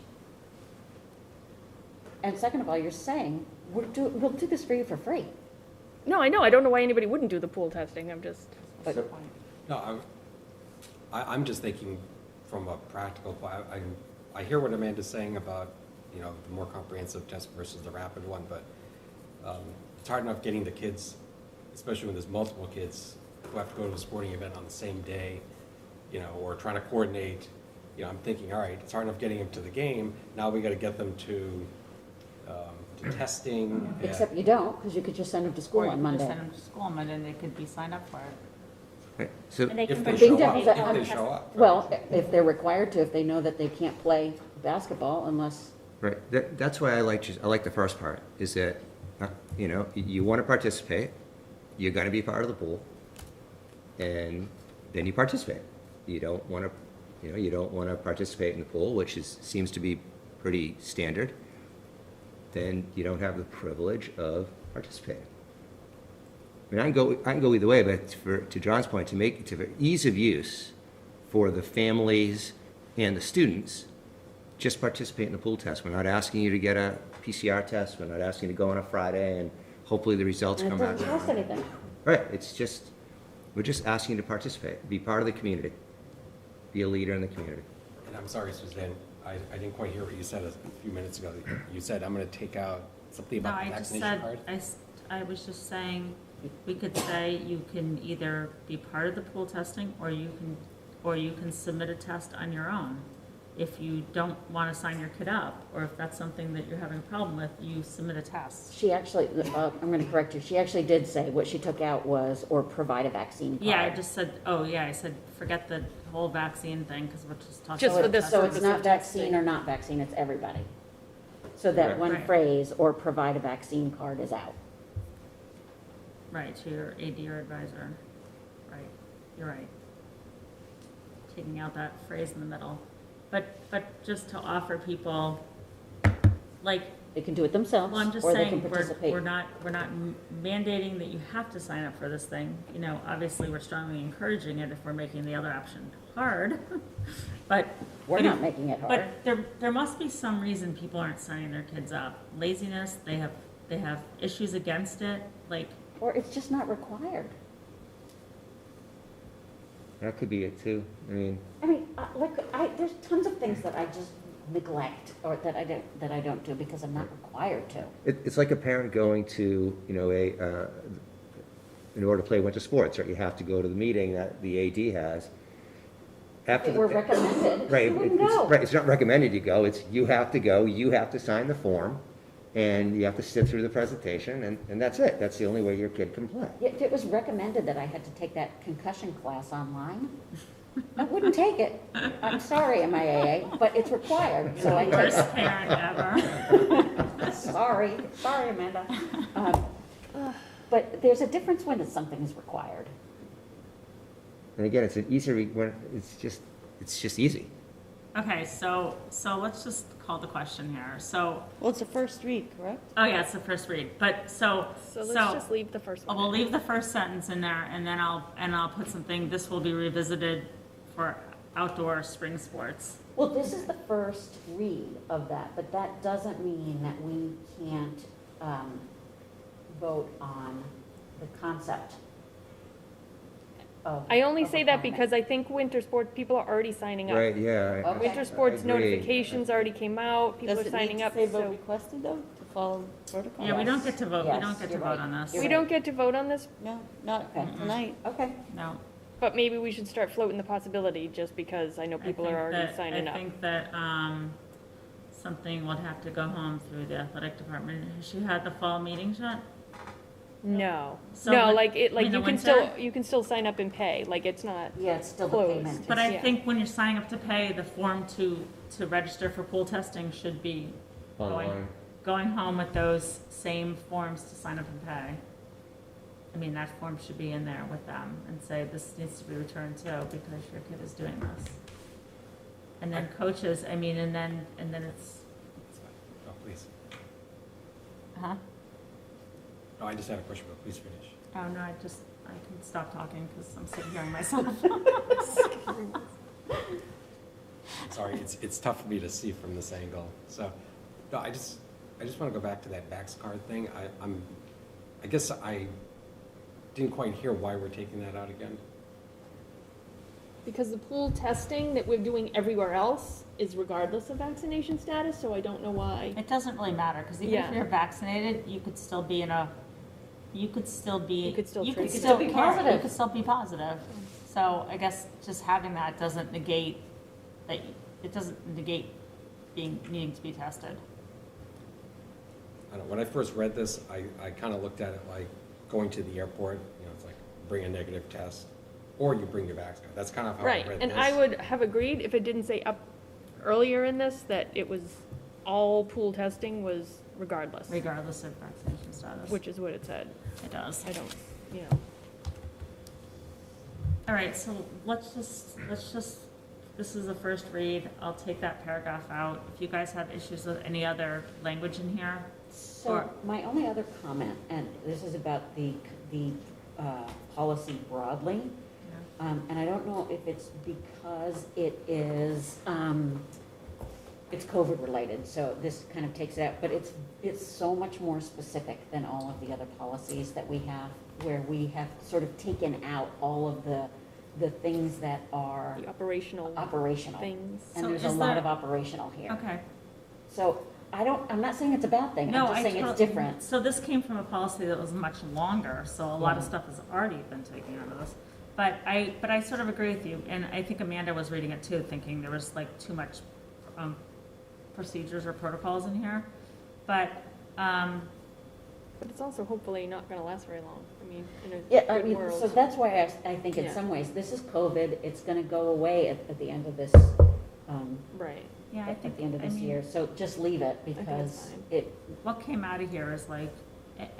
And second of all, you're saying, we'll do this for you for free. No, I know, I don't know why anybody wouldn't do the pool testing, I'm just. No, I'm just thinking from a practical, I hear what Amanda's saying about, you know, the more comprehensive test versus the rapid one, but it's hard enough getting the kids, especially when there's multiple kids who have to go to a sporting event on the same day, you know, or trying to coordinate. You know, I'm thinking, all right, it's hard enough getting them to the game, now we gotta get them to testing. Except you don't, because you could just send them to school Or you on could Monday. just send them to school on Monday and they could be signed up for it. Right. So And they If can they bring show their up, own if they test. show up. Well, if they're required to, if they know that they can't play basketball unless, right, that's why I like the first part, is that, you know, you want to participate, you're going to be part of the pool, and then you participate. You don't want to participate in the pool, which seems to be pretty standard. Then you don't have the privilege of participating. I mean, I can go either way, but to John's point, for ease of use for the families and the students, just participate in the pool test. We're not asking you to get a PCR test. We're not asking you to go on a Friday and hopefully the results and it come out. doesn't cost anything. Right, we're just asking you to participate, be part of the community, be a leader in the community. And I'm sorry, Suzanne, I didn't quite hear what you said a few minutes ago. You said, I'm gonna take out something No, about the I just vaccination said, card? I was just saying, we could say you can either be part of the pool testing, or you can submit a test on your own. If you don't want to sign your kid up, or if that's something that you're having a problem with, you submit a test. She actually, I'm going to correct you, she actually did say what she took out was, or provide a vaccine card. Yeah, I just said, I said, forget the whole vaccine thing, because we're just talking Just about for this So testing. it's not vaccine or not vaccine, it's everybody. So that one Right. phrase, or provide a vaccine card, is out. Right, to your AD or advisor. Right, you're right. Taking out that phrase in the middle. But just to offer people, like, They can do it themselves, well, I'm just or they can saying, participate. we're not mandating that you have to sign up for this thing. You know, obviously, we're strongly encouraging it if we're making the other option hard, but. We're but not if- making it hard. But there must be some reason people aren't signing their kids up. Laziness, they have issues against it, like, Or it's just not required. That could be it too. I mean, There's tons of things that I just neglect, or that I don't do because I'm not required to. it's like a parent going to, you know, in order to play winter sports, right? You have to go to the meeting that the AD has. If it were recommended, Right, you wouldn't go. right, it's not recommended you go, it's you have to go, you have to sign the form, and you have to sit through the presentation, and that's it. That's the only way your kid can play. If it was recommended that I had to take that concussion class online, I wouldn't take it. I'm sorry, MIAA, but it's required, so I take worst it. parent ever. Sorry, Amanda. But there's a difference when something is required. And again, it's an easy, it's just easy. Okay, so let's just call the question here. So, Well, it's a first read, correct? oh yeah, it's the first read, but So let's just leave the first one. We'll leave the first sentence in there, and then I'll put something, this will be revisited for outdoor spring sports. Well, this is the first read of that, but that doesn't mean that we can't vote on the concept. I only say that because I think winter sports, people are already signing up. Right, yeah. Okay. Winter sports I agree. notifications already came out, people Does are it need signing to up, say vote so. requested, though, to follow protocol? Yeah, we don't get to vote, we Yes, don't get to you're vote right. on this. You're We don't get to vote on this, No, not Okay. tonight. Okay. No. but maybe we should start floating the possibility, just because I know people are already signing I up. think that, something would have to go home through the athletic department. Has she had the fall meetings yet? No, So no, when- like, it, like, in the you can winter? still, you can still sign up and pay, like, it's not Yeah, it's still the closed. payment. But I Yeah. think when you're signing up to pay, the form to register for pool testing should be Online. going home with those same forms to sign up and pay. I mean, that form should be in there with them and say, this needs to be returned too, because your kid is doing this. And then coaches, I mean, and then it's, Oh, please. huh? No, I just had a question, but please finish. Oh, no, I can stop talking because I'm sick of hearing myself. Sorry, it's tough for me to see from this angle. So, no, I just want to go back to that Vax card thing. I guess I didn't quite hear why we're taking that out again. Because the pool testing that we're doing everywhere else is regardless of vaccination status, so I don't know why. It doesn't really matter, because even if Yeah. you're vaccinated, you could still be you could still be. You could still You trade. could You could still still be carry- positive. You could still be positive. So I guess just having that doesn't negate it doesn't negate needing to be tested. I don't know, when I first read this, I kind of looked at it like going to the airport, it's like bring a negative test, or you bring your vaccine. That's kind of how I Right, read this. and I would have agreed if it didn't say up earlier in this that it was, all pool testing was regardless, Regardless of vaccination status. which is what it said. It does. I don't, you know. All right, so let's just, this is the first read. I'll take that paragraph out. If you guys have issues with any other language in here, So my only other comment, and this is about the policy broadly, and I don't know if it's because it is, it's COVID related, so this kind of takes it out, but it's so much more specific than all of the other policies that we have, where we have sort of taken out all of the things that are The operational things. And So there's a is lot there- of operational here. okay. So I'm not saying it's a bad thing, No, I'm just saying it's totally- different. So this came from a policy that was much longer, so a lot of Yeah. stuff has already been taken out of this. But I sort of agree with you, and I think Amanda was reading it too, thinking there was like too much procedures or protocols in here. But, But it's also hopefully not gonna last very long, I mean, in a Yeah, I good mean, world. so that's why I think in Yeah. some ways, this is COVID, it's gonna go away at the end of this, Right. yeah, I at think, the end of I this mean, year, so just leave it, think it's because fine. it, what came out of here is like,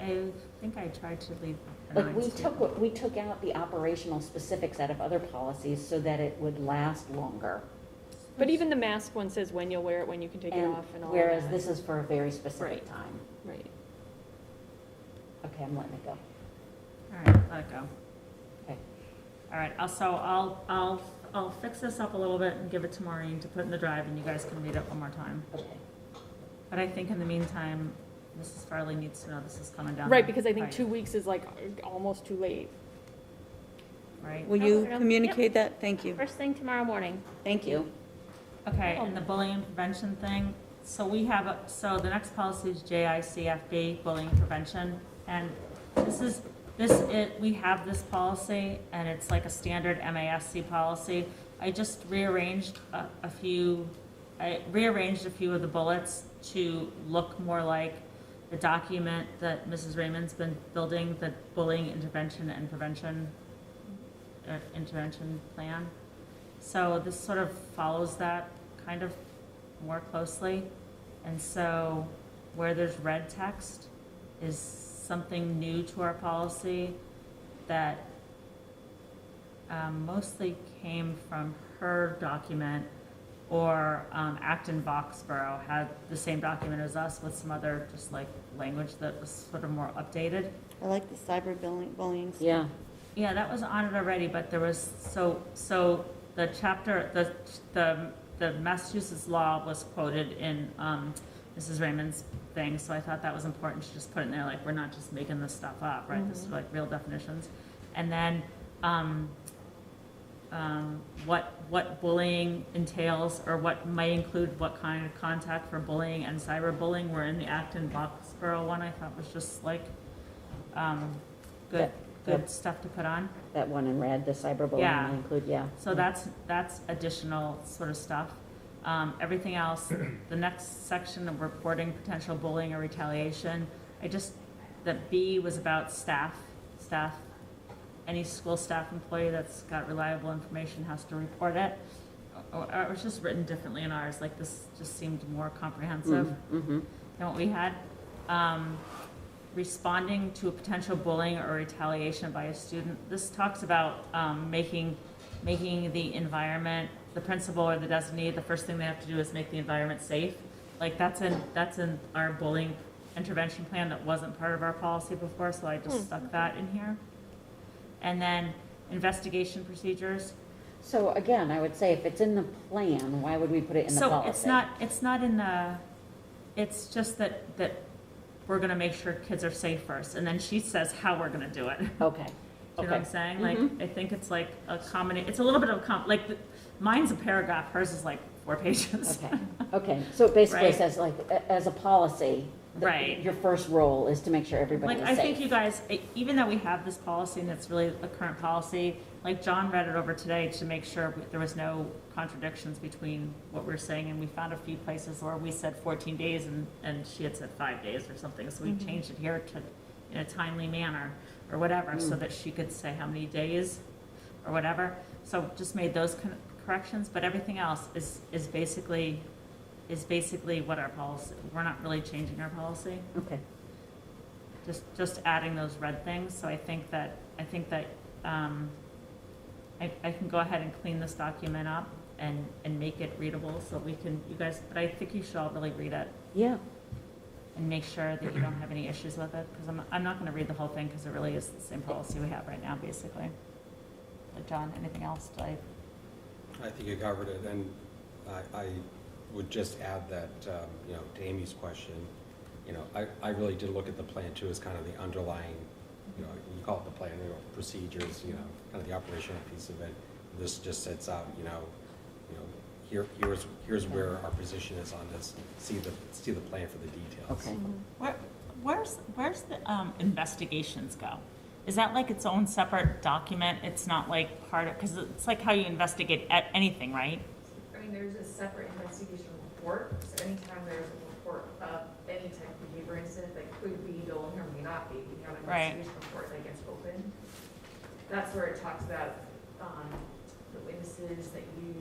I think I tried to leave the like, nines too. we took out the operational specifics out of other policies so that it would last longer. But even the mask one says when you'll wear it, when you can take it And off and all of whereas that. this is for a very specific Right. time. Right. Okay, I'm letting it go. All right, let it go. Okay. All right, I'll fix this up a little bit and give it to Maureen to put in the drive, and you guys can read it one more time. Okay. But I think in the meantime, Mrs. Farley needs to know this is coming down. Right, the because I think pipe, 2 weeks is like almost too late. Right? Will you communicate that? Thank you. First thing tomorrow morning. Thank you. Okay, and the bullying prevention thing, so we have, so the next policy is JICFB, bullying prevention, and we have this policy, and it's like a standard MASC policy. I just rearranged a few of the bullets to look more like the document that Mrs. Raymond's been building, the bullying intervention and prevention intervention plan. So this sort of follows that kind of more closely. And so where there's red text is something new to our policy that mostly came from her document, or Acton Boxborough had the same document as us with some other just like language that was sort of more updated. I like the cyberbullying. Yeah. Yeah, that was on it already, but there was, so the chapter, the Massachusetts law was quoted in Mrs. Raymond's thing, so I thought that was important to just put in there, like, we're not just making this stuff up, right? This is like real definitions. And then what bullying entails, or what might include what kind of contact for bullying and cyberbullying were in the Acton Boxborough one. I thought was just like good stuff to put on. That one in red, the cyberbullying will include, So that's additional sort of stuff. Everything else, the next section of reporting potential bullying or retaliation, that B was about staff. Any school staff employee that's got reliable information has to report it. Or it was just written differently in ours, like this just seemed more comprehensive than what we had. Responding to a potential bullying or retaliation by a student. This talks about making the environment, the principal or the designee, the first thing they have to do is make the environment safe. Like that's in our bullying intervention plan that wasn't part of our policy before, so I just stuck that in here. And then investigation procedures. So again, I would say if it's in the plan, why would we put it in the policy? So it's not in the, it's just that we're gonna make sure kids are safe first, and then she says how we're gonna do it. Okay. Do you know what I'm saying? Like, I think it's like a combination, it's a little bit of mine's a paragraph, hers is like 4 pages. Okay, so it basically Right. says like, as a policy, Right. your first role is to make sure everybody is Like, safe. I think you guys, even though we have this policy and it's really a current policy, like John read it over today to make sure there was no contradictions between what we're saying, and we found a few places where we said 14 days and she had said 5 days or something, so we changed it here in a timely manner or whatever, so that she could say how many days or whatever. So just made those corrections, but everything else is basically what our policy, we're not really changing our policy. Okay. Just adding those red things, so I think that I can go ahead and clean this document up and make it readable, so we can, you guys, but I think you should all really read it. Yeah. And make sure that you don't have any issues with it, because I'm not gonna read the whole thing, because it really is the same policy we have right now, basically. But John, anything else? I think you covered it, and I would just add that, to Amy's question, I really did look at the plan too as kind of the underlying, you call it the plan, procedures, kind of the operational piece of it. This just sets out, here's where our position is on this. See the plan for the details. Okay. Where's the investigations go? Is that like its own separate document? It's not like part of, because it's like how you investigate at anything, right? I mean, there's a separate investigation report, so anytime there's a report of any type of behavior incident that could be bullying or may not be, we have an investigation report that gets open. That's where it talks about the witnesses that you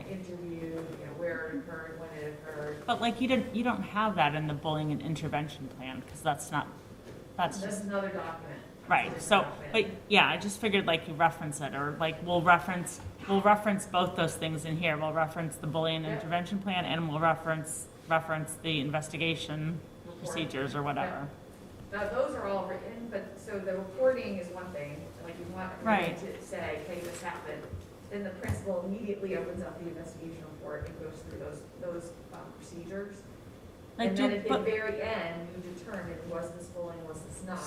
interviewed, where it occurred, when it occurred. But like you don't have that in the bullying and intervention plan, because that's That's another document. Right, so, but yeah, I just figured like you reference it, or like we'll reference both those things in here. We'll reference the bullying and intervention plan, and we'll reference the investigation procedures or whatever. Now, those are all written, but, so the reporting is one thing, like you want everyone to say, hey, this happened. Then the principal immediately opens up the investigation report and goes through those procedures. And then at the very end, you determine, was this bullying, was this not?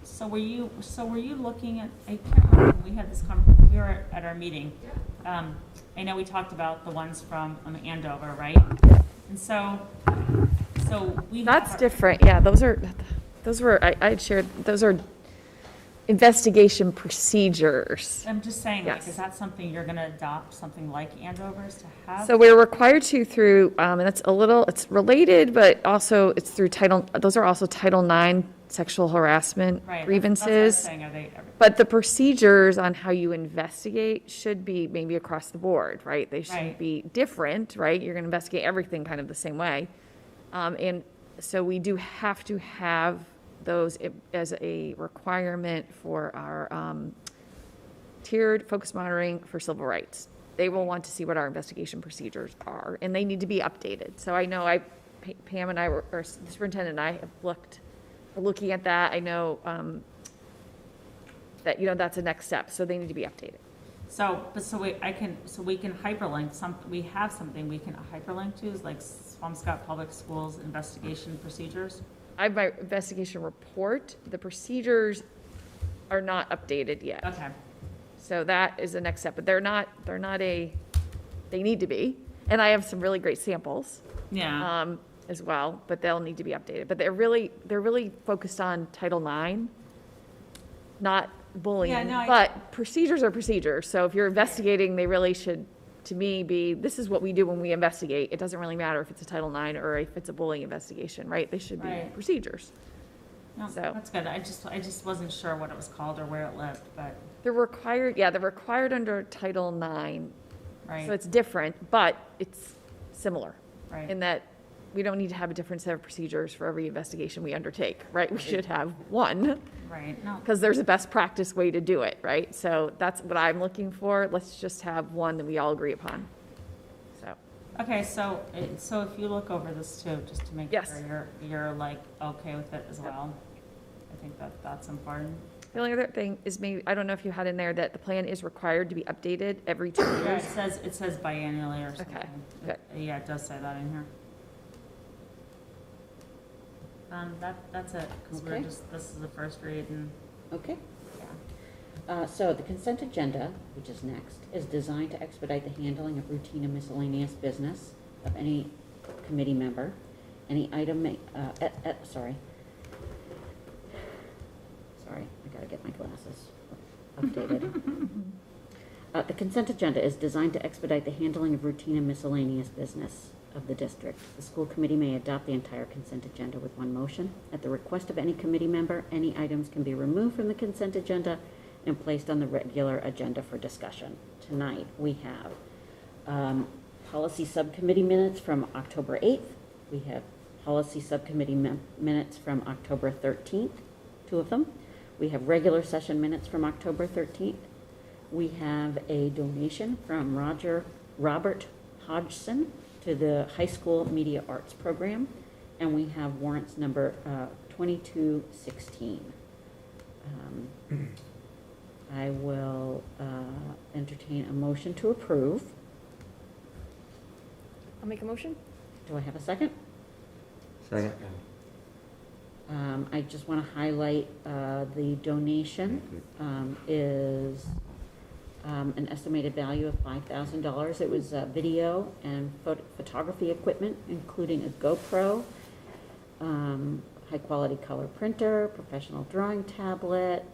So were you looking at, I can't remember, we had this we were at our meeting. I know we talked about the ones from Andover, right? And so we. That's different, yeah, those were, I shared, those are investigation procedures. I'm just saying, Yes. like, is that something you're gonna adopt, something like Andover's to have? So we're required to through, and it's related, but also it's through those are also Title IX sexual harassment grievances. That's what I'm saying. But the procedures on how you investigate should be maybe across the board, right? They shouldn't be different, right? You're gonna investigate everything kind of the same way. And so we do have to have those as a requirement for our tiered focus monitoring for civil rights. They will want to see what our investigation procedures are, and they need to be updated. So I know Pam and I or the superintendent and I have looking at that. I know that that's a next step, so they need to be updated. So we can hyperlink we have something we can hyperlink to, is like Swampscott Public Schools investigation procedures. I have my investigation report. The procedures are not updated yet. Okay. So that is the next step, but they're not they need to be. And I have some really great samples. Yeah. As well, but they'll need to be updated. But they're really focused on Title IX, not bullying. Yeah, no, but procedures are procedures. So if you're investigating, they really should, to me, be, this is what we do when we investigate. It doesn't really matter if it's a Title IX or if it's a bullying investigation, right? They should be Right. procedures. No, So- that's good. I just wasn't sure what it was called or where it lived, but, They're required under Title IX. right. So it's different, but it's similar Right. in that we don't need to have a different set of procedures for every investigation we undertake, right? We should have one, Right, no, because there's a best practice way to do it, right? So that's what I'm looking for. Let's just have one that we all agree upon. So, okay, so if you look over this too, just to make Yes. sure you're like, okay with it as well. I think that's important. the only other thing is maybe, I don't know if you had in there that the plan is required to be updated every 2 Yeah, years. it says biannually or something. Okay, good. Yeah, it does say that in here. That's it, because Okay. this is the first read and, Okay. yeah. So the consent agenda, which is next, is designed to expedite the handling of routine and miscellaneous business of any committee member. Any item, sorry, I gotta get my glasses updated. The consent agenda is designed to expedite the handling of routine and miscellaneous business of the district. The school committee may adopt the entire consent agenda with one motion. At the request of any committee member, any items can be removed from the consent agenda and placed on the regular agenda for discussion. Tonight, we have policy subcommittee minutes from October 8th. We have policy subcommittee minutes from October 13th, 2 of them. We have regular session minutes from October 13th. We have a donation from Robert Hodgson to the high school media arts program, and we have warrants number 2216. I will entertain a motion to approve. I'll make a motion. Do I have a second? Second. I just want to highlight the donation is an estimated value of $5,000. It was video and photography equipment, including a GoPro, high-quality color printer, professional drawing tablet,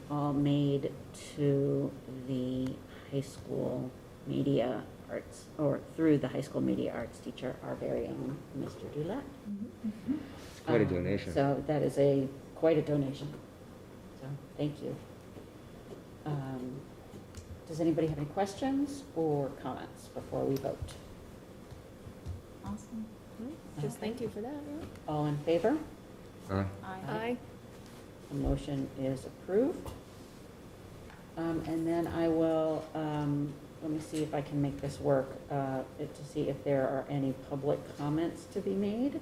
all made to the high school media arts, or through the high school media arts teacher, our very own Mr. Dulett. It's quite a donation. So that is quite a donation. So, thank you. Does anybody have any questions or comments before we vote? Awesome. Just thank you for that. Yeah. All in favor? Aye. Aye. The motion is approved. And then I will, let me see if I can make this work, to see if there are any public comments to be made.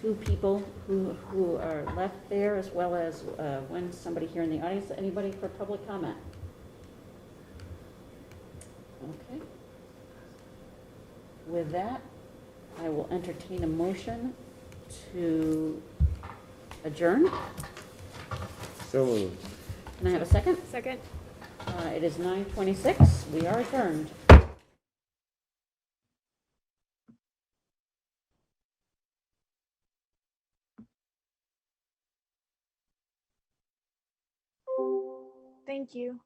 Two people who are left there, as well as somebody here in the audience. Anybody for public comment? Okay. With that, I will entertain a motion to adjourn. So moved. Can I have a second? Second. It is 9:26. We are adjourned. Thank you.